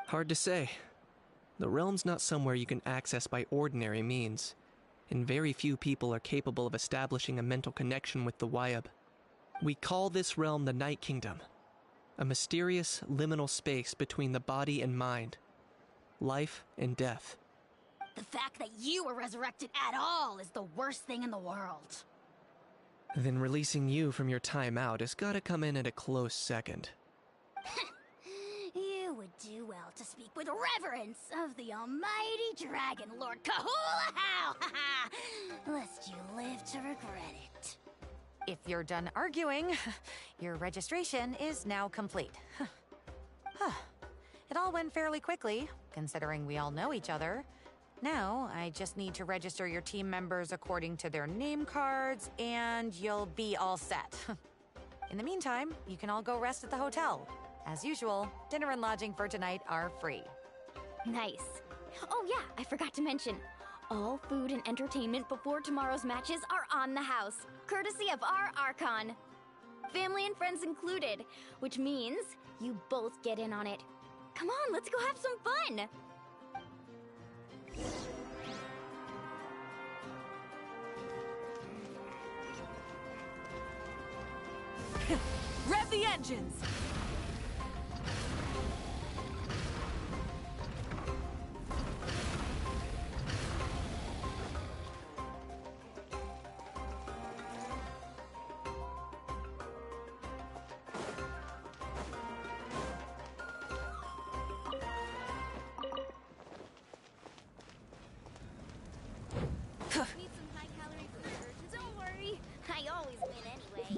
Hard to say. The realm's not somewhere you can access by ordinary means, and very few people are capable of establishing a mental connection with the Wyab. We call this realm the Night Kingdom, a mysterious liminal space between the body and mind, life and death. The fact that you were resurrected at all is the worst thing in the world. Then releasing you from your time out has gotta come in at a close second. You would do well to speak with reverence of the almighty Dragon Lord Kahula-How, lest you live to regret it. If you're done arguing, your registration is now complete. It all went fairly quickly, considering we all know each other. Now, I just need to register your team members according to their name cards, and you'll be all set. In the meantime, you can all go rest at the hotel. As usual, dinner and lodging for tonight are free. Nice. Oh yeah, I forgot to mention. All food and entertainment before tomorrow's matches are on the house, courtesy of our Archon. Family and friends included, which means you both get in on it. Come on, let's go have some fun! Rev the engines! Need some high-calorie food. Don't worry, I always win anyway.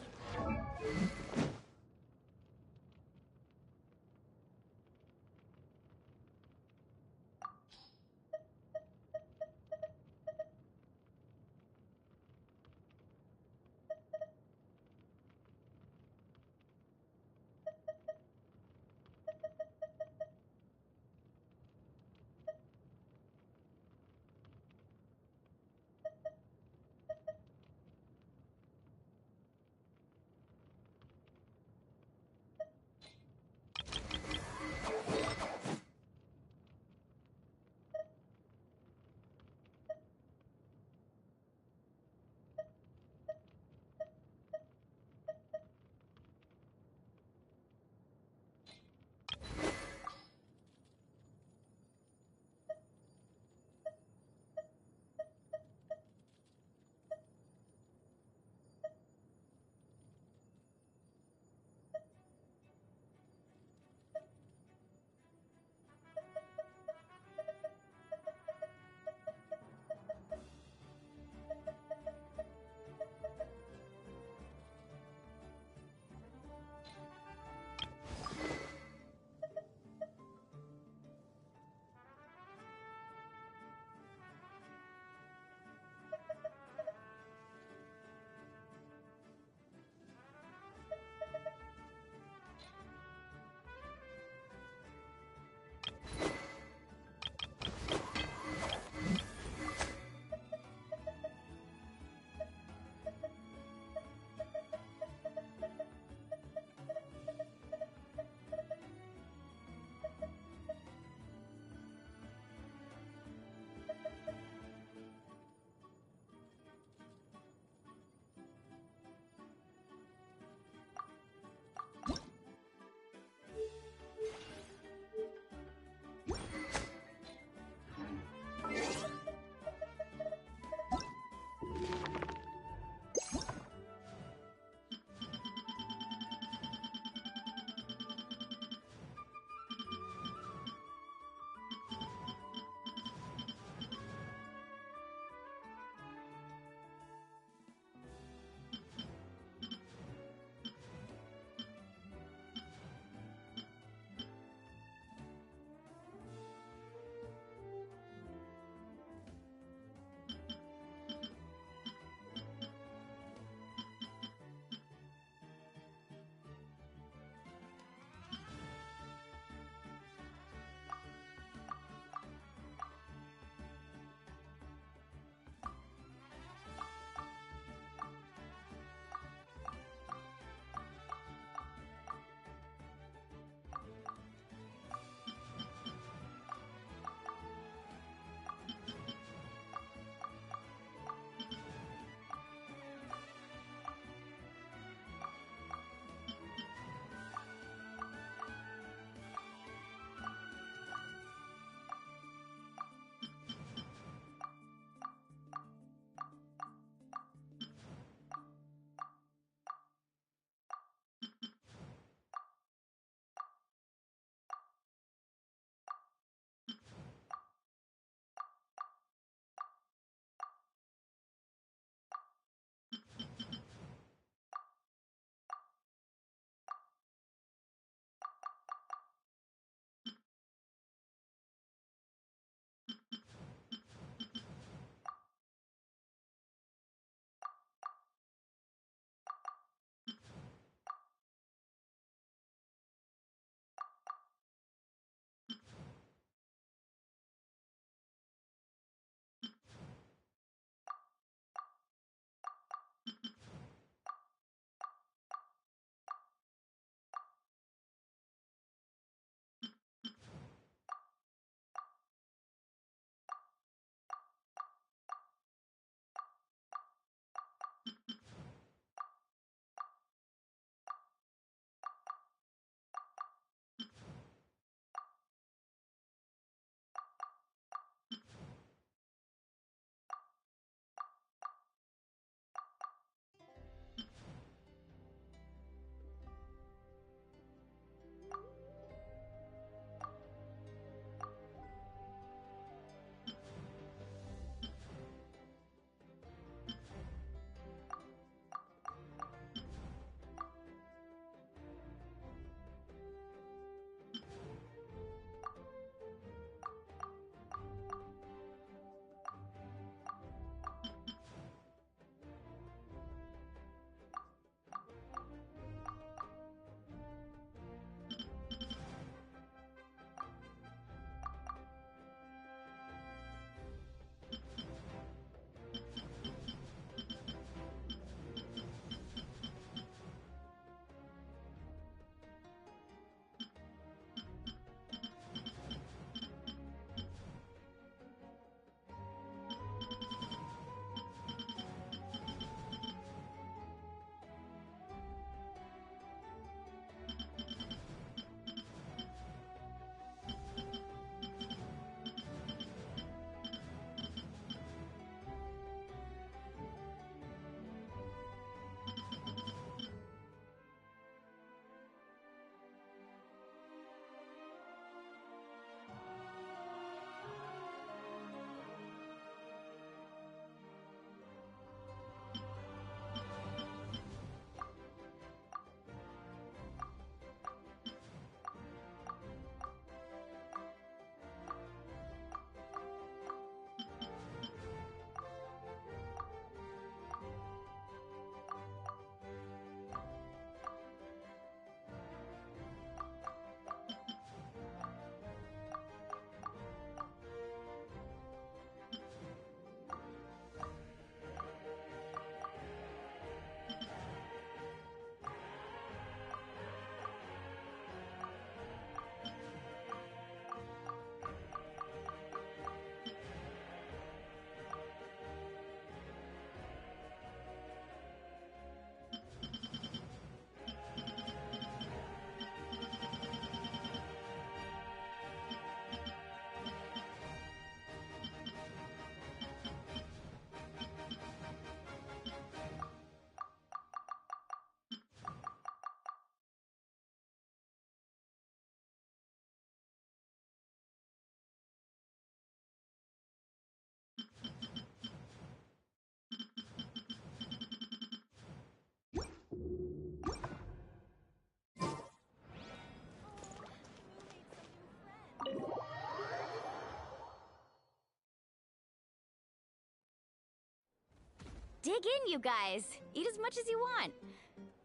Dig in, you guys. Eat as much as you want.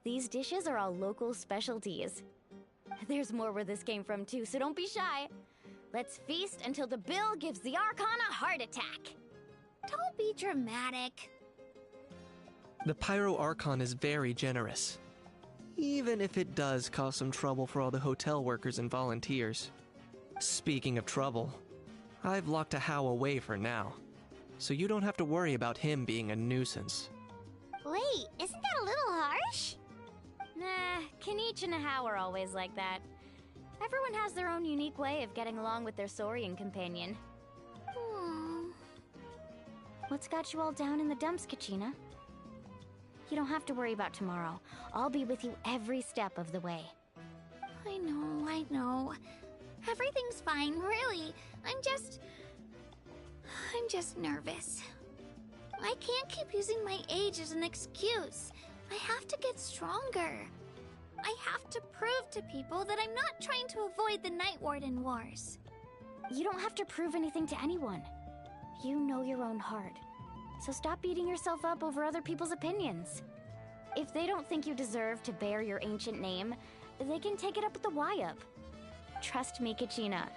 These dishes are all local specialties. There's more where this came from too, so don't be shy. Let's feast until the bill gives the Archon a heart attack. Don't be dramatic. The Pyro Archon is very generous. Even if it does cause some trouble for all the hotel workers and volunteers. Speaking of trouble, I've locked a How away for now, so you don't have to worry about him being a nuisance. Wait, isn't that a little harsh? Nah, Kenichi and How are always like that. Everyone has their own unique way of getting along with their Saurian companion. What's got you all down in the dumps, Kachina? You don't have to worry about tomorrow. I'll be with you every step of the way. I know. Everything's fine, really. I'm just nervous. I can't keep using my age as an excuse. I have to get stronger. I have to prove to people that I'm not trying to avoid the Night Warden Wars. You don't have to prove anything to anyone. You know your own heart. So stop beating yourself up over other people's opinions. If they don't think you deserve to bear your ancient name, they can take it up with the Wyub. Trust me, Kachina.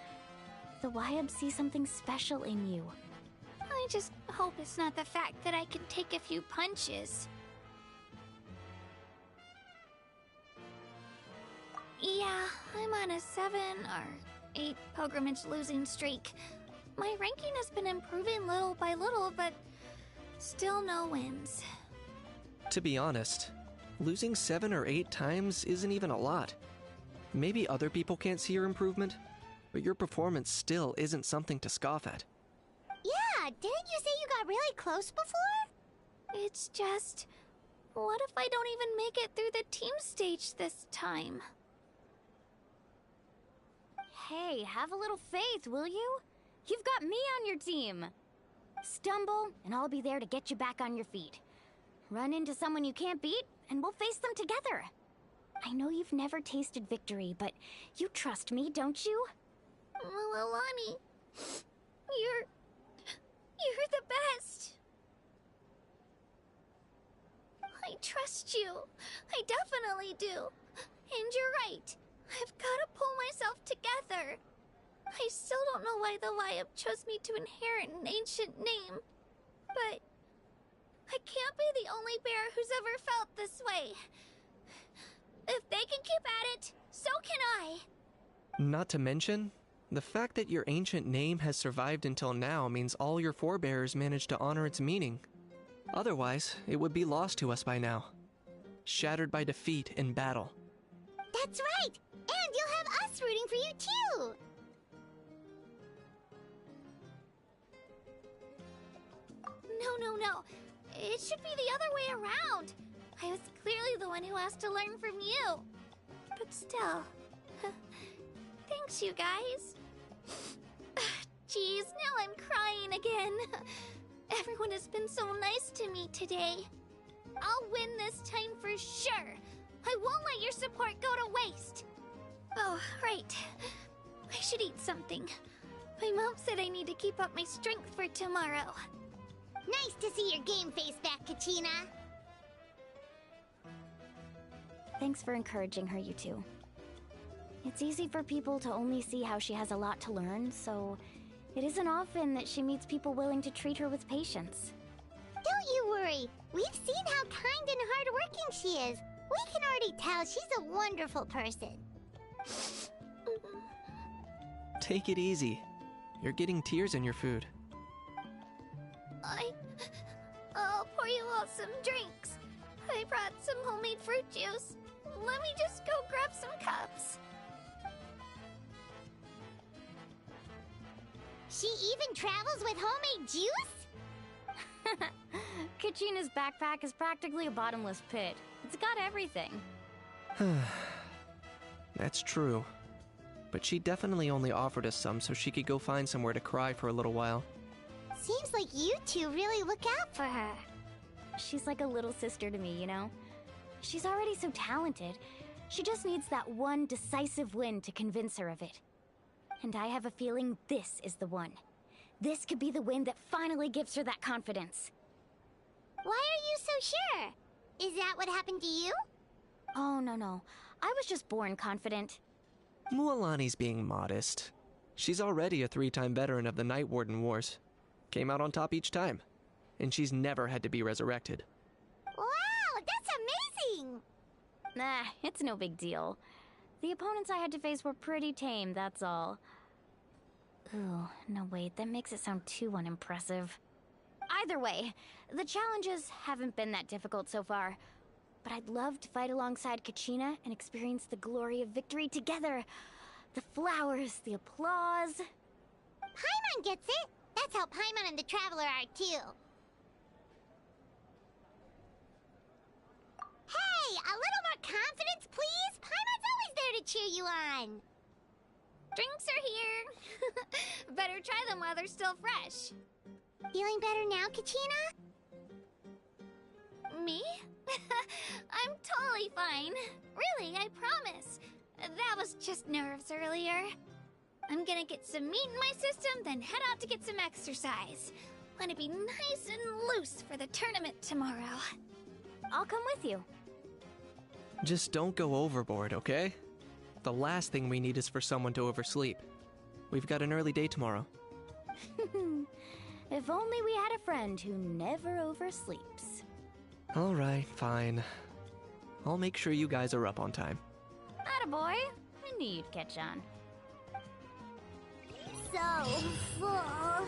The Wyub see something special in you. I just hope it's not the fact that I can take a few punches. Yeah, I'm on a 7 or 8 pilgrimage losing streak. My ranking has been improving little by little, but still no wins. To be honest, losing 7 or 8 times isn't even a lot. Maybe other people can't see your improvement, but your performance still isn't something to scoff at. Yeah, didn't you say you got really close before? It's just... what if I don't even make it through the team stage this time? Hey, have a little faith, will you? You've got me on your team. Stumble, and I'll be there to get you back on your feet. Run into someone you can't beat, and we'll face them together. I know you've never tasted victory, but you trust me, don't you? Alani, you're the best. I trust you. I definitely do. And you're right. I've got to pull myself together. I still don't know why the Wyub chose me to inherit an ancient name. But I can't be the only bear who's ever felt this way. If they can keep at it, so can I. Not to mention, the fact that your ancient name has survived until now means all your forebears managed to honor its meaning. Otherwise, it would be lost to us by now. Shattered by defeat in battle. That's right! And you'll have us rooting for you too! No. It should be the other way around. I was clearly the one who asked to learn from you. But still... thanks, you guys. Jeez, now I'm crying again. Everyone has been so nice to me today. I'll win this time for sure. I won't let your support go to waste. Oh, right. I should eat something. My mom said I need to keep up my strength for tomorrow. Nice to see your game face back, Kachina. Thanks for encouraging her, you two. It's easy for people to only see how she has a lot to learn, so it isn't often that she meets people willing to treat her with patience. Don't you worry. We've seen how kind and hardworking she is. We can already tell she's a wonderful person. Take it easy. You're getting tears in your food. I'll pour you all some drinks. I brought some homemade fruit juice. Let me just go grab some cups. She even travels with homemade juice? Kachina's backpack is practically a bottomless pit. It's got everything. That's true. But she definitely only offered us some so she could go find somewhere to cry for a little while. Seems like you two really look out for her. She's like a little sister to me, you know? She's already so talented. She just needs that one decisive win to convince her of it. And I have a feeling this is the one. This could be the win that finally gives her that confidence. Why are you so sure? Is that what happened to you? Oh, no. I was just born confident. Mualani's being modest. She's already a 3-time veteran of the Night Warden Wars. Came out on top each time. And she's never had to be resurrected. Wow, that's amazing! Nah, it's no big deal. The opponents I had to face were pretty tame, that's all. Ooh, no wait, that makes it sound too unimpressive. Either way, the challenges haven't been that difficult so far. But I'd love to fight alongside Kachina and experience the glory of victory together. The flowers, the applause. Paimon gets it! That's how Paimon and the Traveler are too. Hey, a little more confidence, please! Paimon's always there to cheer you on! Drinks are here. Better try them while they're still fresh. Feeling better now, Kachina? Me? I'm totally fine. Really, I promise. That was just nerves earlier. I'm gonna get some meat in my system, then head out to get some exercise. Wanna be nice and loose for the tournament tomorrow. I'll come with you. Just don't go overboard, okay? The last thing we need is for someone to oversleep. We've got an early day tomorrow. If only we had a friend who never oversleeps. Alright, fine. I'll make sure you guys are up on time. Attaboy. I knew you'd catch on. So full.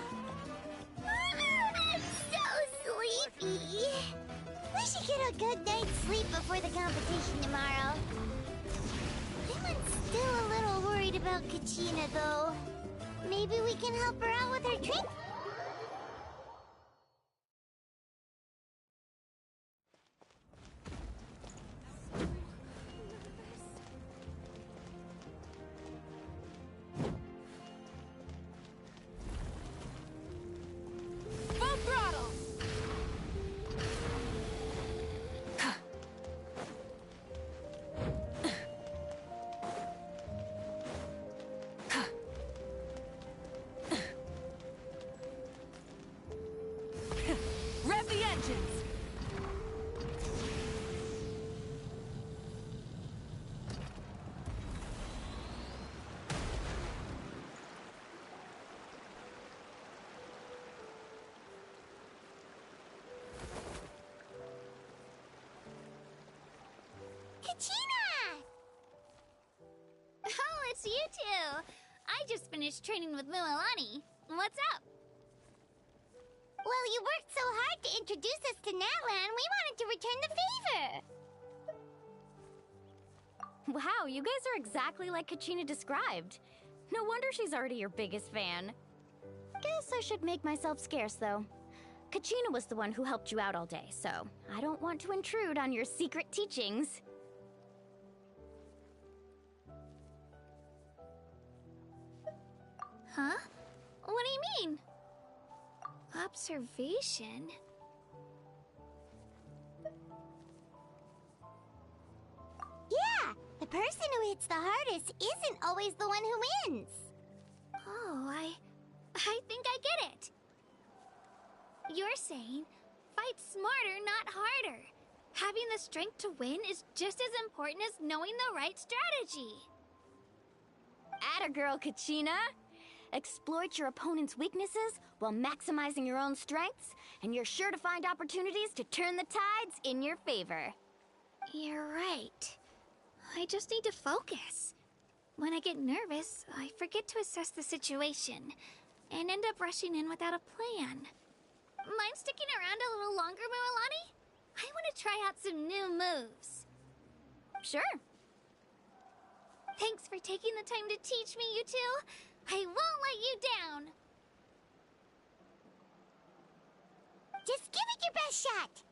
I'm so sleepy. We should get a good night's sleep before the competition tomorrow. I'm still a little worried about Kachina, though. Maybe we can help her out with her drink? Full throttle! Rev the engines! Kachina! Oh, it's you two. I just finished training with Mualani. What's up? Well, you worked so hard to introduce us to Natlan, we wanted to return the favor. Wow, you guys are exactly like Kachina described. No wonder she's already your biggest fan. Guess I should make myself scarce, though. Kachina was the one who helped you out all day, so I don't want to intrude on your secret teachings. Huh? What do you mean? Observation? Yeah, the person who hits the hardest isn't always the one who wins. Oh, I think I get it. You're saying, fight smarter, not harder. Having the strength to win is just as important as knowing the right strategy. Atta girl, Kachina! Exploit your opponent's weaknesses while maximizing your own strengths, and you're sure to find opportunities to turn the tides in your favor. You're right. I just need to focus. When I get nervous, I forget to assess the situation, and end up rushing in without a plan. Mind sticking around a little longer, Mualani? I want to try out some new moves. Sure. Thanks for taking the time to teach me, you two. I won't let you down. Just give it your best shot.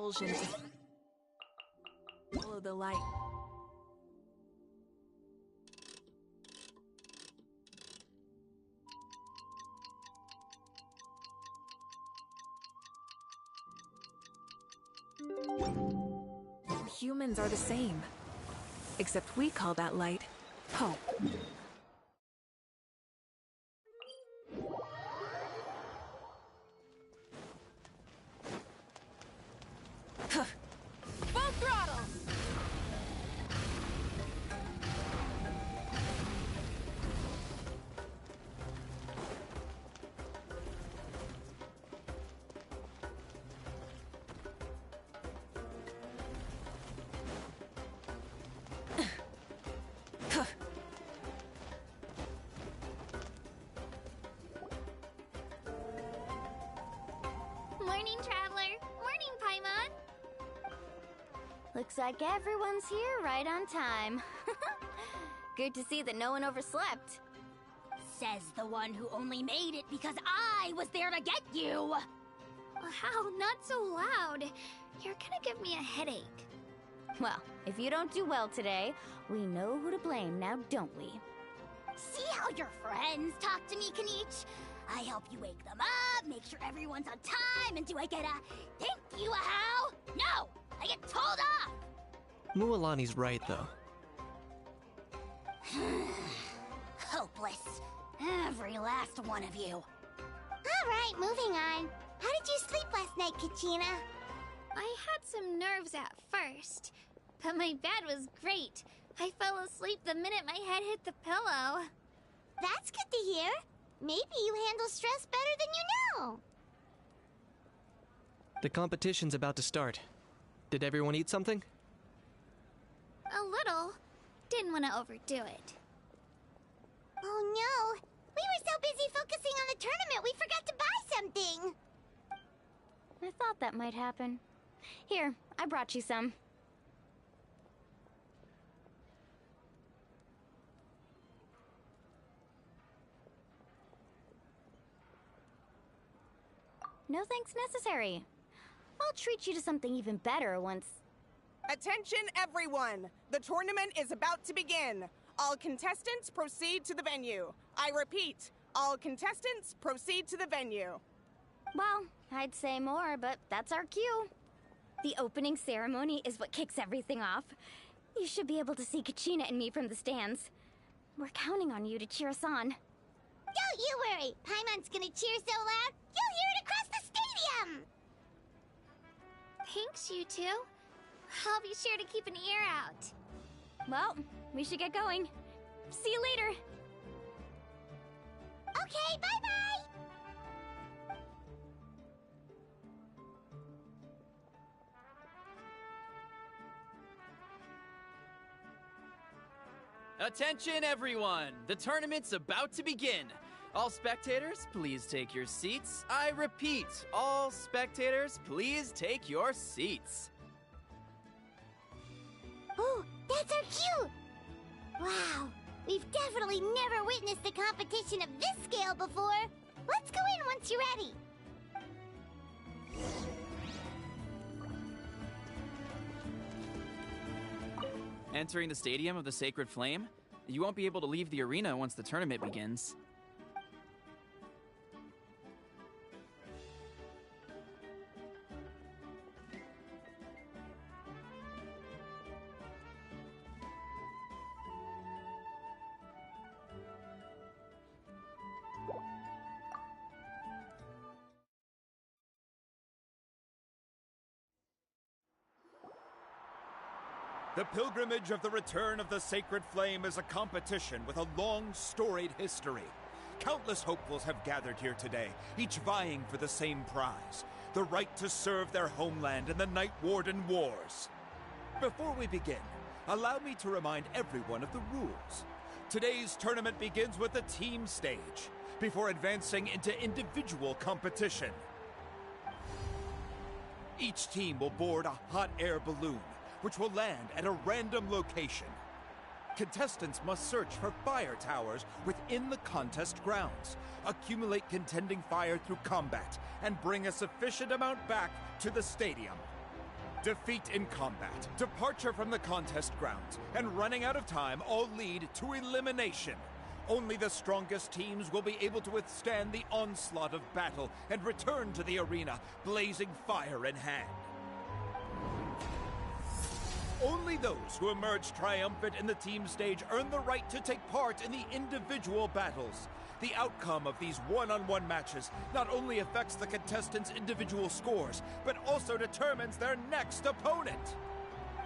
compulsion to follow the light. Humans are the same. Except we call that light hope. Full throttle! Morning, Traveler. Morning, Paimon. Looks like everyone's here right on time. Good to see that no one overslept. Says the one who only made it because I was there to get you! Wow, not so loud. You're gonna give me a headache. Well, if you don't do well today, we know who to blame now, don't we? See how your friends talk to me, Kanich? I help you wake them up, make sure everyone's on time, and do I get a thank you, how? No! I get told off! Mualani's right, though. Hopeless. Every last one of you. Alright, moving on. How did you sleep last night, Kachina? I had some nerves at first, but my bed was great. I fell asleep the minute my head hit the pillow. That's good to hear. Maybe you handle stress better than you know. The competition's about to start. Did everyone eat something? A little. Didn't want to overdo it. Oh no! We were so busy focusing on the tournament we forgot to buy something! I thought that might happen. Here, I brought you some. No thanks necessary. I'll treat you to something even better once... Attention, everyone! The tournament is about to begin. All contestants proceed to the venue. I repeat, all contestants proceed to the venue. Well, I'd say more, but that's our cue. The opening ceremony is what kicks everything off. You should be able to see Kachina and me from the stands. We're counting on you to cheer us on. Don't you worry! Paimon's gonna cheer so loud, you'll hear it across the stadium! Thanks, you two. I'll be sure to keep an ear out. Well, we should get going. See you later. Okay, bye-bye! Attention, everyone! The tournament's about to begin. All spectators, please take your seats. I repeat, all spectators, please take your seats. Oh, that's our cue! Wow, we've definitely never witnessed a competition of this scale before. Let's go in once you're ready. Entering the Stadium of the Sacred Flame, you won't be able to leave the arena once the tournament begins. The pilgrimage of the return of the Sacred Flame is a competition with a long, storied history. Countless hopefuls have gathered here today, each vying for the same prize, the right to serve their homeland in the Night Warden Wars. Before we begin, allow me to remind everyone of the rules. Today's tournament begins with the team stage, before advancing into individual competition. Each team will board a hot air balloon, which will land at a random location. Contestants must search for fire towers within the contest grounds, accumulate contending fire through combat, and bring a sufficient amount back to the stadium. Defeat in combat, departure from the contest grounds, and running out of time all lead to elimination. Only the strongest teams will be able to withstand the onslaught of battle and return to the arena, blazing fire in hand. Only those who emerge triumphant in the team stage earn the right to take part in the individual battles. The outcome of these one-on-one matches not only affects the contestants' individual scores, but also determines their next opponent.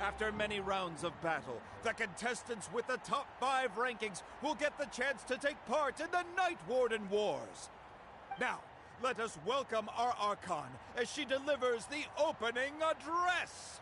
After many rounds of battle, the contestants with the top 5 rankings will get the chance to take part in the Night Warden Wars. Now, let us welcome our Archon as she delivers the opening address.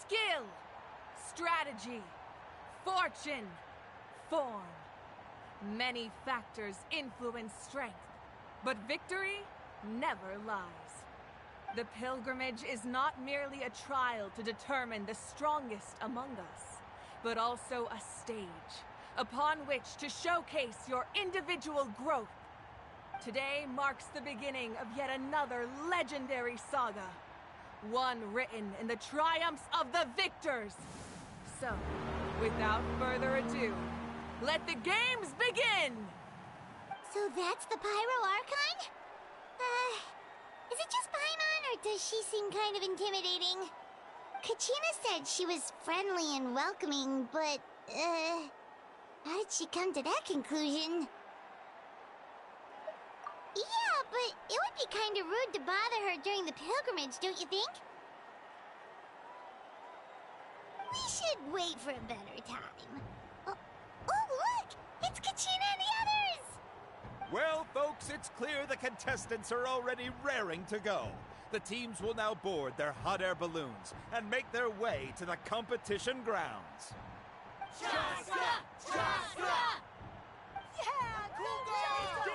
Skill, strategy, fortune, form. Many factors influence strength, but victory never lies. The pilgrimage is not merely a trial to determine the strongest among us, but also a stage upon which to showcase your individual growth. Today marks the beginning of yet another legendary saga. One written in the triumphs of the victors. So, without further ado, let the games begin! So that's the Pyro Archon? Is it just Paimon, or does she seem kind of intimidating? Kachina said she was friendly and welcoming, but, how did she come to that conclusion? Yeah, but it would be kind of rude to bother her during the pilgrimage, don't you think? We should wait for a better time. Oh, look! It's Kachina and the others! Well, folks, it's clear the contestants are already raring to go. The teams will now board their hot air balloons and make their way to the competition grounds. Shasta! Shasta! Yeah, cool girl! Do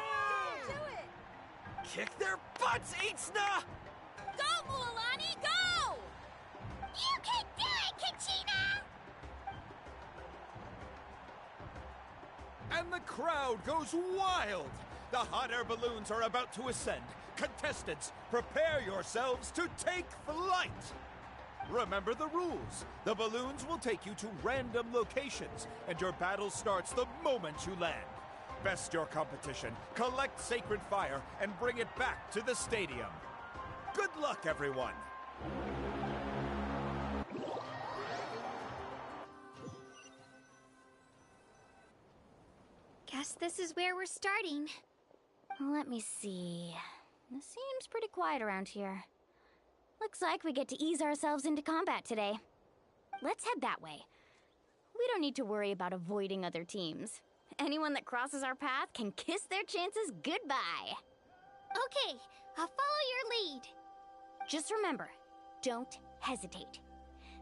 it! Kick their butts, Itzna! Go, Mualani, go! You can do it, Kachina! And the crowd goes wild! The hot air balloons are about to ascend. Contestants, prepare yourselves to take flight! Remember the rules. The balloons will take you to random locations, and your battle starts the moment you land. Best your competition, collect sacred fire, and bring it back to the stadium. Good luck, everyone! Guess this is where we're starting. Let me see. It seems pretty quiet around here. Looks like we get to ease ourselves into combat today. Let's head that way. We don't need to worry about avoiding other teams. Anyone that crosses our path can kiss their chances goodbye. Okay, I'll follow your lead. Just remember, don't hesitate.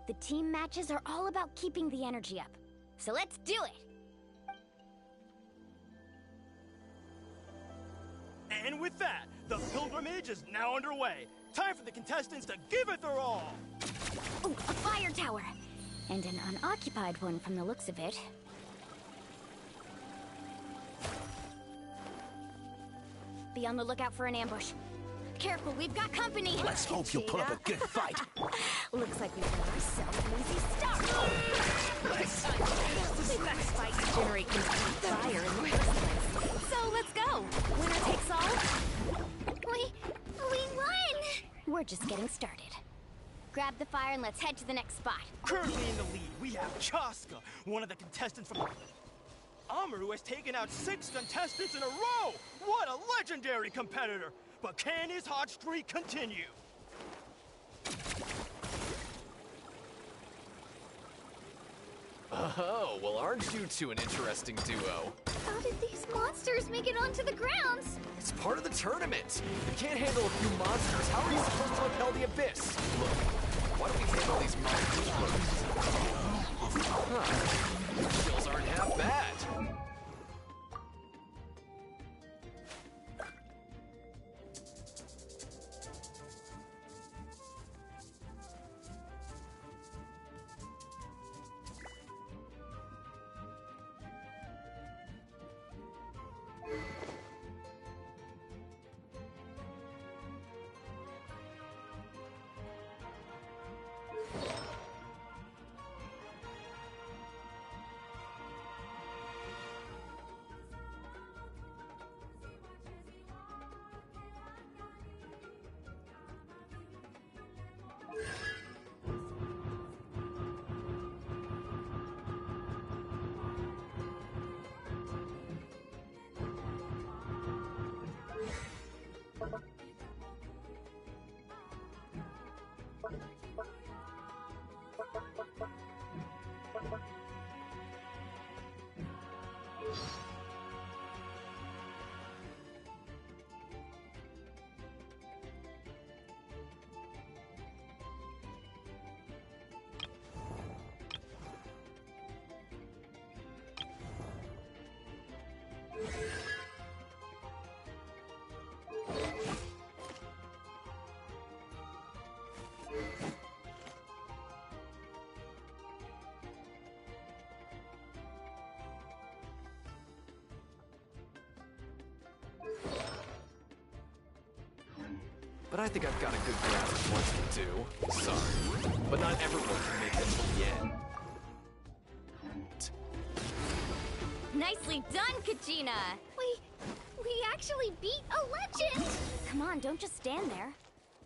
The team matches are all about keeping the energy up. So let's do it! And with that, the pilgrimage is now underway. Time for the contestants to give it their all! Ooh, a fire tower! And an unoccupied one from the looks of it. Be on the lookout for an ambush. Careful, we've got company! Let's hope you'll put up a good fight. Looks like we've got ourselves an easy start! That spikes generate complete fire in the first place. So let's go! Winner takes all? We won! We're just getting started. Grab the fire and let's head to the next spot. Currently in the lead, we have Chaska, one of the contestants from Amaru has taken out 6 contestants in a row! What a legendary competitor! But can his hot streak continue? Oh, well, aren't you two an interesting duo? How did these monsters make it onto the grounds? It's part of the tournament. If you can't handle a few monsters, how are you supposed to repel the abyss? Look, why don't we handle these monsters first? Huh. Skills aren't half bad. but I think I've got a good grasp of what to do. Sorry, but not everyone can make it till the end. Nicely done, Kachina! We actually beat a legend! Come on, don't just stand there.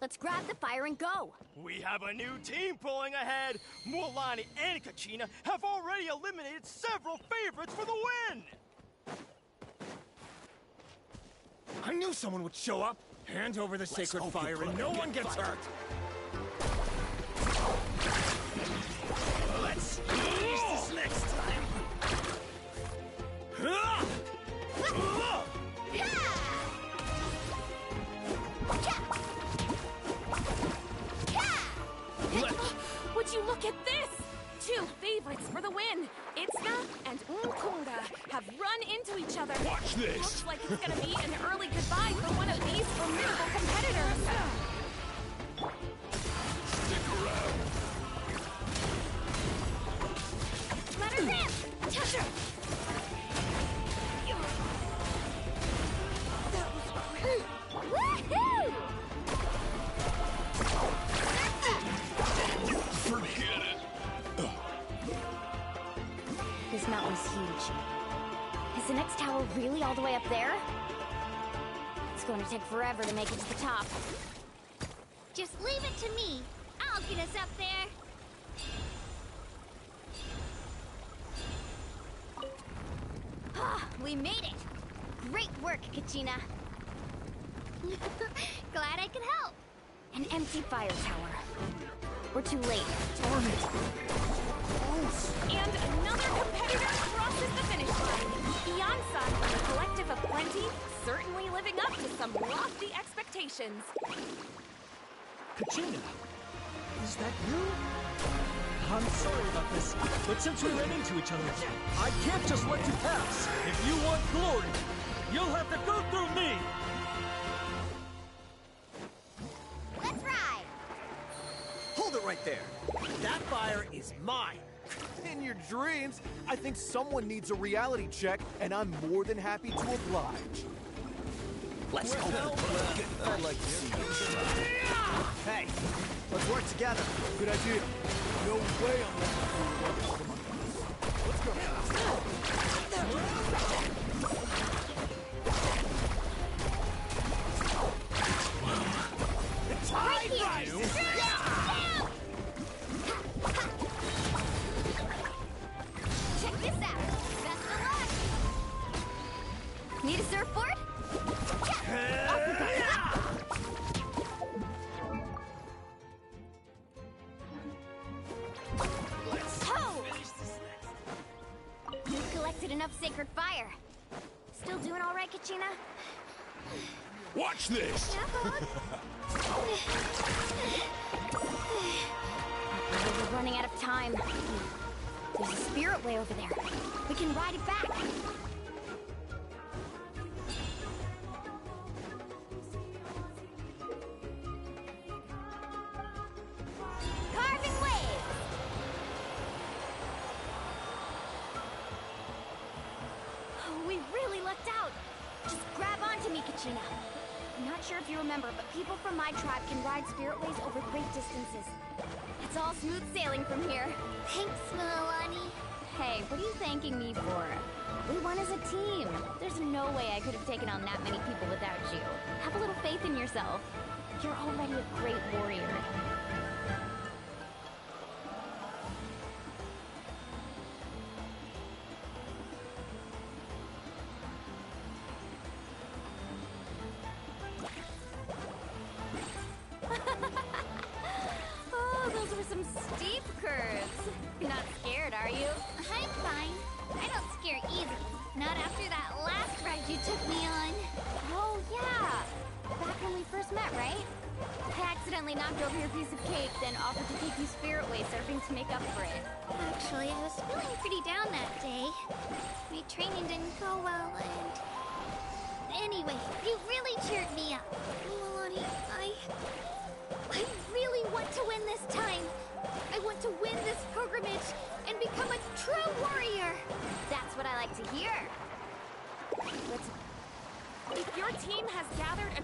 Let's grab the fire and go! We have a new team pulling ahead! Mualani and Kachina have already eliminated several favorites for the win! I knew someone would show up! Hand over the sacred fire and no one gets hurt! Let's use this next time! Would you look at this? Two favorites for the win. Itzna and Unkunga have run into each other. Watch this! Looks like it's gonna be an early goodbye for one of these formidable competitors. Stick around. Let her rip! Touch her! Woohoo! Forget it. This mountain's huge. Is the next tower really all the way up there? It's going to take forever to make it to the top. Just leave it to me. I'll get us up there. Ah, we made it! Great work, Kachina! Glad I could help. An empty fire tower. We're too late. Darn it! And another competitor crosses the finish line. Beyonsan from the Collective of Plenty, certainly living up to some lofty expectations. Kachina, is that you? I'm sorry about this, but since we ran into each other, I can't just let you pass. If you want glory, you'll have to go through me. Let's ride. Hold it right there. That fire is mine. In your dreams, I think someone needs a reality check, and I'm more than happy to oblige. Let's go. I'd like to see you try. Hey, let's work together. Good idea. No way I'm letting you do it. Let's go. The tide rises! Check this out! Best of luck! Need a surfboard? You've collected enough sacred fire. Still doing all right, Kachina? Watch this! We're running out of time. There's a spirit way over there. We can ride it back. Carving waves! Oh, we really lucked out. Just grab onto me, Kachina. I'm not sure if you remember, but people from my tribe can ride spiritways over great distances. It's all smooth sailing from here. Thanks, Mualani. Hey, what are you thanking me for? We won as a team. There's no way I could have taken on that many people without you. Have a little faith in yourself. You're already a great warrior. Oh, those were some steep curves. You're not scared, are you? I'm fine. I don't scare easy. Not after that last ride you took me on. Oh, yeah. Back when we first met, right? I accidentally knocked over your piece of cake, then offered to take you spiritway surfing to make up for it. Actually, I was feeling pretty down that day. My training didn't go well, and... Anyway, you really cheered me up. Mualani, I really want to win this time. I want to win this pilgrimage and become a true warrior. That's what I like to hear. If your team has gathered a...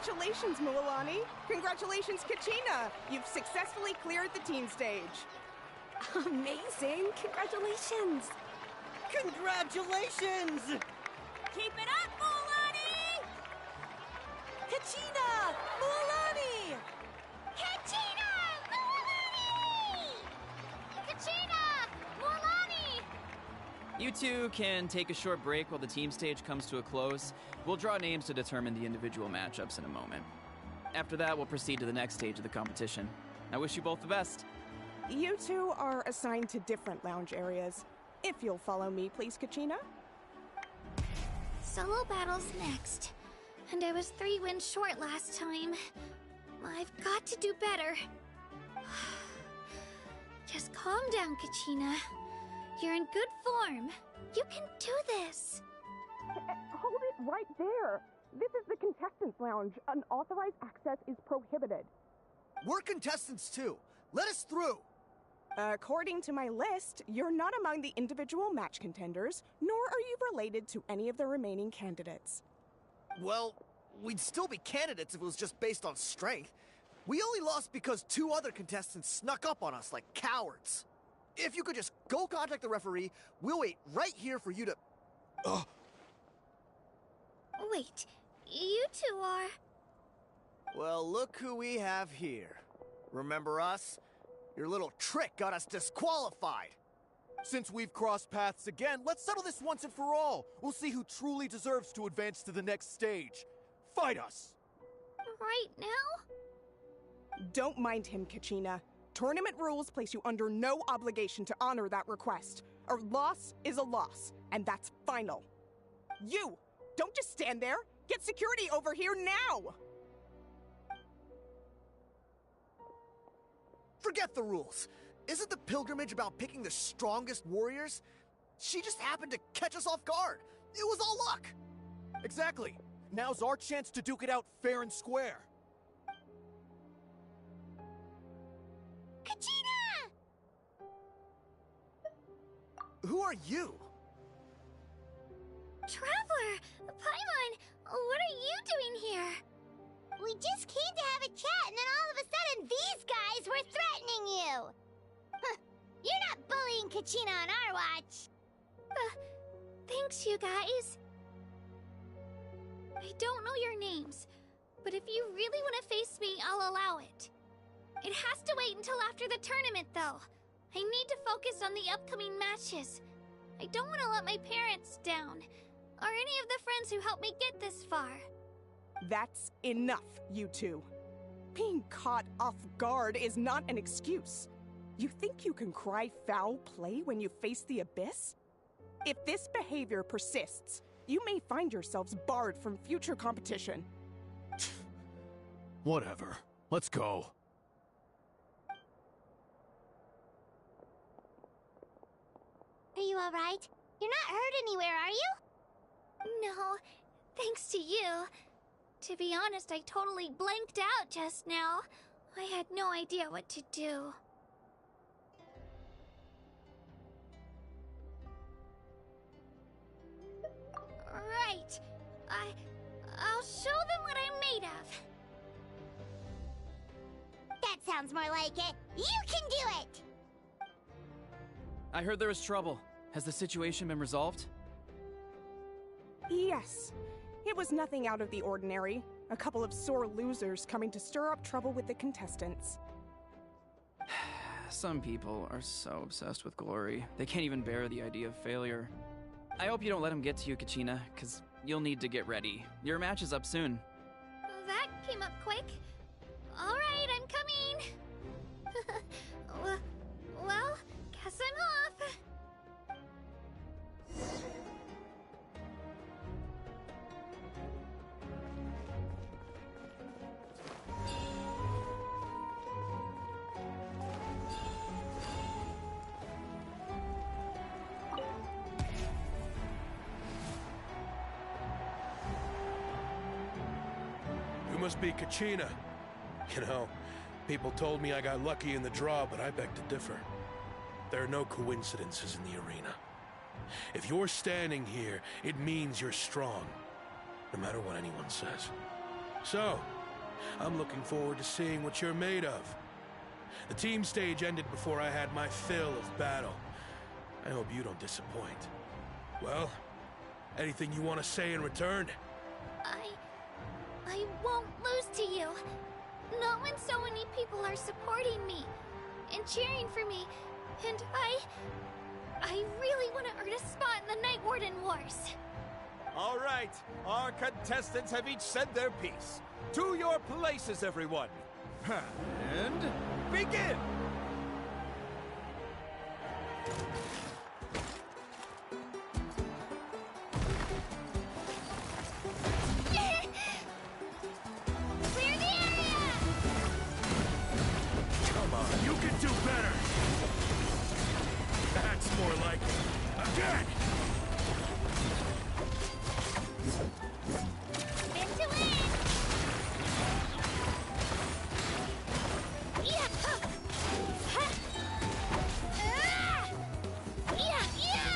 Congratulations, Mualani. Congratulations, Kachina. You've successfully cleared the teen stage. Amazing! Congratulations! Congratulations! Keep it up, Mualani! Kachina! Mualani! Kachina! Mualani! Kachina! Mualani! You two can take a short break while the team stage comes to a close. We'll draw names to determine the individual matchups in a moment. After that, we'll proceed to the next stage of the competition. I wish you both the best. You two are assigned to different lounge areas. If you'll follow me, please, Kachina. Solo battles next. And I was 3 wins short last time. I've got to do better. Just calm down, Kachina. You're in good form. You can do this. Hold it right there. This is the contestants' lounge. Unauthorized access is prohibited. We're contestants too. Let us through. According to my list, you're not among the individual match contenders, nor are you related to any of the remaining candidates. Well, we'd still be candidates if it was just based on strength. We only lost because 2 other contestants snuck up on us like cowards. If you could just go contact the referee, we'll wait right here for you to... Ugh. Wait, you two are... Well, look who we have here. Remember us? Your little trick got us disqualified. Since we've crossed paths again, let's settle this once and for all. We'll see who truly deserves to advance to the next stage. Fight us! Right now? Don't mind him, Kachina. Tournament rules place you under no obligation to honor that request. A loss is a loss, and that's final. You! Don't just stand there! Get security over here now! Forget the rules. Isn't the pilgrimage about picking the strongest warriors? She just happened to catch us off guard. It was all luck. Exactly. Now's our chance to duke it out fair and square. Kachina! Who are you? Traveler! Paimon! What are you doing here? We just came to have a chat, and then all of a sudden, these guys were threatening you! You're not bullying Kachina on our watch! Thanks, you guys. I don't know your names, but if you really want to face me, I'll allow it. It has to wait until after the tournament, though. I need to focus on the upcoming matches. I don't want to let my parents down, or any of the friends who helped me get this far. That's enough, you two. Being caught off guard is not an excuse. You think you can cry foul play when you face the abyss? If this behavior persists, you may find yourselves barred from future competition. Whatever. Let's go. Are you alright? You're not hurt anywhere, are you? No, thanks to you. To be honest, I totally blanked out just now. I had no idea what to do. Right. I'll show them what I'm made of. That sounds more like it. You can do it! I heard there was trouble. Has the situation been resolved? Yes. It was nothing out of the ordinary. A couple of sore losers coming to stir up trouble with the contestants. Some people are so obsessed with glory, they can't even bear the idea of failure. I hope you don't let them get to you, Kachina, because you'll need to get ready. Your match is up soon. That came up quick. All right, I'm coming. Well, guess I'm off. You must be Kachina. You know, people told me I got lucky in the draw, but I beg to differ. There are no coincidences in the arena. If you're standing here, it means you're strong, no matter what anyone says. So, I'm looking forward to seeing what you're made of. The team stage ended before I had my fill of battle. I hope you don't disappoint. Well, anything you want to say in return? I won't lose to you. Not when so many people are supporting me and cheering for me. And I really want to earn a spot in the Night Warden Wars. All right, our contestants have each said their piece. To your places, everyone. And begin! Clear the area! Come on, you can do better! That's more like it. Again! Spin to win! Yeah! Ha! Yeah! Yeah!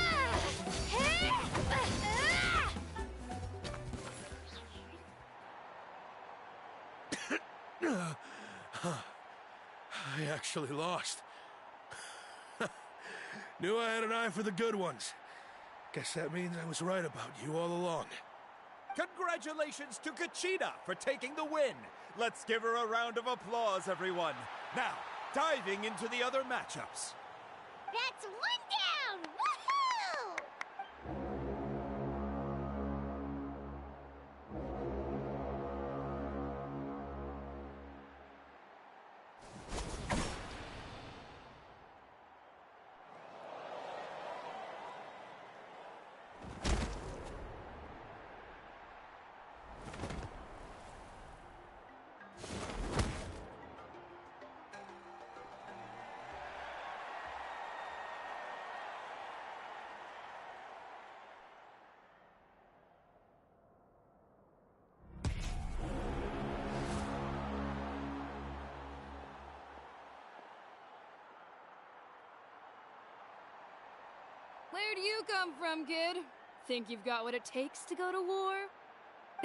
I actually lost. Knew I had an eye for the good ones. Guess that means I was right about you all along. Congratulations to Kachina for taking the win. Let's give her a round of applause, everyone. Now, diving into the other matchups. That's one down! Woohoo! Where do you come from, kid? Think you've got what it takes to go to war?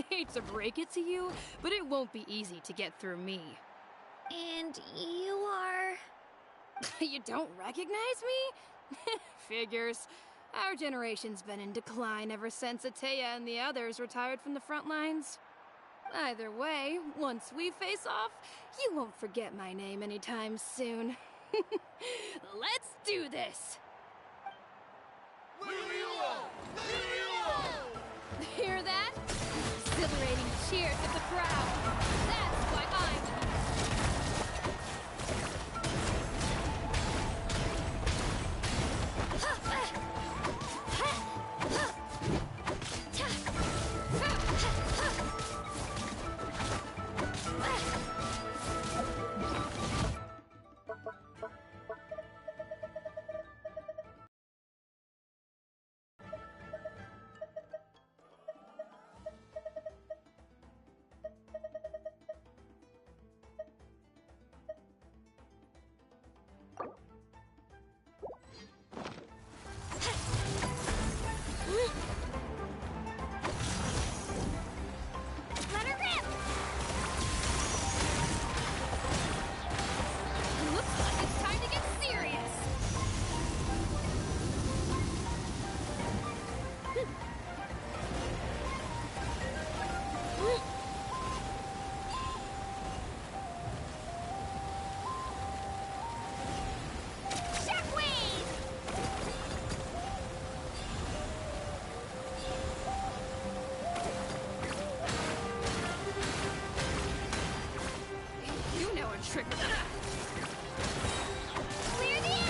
Hate to break it to you, but it won't be easy to get through me. And you are... You don't recognize me? Figures. Our generation's been in decline ever since Ateya and the others retired from the front lines. Either way, once we face off, you won't forget my name anytime soon. Let's do this! Hear that? Exhilarating cheers of the crowd. That's why I'm here. Let her rip! Looks like it's time to get serious. Shockwave! You know a trick. Clear the area!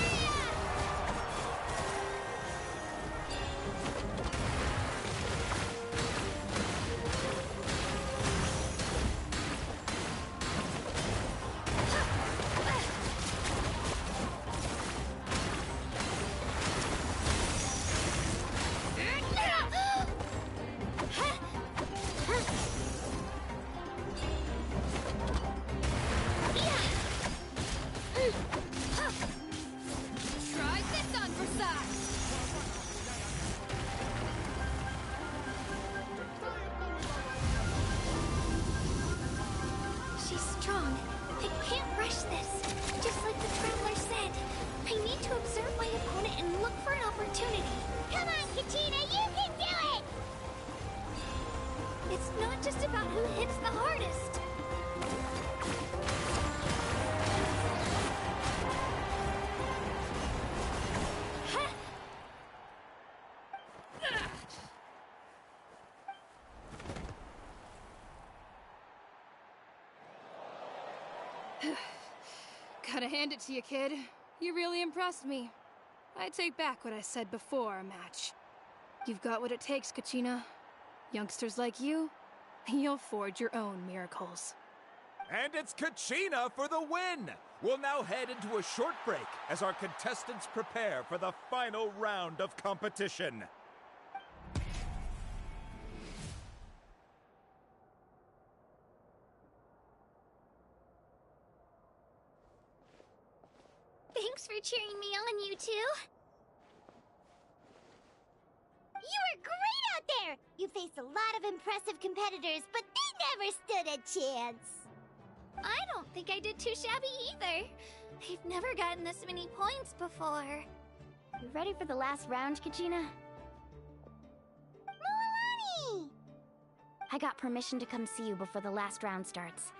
this. Just like the Traveler said, I need to observe my opponent and look for an opportunity. Come on, Kachina, you can do it! It's not just about who hits the hardest. Gotta hand it to you, kid. You really impressed me. I take back what I said before our match. You've got what it takes, Kachina. Youngsters like you, you'll forge your own miracles. And it's Kachina for the win! We'll now head into a short break as our contestants prepare for the final round of competition. Thanks for cheering me on, you two. You were great out there! You faced a lot of impressive competitors, but they never stood a chance. I don't think I did too shabby either. I've never gotten this many points before. You ready for the last round, Kachina? Moalani! I got permission to come see you before the last round starts.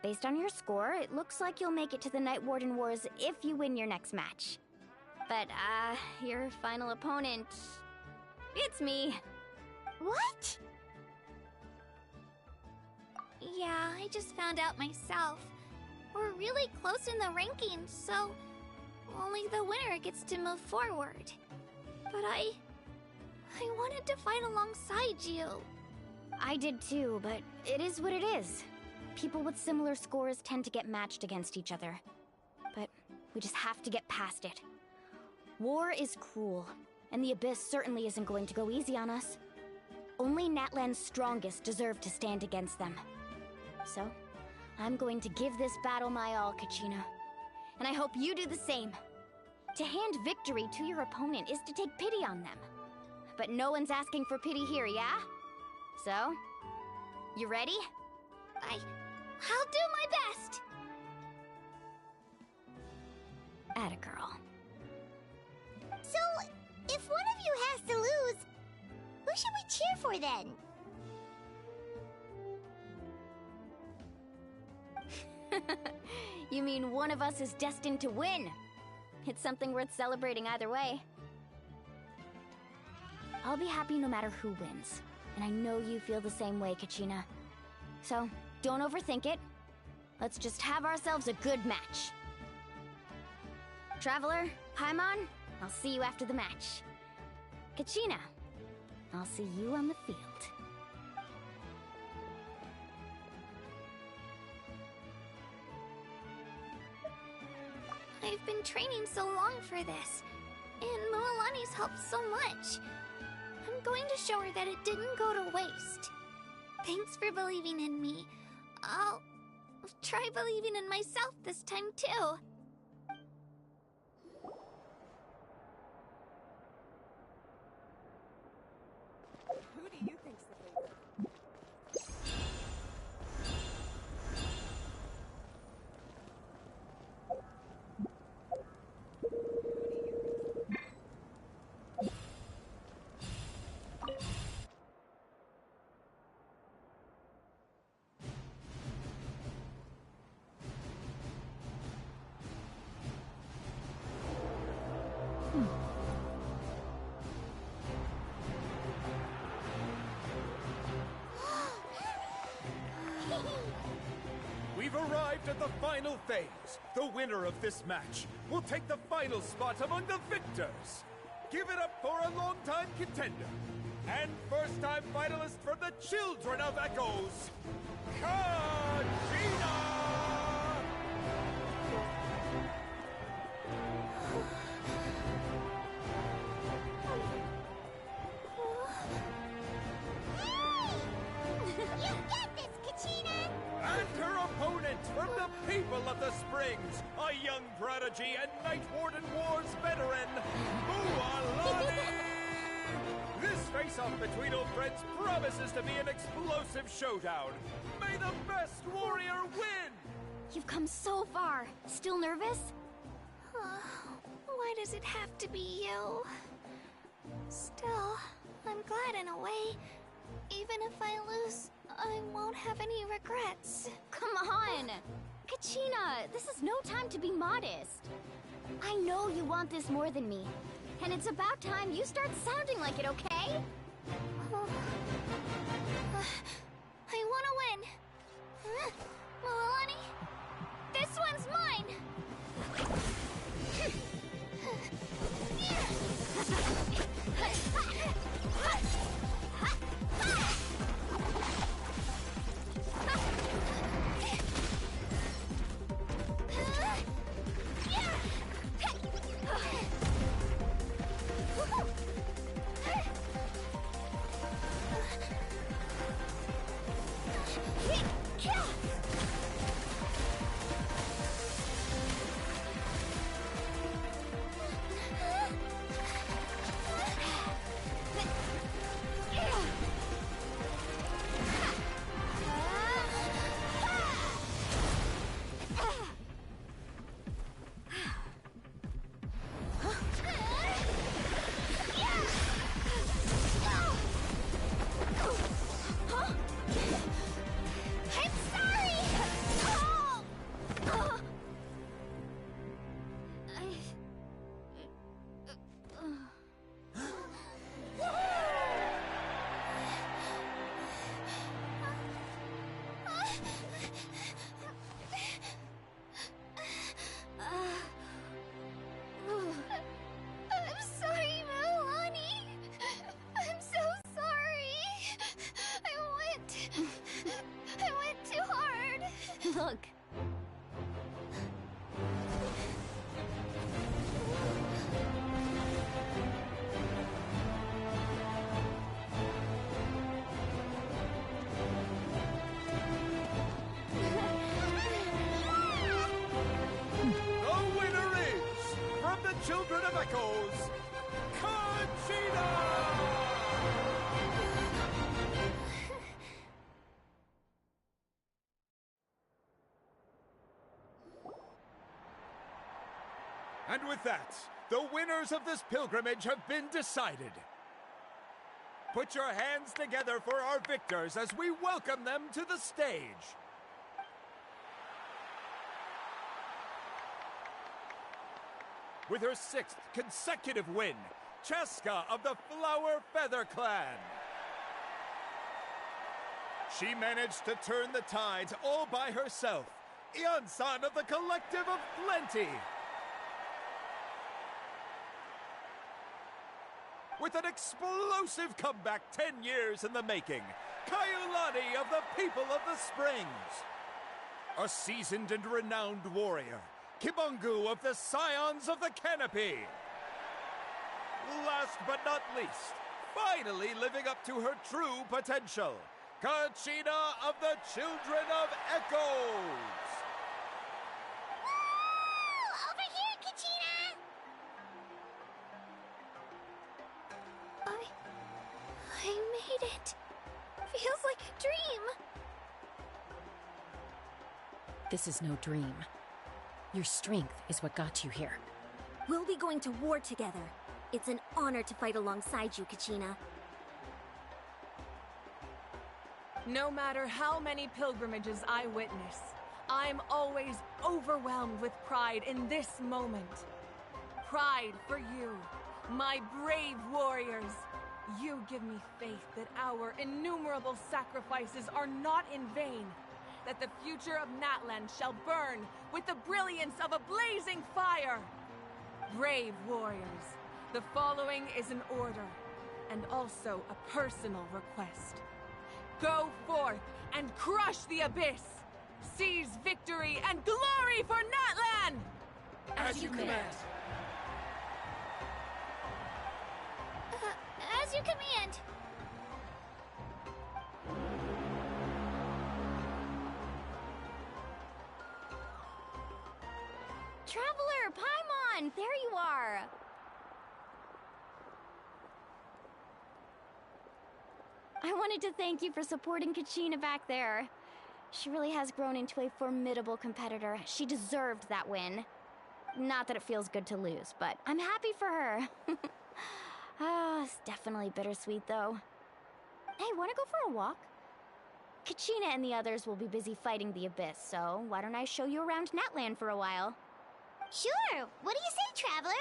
Based on your score, it looks like you'll make it to the Night Warden Wars if you win your next match. But, your final opponent... it's me. What? Yeah, I just found out myself. We're really close in the rankings, so only the winner gets to move forward. But I wanted to fight alongside you. I did too, but it is what it is. People with similar scores tend to get matched against each other. But we just have to get past it. War is cruel, and the Abyss certainly isn't going to go easy on us. Only Natlan's strongest deserve to stand against them. So, I'm going to give this battle my all, Kachina. And I hope you do the same. To hand victory to your opponent is to take pity on them. But no one's asking for pity here, yeah? So, you ready? I'll do my best! Atta girl. So, if one of you has to lose, who should we cheer for then? You mean one of us is destined to win? It's something worth celebrating either way. I'll be happy no matter who wins. And I know you feel the same way, Kachina. So, don't overthink it. Let's just have ourselves a good match. Traveler, Paimon, I'll see you after the match. Kachina, I'll see you on the field. I've been training so long for this, and Moalani's helped so much. I'm going to show her that it didn't go to waste. Thanks for believing in me. I'll try believing in myself this time too. Who do you think's the favorite? We've arrived at the final phase. The winner of this match will take the final spot among the victors. Give it up for a longtime contender and first-time finalist from the Children of Echoes, Kachina! You got this, Kachina! And her opponent from the people of the Springs, a young prodigy and Night Warden Wars veteran, Moalani! This face-off between old friends promises to be an explosive showdown. May the best warrior win! You You've come so far. Still nervous? Why does it have to be you? Still, I'm glad in a way. Even if I lose, I won't have any regrets. Come on! Kachina, this is no time to be modest. I know you want this more than me. And it's about time you start sounding like it, okay? I want to win. Milani, this one's mine! Look. The winner is, from the Children of Echoes, Conchita! And with that, the winners of this pilgrimage have been decided. Put your hands together for our victors as we welcome them to the stage. With her 6th consecutive win, Cheska of the Flower Feather Clan. She managed to turn the tides all by herself. Ian-san of the Collective of Plenty. With an explosive comeback 10 years in the making, Kaiulani of the People of the Springs. A seasoned and renowned warrior, Kibungu of the Scions of the Canopy. Last but not least, finally living up to her true potential, Kachina of the Children of Echoes. Over here, Kachina! I made it. Feels like a dream. This is no dream. Your strength is what got you here. We'll be going to war together. It's an honor to fight alongside you, Kachina. No matter how many pilgrimages I witness, I'm always overwhelmed with pride in this moment. Pride for you, my brave warriors. You give me faith that our innumerable sacrifices are not in vain, that the future of Natlan shall burn with the brilliance of a blazing fire. Brave warriors, the following is an order, and also a personal request. Go forth and crush the abyss! Seize victory and glory for Natlan! As you command. As you command. Traveler, Paimon, there you are! I wanted to thank you for supporting Kachina back there. She really has grown into a formidable competitor. She deserved that win. Not that it feels good to lose, but I'm happy for her. It's definitely bittersweet, though. Hey, wanna go for a walk? Kachina and the others will be busy fighting the Abyss, so why don't I show you around Natlan for a while? Sure. What do you say, Traveler?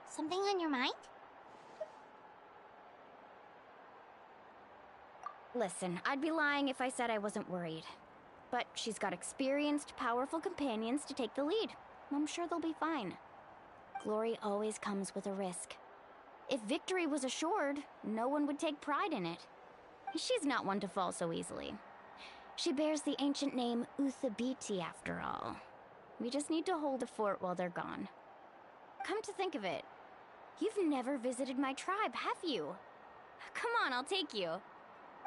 Something on your mind? Listen, I'd be lying if I said I wasn't worried. But she's got experienced, powerful companions to take the lead. I'm sure they'll be fine. Glory always comes with a risk. If victory was assured, no one would take pride in it. She's not one to fall so easily. She bears the ancient name Uthabiti, after all. We just need to hold the fort while they're gone. Come to think of it, you've never visited my tribe, have you? Come on, I'll take you.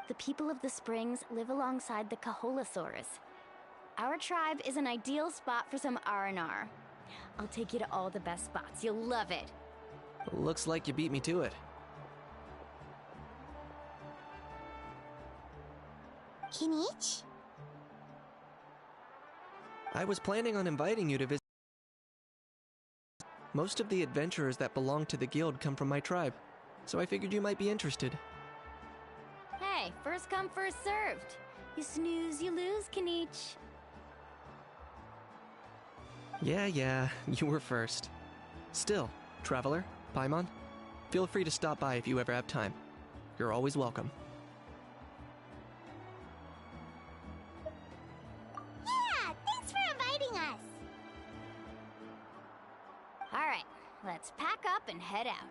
The people of the Springs live alongside the Kaholasaurus. Our tribe is an ideal spot for some R&R. I'll take you to all the best spots. You'll love it. Looks like you beat me to it. Kinich? I was planning on inviting you to visit. Most of the adventurers that belong to the guild come from my tribe, so I figured you might be interested. Hey, first come, first served. You snooze, you lose, Kinich. Yeah, you were first. Still, Traveler, Paimon, feel free to stop by if you ever have time. You're always welcome. Yeah, thanks for inviting us. All right, let's pack up and head out.